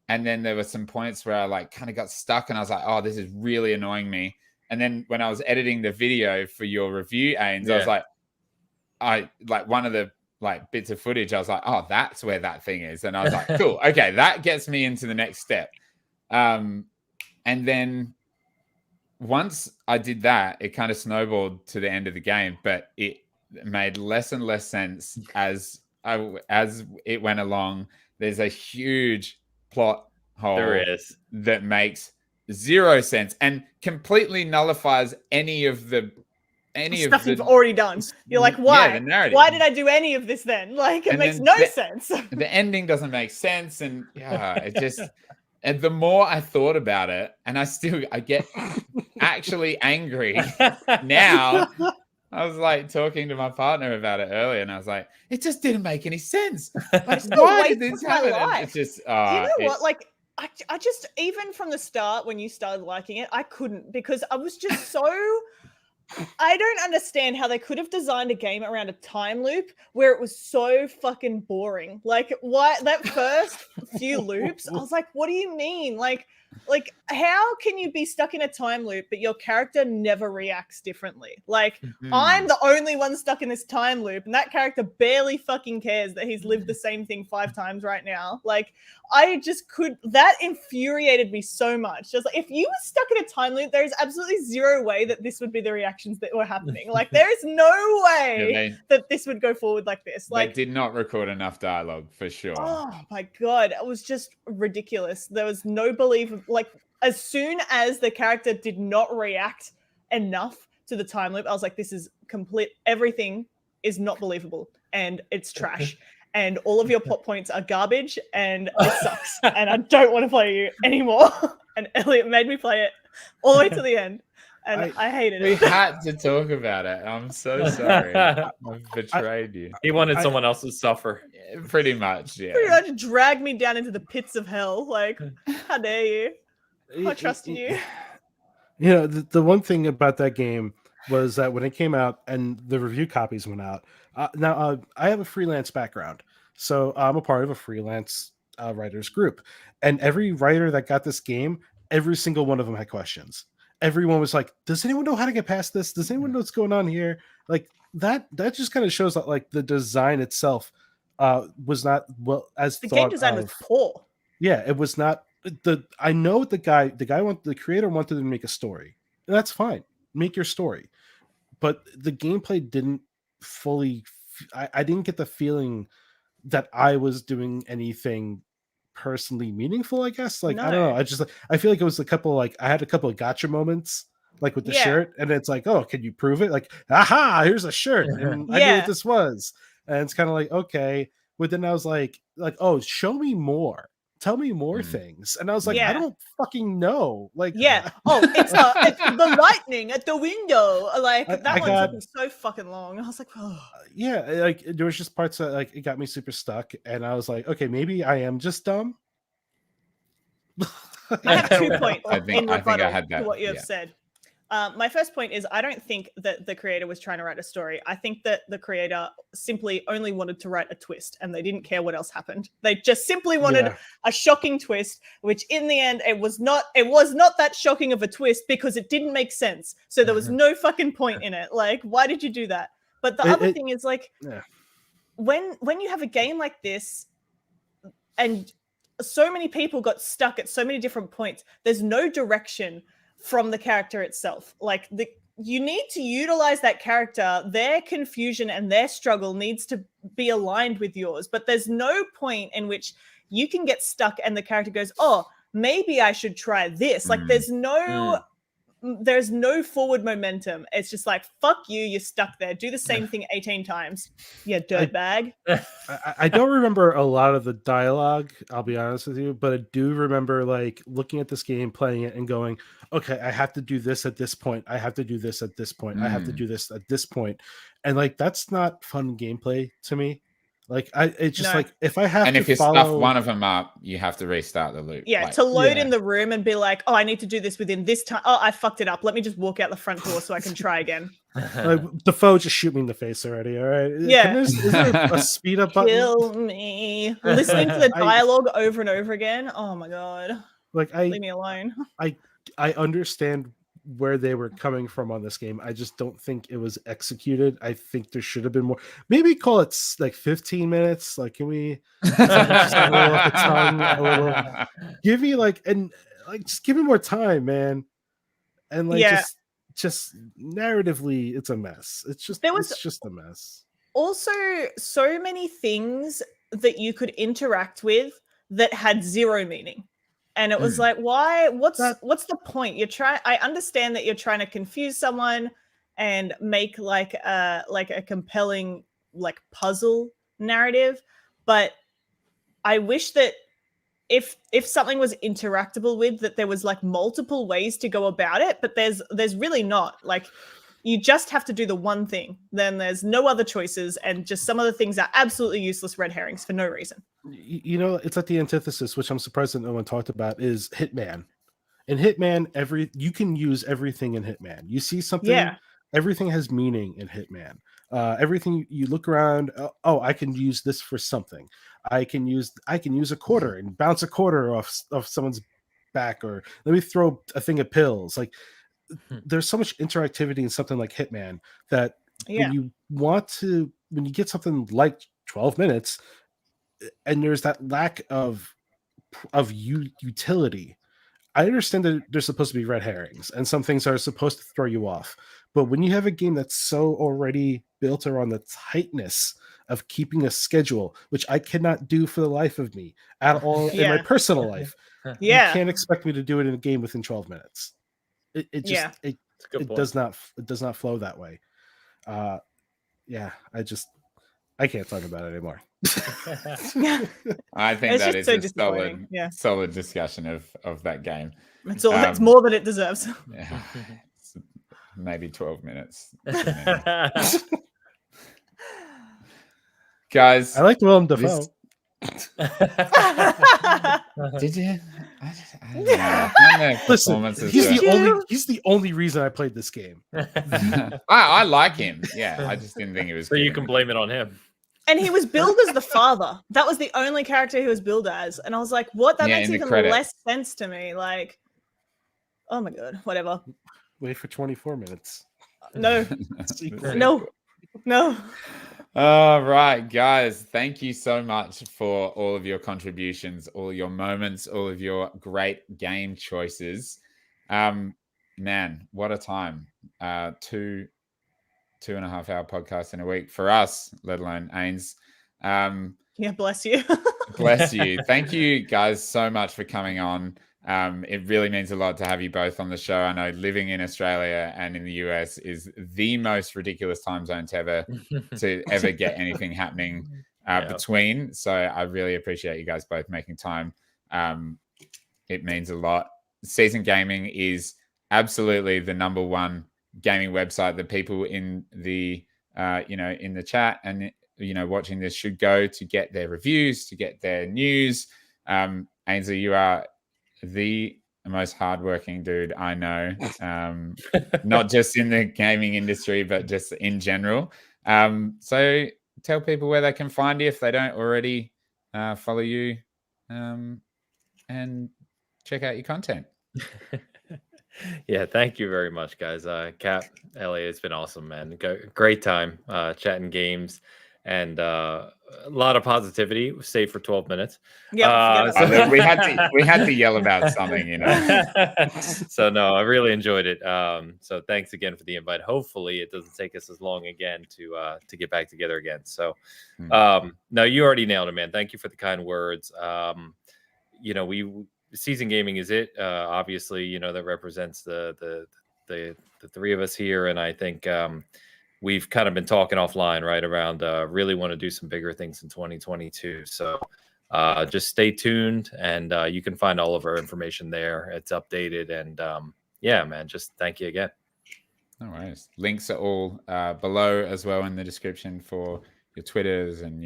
And then there were some points where I like kind of got stuck and I was like, oh, this is really annoying me. And then when I was editing the video for your review, Ains, I was like, one of the like bits of footage, I was like, oh, that's where that thing is. And I was like, cool. Okay. That gets me into the next step. And then once I did that, it kind of snowballed to the end of the game, but it made less and less sense as it went along. There's a huge plot hole that makes zero sense and completely nullifies any of the stuff you've already done. You're like, why? Yeah, the narrative. Why did I do any of this then? Like, it makes no sense. The ending doesn't make sense, and it just. And the more I thought about it, and I get actually angry now. I was like talking to my partner about it earlier, and I was like, "It just didn't make any sense. Like, why did this happen?" And it's just, you know what? Like, I just, even from the start when you started liking it, I couldn't, because I was just so. I don't understand how they could have designed a game around a time loop where it was so fucking boring. Like, why that first few loops, I was like, what do you mean? Like how can you be stuck in a time loop but your character never reacts differently? Like, I'm the only one stuck in this time loop and that character barely fucking cares that he's lived the same thing 5 times right now. Like, that infuriated me so much. Just like, if you were stuck in a time loop, there's absolutely zero way that this would be the reactions that were happening. Like, there is no way that this would go forward like this. Like, they did not record enough dialogue for sure. Oh my God. It was just ridiculous. There was no belief. Like, as soon as the character did not react enough to the time loop, I was like, this is complete. Everything is not believable and it's trash. And all of your plot points are garbage and it sucks. And I don't want to play you anymore. And Elliot made me play it all the way to the end. And I hated it. We had to talk about it. I'm so sorry. I've betrayed you. He wanted someone else to suffer. Pretty much, yeah. Pretty much drag me down into the pits of hell. Like, how dare you? I trust in you. You know, the one thing about that game was that when it came out and the review copies went out, now I have a freelance background, so I'm a part of a freelance writers group, and every writer that got this game, every single one of them had questions. Everyone was like, does anyone know how to get past this? Does anyone know what's going on here? Like, that just kind of shows that, like, the design itself was not well as the game design was poor. Yeah, it was not. I know the creator wanted to make a story. That's fine. Make your story. But the gameplay didn't fully. I didn't get the feeling that I was doing anything personally meaningful, I guess. Like, no. I don't know. I feel like it was I had a couple of gotcha moments, like with the shirt, and it's like, oh, can you prove it? Like, aha, here's a shirt, and I knew what this was. And it's kind of like, okay. But then I was like, oh, show me more. Tell me more things. And I was like, I don't fucking know. Like, oh, it's the lightning at the window. Like, that one took me so fucking long. I was like, oh. Yeah, like, there was just parts that, like, it got me super stuck. And I was like, okay, maybe I am just dumb. I have 2 points in rebuttal to what you have said. My first point is, I don't think that the creator was trying to write a story. I think that the creator simply only wanted to write a twist and they didn't care what else happened. They just simply wanted a shocking twist, which in the end, it was not that shocking of a twist because it didn't make sense. So there was no fucking point in it. Like, why did you do that? But the other thing is, like, when you have a game like this and so many people got stuck at so many different points, there's no direction from the character itself. Like, you need to utilize that character. Their confusion and their struggle needs to be aligned with yours, but there's no point in which you can get stuck and the character goes, oh, maybe I should try this. Like, there's no forward momentum. It's just like, fuck you, you're stuck there. Do the same thing 18 times. Yeah, dirtbag. I don't remember a lot of the dialogue, I'll be honest with you, but I do remember, like, looking at this game, playing it, and going, okay, I have to do this at this point. I have to do this at this point. I have to do this at this point. And, like, that's not fun gameplay to me. Like, it's just like, if I have if you stuff one of them up, you have to restart the loop. Yeah, like, to load in the room and be like, oh, I need to do this within this time. Oh, I fucked it up. Let me just walk out the front door so I can try again. Like the foe just shoot me in the face already. All right. Yeah. Is there a speed up button? Kill me. Listening to the dialogue over and over again. Oh my god. Like Leave me alone. I understand where they were coming from on this game. I just don't think it was executed. I think there should have been more. Maybe call it like 15 minutes. Like, can we just roll off the tongue a little? Give me just give me more time, man. And like just narratively, it's a mess. It's just a mess. Also, so many things that you could interact with that had zero meaning. And it was like, why? What's the point? I understand that you're trying to confuse someone and make like a compelling like puzzle narrative, but I wish that if something was interactable with, that there was like multiple ways to go about it, but there's really not. Like, you just have to do the one thing. Then there's no other choices, and just some of the things are absolutely useless red herrings for no reason. You know, it's like the antithesis, which I'm surprised that no one talked about, is Hitman. In Hitman, you can use everything in Hitman. You see something, everything has meaning in Hitman. Everything you look around, I can use this for something. I can use a quarter and bounce a quarter off someone's back, or let me throw a thing of pills. Like, there's so much interactivity in something like Hitman that when you get something like 12 minutes and there's that lack of utility. I understand that there's supposed to be red herrings and some things are supposed to throw you off, but when you have a game that's so already built around the tightness of keeping a schedule, which I cannot do for the life of me at all in my personal life, you can't expect me to do it in a game within 12 minutes. It does not flow that way. I can't talk about it anymore. I think that is so a solid discussion of that game. It's more than it deserves. Maybe 12 minutes. Guys, I liked Willem Dafoe. Did you? Listen, he's the only reason I played this game. I like him. Yeah, I just didn't think it was. So you can blame it on him. And he was billed as the father. That was the only character he was billed as, and I was like, "What? That makes even less sense to me." Like, oh my god, whatever. Wait for 24 minutes. No, no. All right, guys, thank you so much for all of your contributions, all your moments, all of your great game choices. Man, what a time. 2.5 hour podcast in a week for us, let alone Ains. Yeah, bless you. Bless you. Thank you guys so much for coming on. It really means a lot to have you both on the show. I know living in Australia and in the US is the most ridiculous time zone to ever get anything happening between. So I really appreciate you guys both making time. It means a lot. Season Gaming is absolutely the number one gaming website that people in the in the chat and watching this should go to get their reviews, to get their news. Ainsley, you are the most hardworking dude I know, not just in the gaming industry, but just in general. So tell people where they can find you if they don't already follow you, and check out your content. Yeah, thank you very much, guys. Cap, Elliot, it's been awesome, man. Great time chatting games. And a lot of positivity, save for 12 minutes. Yeah, so we had to yell about something, So no, I really enjoyed it. So thanks again for the invite. Hopefully, it doesn't take us as long again to get back together again. So, no, you already nailed it, man. Thank you for the kind words. Season Gaming is it. Obviously, that represents the three of us here, and I think. We've kind of been talking offline, right, around really want to do some bigger things in 2022. So just stay tuned, and you can find all of our information there. It's updated, and yeah, man, just thank you again. No worries. Links are all below as well in the description for your Twitters and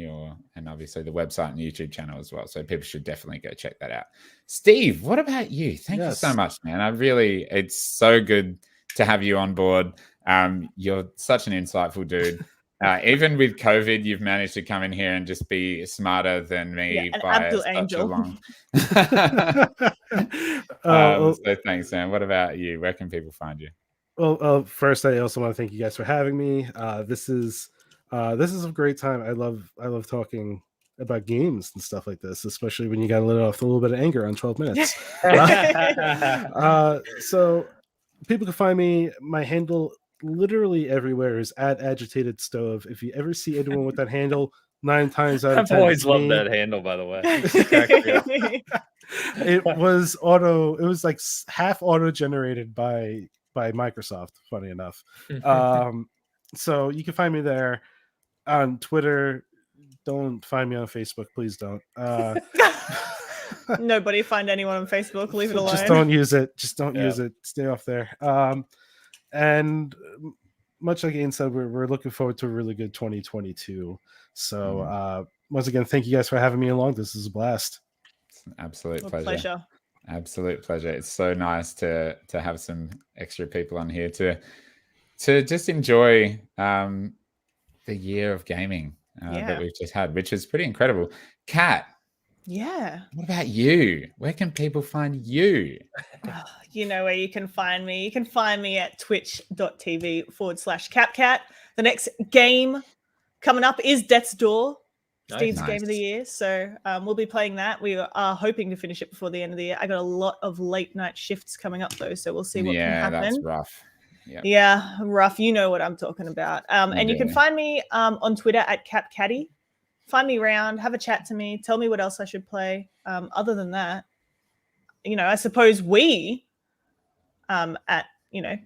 obviously the website and YouTube channel as well. So people should definitely go check that out. Steve, what about you? Thank you so much, man. It's so good to have you on board. You're such an insightful dude. Even with COVID, you've managed to come in here and just be smarter than me an by Abdul such angel. a long. So thanks, Sam. What about you? Where can people find you? Well, first, I also want to thank you guys for having me. This is a great time. I love talking about games and stuff like this, especially when you got to let off a little bit of anger on 12 minutes. So people can find me. My handle literally everywhere is @agitated stove. If you ever see anyone with that handle, 9 times out of I've 10, always it's loved me. that handle, by the way. It was like half auto generated by Microsoft, funny enough. So you can find me there. On Twitter. Don't find me on Facebook, please don't. Nobody find anyone on Facebook, leave it alone. Just don't use it. Just don't use it. Stay off there. And much like Ian said, we're looking forward to a really good 2022. So once again, thank you guys for having me along. This is a blast. It's an absolute pleasure. Absolute pleasure. It's so nice to have some extra people on here to just enjoy the year of gaming that we've just had, which is pretty incredible. Kat, what about you? Where can people find you? You know where you can find me. You can find me at twitch.tv/CapCat. The next game coming up is Death's Door, Steve's game of the year. So we'll be playing that. We are hoping to finish it before the end of the year. I got a lot of late night shifts coming up though, so we'll see what can happen. That's rough. Yeah, rough. You know what I'm talking about. And you can find me on Twitter @CapCatty. Find me around, have a chat to me, tell me what else I should play. Other than that, I suppose we at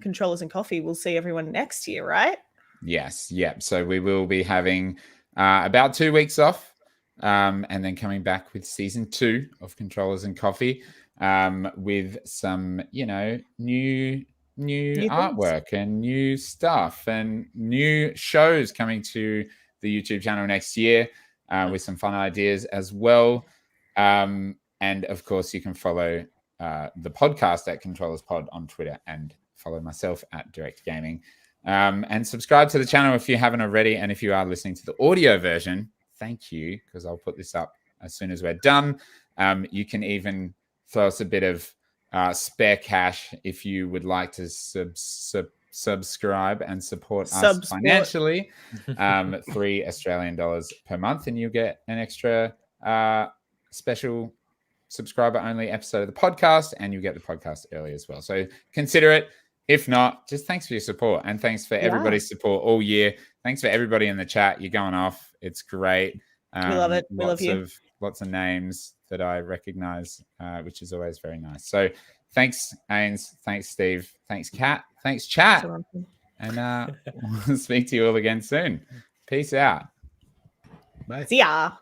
Controllers and Coffee will see everyone next year, right? Yes. Yep. So we will be having about 2 weeks off, and then coming back with season 2 of Controllers and Coffee, with some new artwork and new stuff and new shows coming to the YouTube channel next year, with some fun ideas as well. And of course, you can follow the podcast @ControllersPod on Twitter, and follow myself @Direckt Gaming. And subscribe to the channel if you haven't already. And if you are listening to the audio version, thank you, because I'll put this up as soon as we're done. You can even throw us a bit of spare cash if you would like to subscribe and support us financially. $3 Australian per month, and you get an extra special subscriber only episode of the podcast, and you get the podcast early as well. So consider it. If not, just thanks for your support, and thanks for everybody's support all year. Thanks for everybody in the chat. You're going off. It's great. We love it. We love you. Lots of names that I recognize, which is always very nice. So thanks, Ains. Thanks, Steve. Thanks, Kat. Thanks, chat. And we'll speak to you all again soon. Peace out. Bye. See ya.